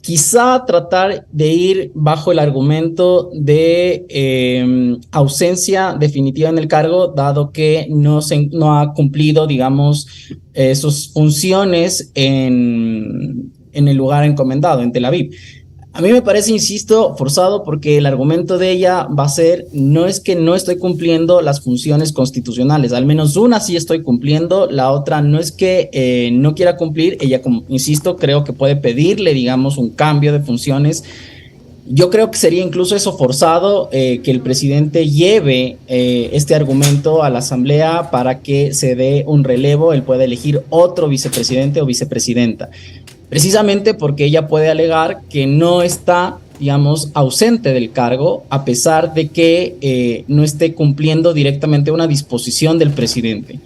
Quizá tratar de ir bajo el argumento de ausencia definitiva en el cargo, dado que no ha cumplido, digamos, sus funciones en el lugar encomendado, en Tel Aviv. A mí me parece, insisto, forzado porque el argumento de ella va a ser, no es que no estoy cumpliendo las funciones constitucionales, al menos una sí estoy cumpliendo, la otra no es que no quiera cumplir, ella, como insisto, creo que puede pedirle, digamos, un cambio de funciones. Yo creo que sería incluso eso forzado, que el presidente lleve este argumento a la asamblea para que se dé un relevo, él pueda elegir otro vicepresidente o vicepresidenta. Precisamente porque ella puede alegar que no está, digamos, ausente del cargo, a pesar de que no esté cumpliendo directamente una disposición del presidente.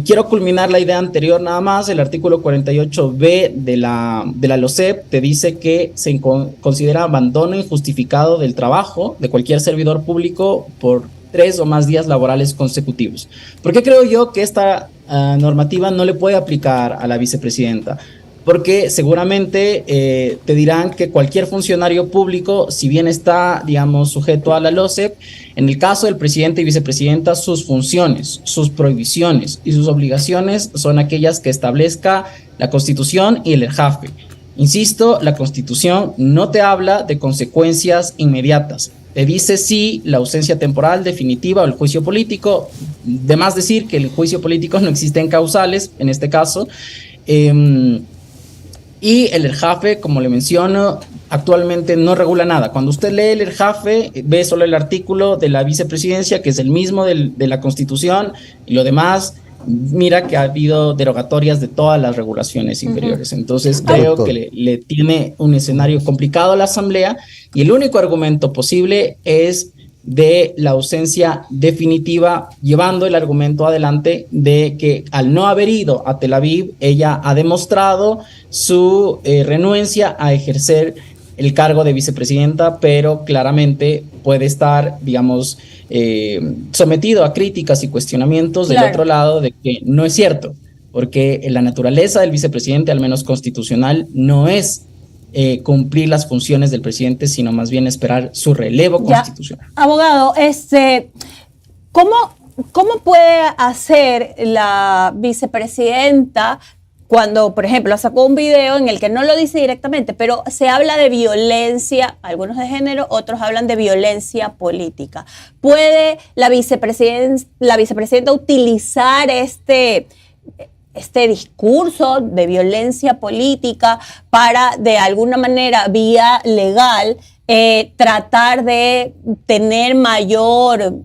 Quiero culminar la idea anterior nada más. El artículo 48b de la LOCEP te dice que se considera abandono injustificado del trabajo de cualquier servidor público por 3 o más días laborales consecutivos. ¿Por qué creo yo que esta normativa no le puede aplicar a la vicepresidenta? porque seguramente te dirán que cualquier funcionario público, si bien está, digamos, sujeto a la LOCEP, en el caso del presidente y vicepresidenta, sus funciones, sus prohibiciones y sus obligaciones son aquellas que establezca la Constitución y el ERJAFE. Insisto, la Constitución no te habla de consecuencias inmediatas. Te dice sí la ausencia temporal definitiva o el juicio político. De más decir que el juicio político no existe en causales, en este caso. Y el ERJAFE, como le menciono, actualmente no regula nada. Cuando usted lee el ERJAFE, ve solo el artículo de la vicepresidencia, que es el mismo de la Constitución, y lo demás, mira que ha habido derogatorias de todas las regulaciones inferiores. Entonces creo que le tiene un escenario complicado a la Asamblea, y el único argumento posible es de la ausencia definitiva, llevando el argumento adelante de que al no haber ido a Tel Aviv, ella ha demostrado su renuencia a ejercer el cargo de vicepresidenta, pero claramente puede estar, digamos, sometido a críticas y cuestionamientos del otro lado de que no es cierto, porque la naturaleza del vicepresidente, al menos constitucional, no es cumplir las funciones del presidente, sino más bien esperar su relevo constitucional.
Abogado, ¿cómo puede hacer la vicepresidenta cuando, por ejemplo, sacó un video en el que no lo dice directamente, pero se habla de violencia, algunos de género, otros hablan de violencia política? ¿Puede la vicepresidenta utilizar este discurso de violencia política para, de alguna manera, vía legal, tratar de tener mayor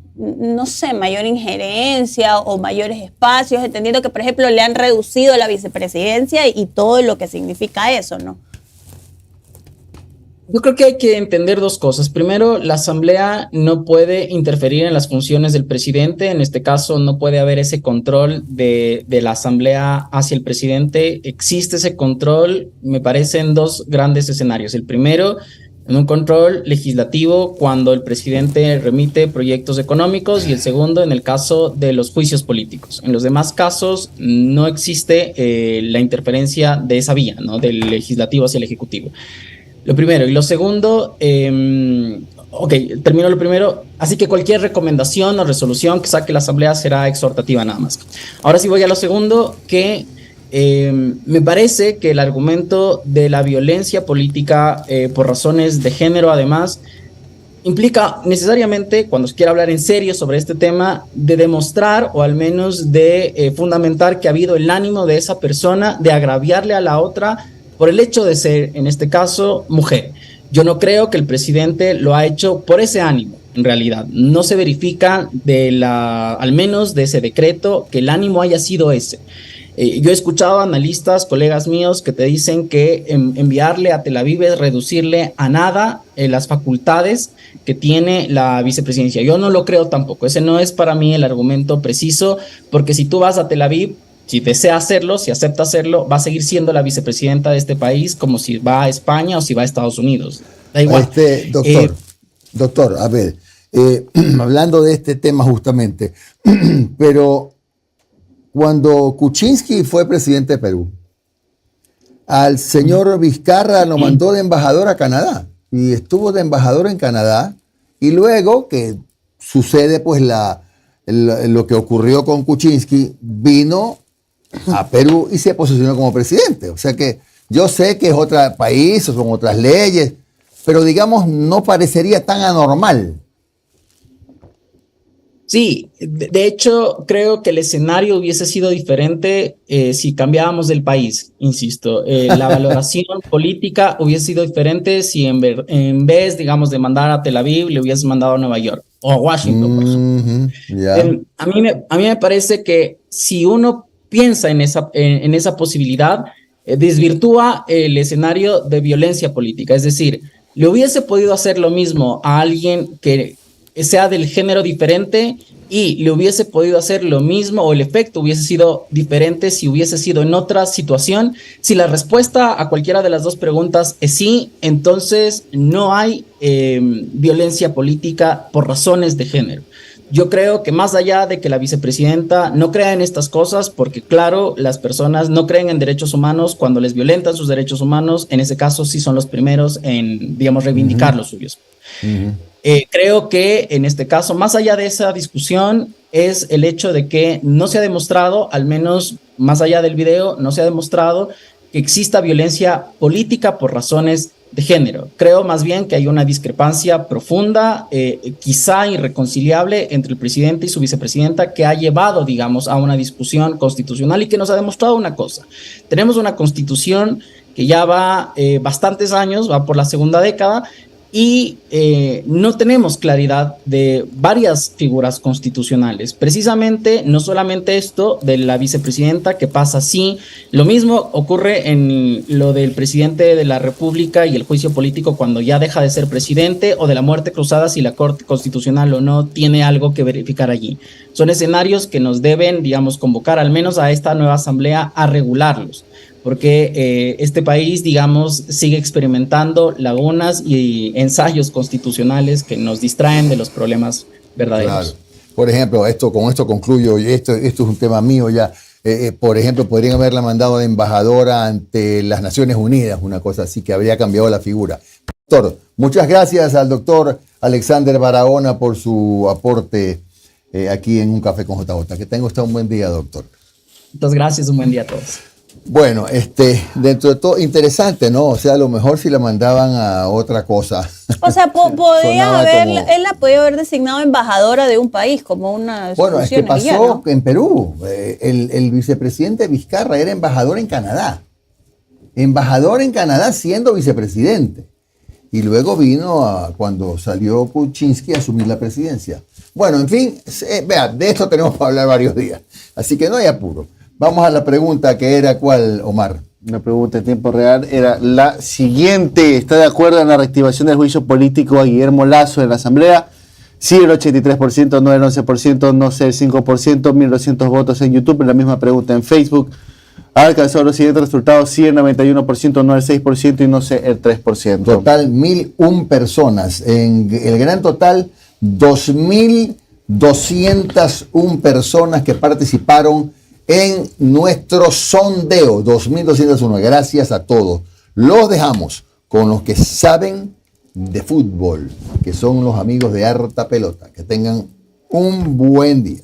injerencia o mayores espacios, entendiendo que, por ejemplo, le han reducido la vicepresidencia y todo lo que significa eso, ¿no?
Yo creo que hay que entender dos cosas. Primero, la Asamblea no puede interferir en las funciones del presidente. En este caso, no puede haber ese control de la Asamblea hacia el presidente. Existe ese control, me parece, en dos grandes escenarios. El primero, en un control legislativo cuando el presidente remite proyectos económicos, y el segundo en el caso de los juicios políticos. En los demás casos no existe la interferencia de esa vía, ¿no? Del legislativo hacia el ejecutivo. Lo primero. Y lo segundo, termino lo primero. Así que cualquier recomendación o resolución que saque la Asamblea será exhortativa nada más. Ahora sí voy a lo segundo, que me parece que el argumento de la violencia política por razones de género, además, implica necesariamente, cuando se quiera hablar en serio sobre este tema, de demostrar o al menos de fundamentar que ha habido el ánimo de esa persona de agraviarle a la otra por el hecho de ser, en este caso, mujer. Yo no creo que el presidente lo ha hecho por ese ánimo, en realidad. No se verifica al menos de ese decreto, que el ánimo haya sido ese. Yo he escuchado a analistas, colegas míos, que te dicen que enviarle a Tel Aviv es reducirle a nada las facultades que tiene la vicepresidencia. Yo no lo creo tampoco. Ese no es para mí el argumento preciso, porque si tú vas a Tel Aviv, si desea hacerlo, si acepta hacerlo, va a seguir siendo la vicepresidenta de este país, como si va a España o si va a Estados Unidos. Da igual.
Doctor, a ver, hablando de este tema justamente, pero cuando Kuczynski fue presidente de Perú, al señor Vizcarra lo mandó de embajador a Canadá, y estuvo de embajador en Canadá, y luego que sucede pues lo que ocurrió con Kuczynski, vino a Perú y se posicionó como presidente. O sea que yo sé que es otro país, son otras leyes, pero digamos no parecería tan anormal.
Sí, de hecho creo que el escenario hubiese sido diferente si cambiábamos del país, insisto. La valoración política hubiese sido diferente si en vez, digamos, de mandar a Tel Aviv, le hubiese mandado a Nueva York o a Washington, por ejemplo. A mí me parece que si uno piensa en esa posibilidad, desvirtúa el escenario de violencia política. Es decir, le hubiese podido hacer lo mismo a alguien que sea del género diferente, y le hubiese podido hacer lo mismo, o el efecto hubiese sido diferente si hubiese sido en otra situación. Si la respuesta a cualquiera de las dos preguntas es sí, entonces no hay violencia política por razones de género. Yo creo que más allá de que la vicepresidenta no crea en estas cosas, porque claro, las personas no creen en derechos humanos cuando les violentan sus derechos humanos, en ese caso sí son los primeros en, digamos, reivindicar los suyos. Creo que en este caso, más allá de esa discusión, es el hecho de que no se ha demostrado, al menos más allá del video, no se ha demostrado que exista violencia política por razones de género. Creo más bien que hay una discrepancia profunda, quizá irreconciliable, entre el presidente y su vicepresidenta, que ha llevado, digamos, a una discusión constitucional y que nos ha demostrado una cosa. Tenemos una constitución que ya va bastantes años, va por la segunda década, y no tenemos claridad de varias figuras constitucionales. Precisamente, no solamente esto de la vicepresidenta que pasa así, lo mismo ocurre en lo del presidente de la República y el juicio político cuando ya deja de ser presidente, o de la muerte cruzada si la Corte Constitucional o no tiene algo que verificar allí. Son escenarios que nos deben, digamos, convocar al menos a esta nueva asamblea a regularlos, porque este país, digamos, sigue experimentando lagunas y ensayos constitucionales que nos distraen de los problemas verdaderos.
Claro. Por ejemplo, con esto concluyo, y esto es un tema mío ya. Por ejemplo, podrían haberla mandado de embajadora ante las Naciones Unidas, una cosa así, que habría cambiado la figura. Doctor, muchas gracias al doctor Alexander Barahona por su aporte aquí en Un Café con JJ. Que tenga usted un buen día, doctor.
Muchas gracias, un buen día a todos.
Bueno, dentro de todo, interesante, ¿no? O sea, a lo mejor si la mandaban a otra cosa.
O sea, él la podía haber designado embajadora de un país, como una...
Bueno, es que pasó ya, ¿no? En Perú. El vicepresidente Vizcarra era embajador en Canadá. Embajador en Canadá siendo vicepresidente. Y luego vino cuando salió Kuczynski a asumir la presidencia. Bueno, en fin, vea, de esto tenemos para hablar varios días. Así que no hay apuro. Vamos a la pregunta que era, ¿cuál, Omar?
Una pregunta en tiempo real era la siguiente. ¿Está de acuerdo en la reactivación del juicio político a Guillermo Lasso en la Asamblea? Sí, el 83%, no el 11%, no sé el 5%, 1.200 votos en YouTube. La misma pregunta en Facebook. Ha alcanzado los siguientes resultados: sí el 91%, no el 6% y no sé el 3%.
Total, 1.001 personas. En el gran total, 2.201 personas que participaron en nuestro sondeo, 2.201. Gracias a todos. Los dejamos con los que saben de fútbol, que son los amigos de Harta Pelota. Que tengan un buen día.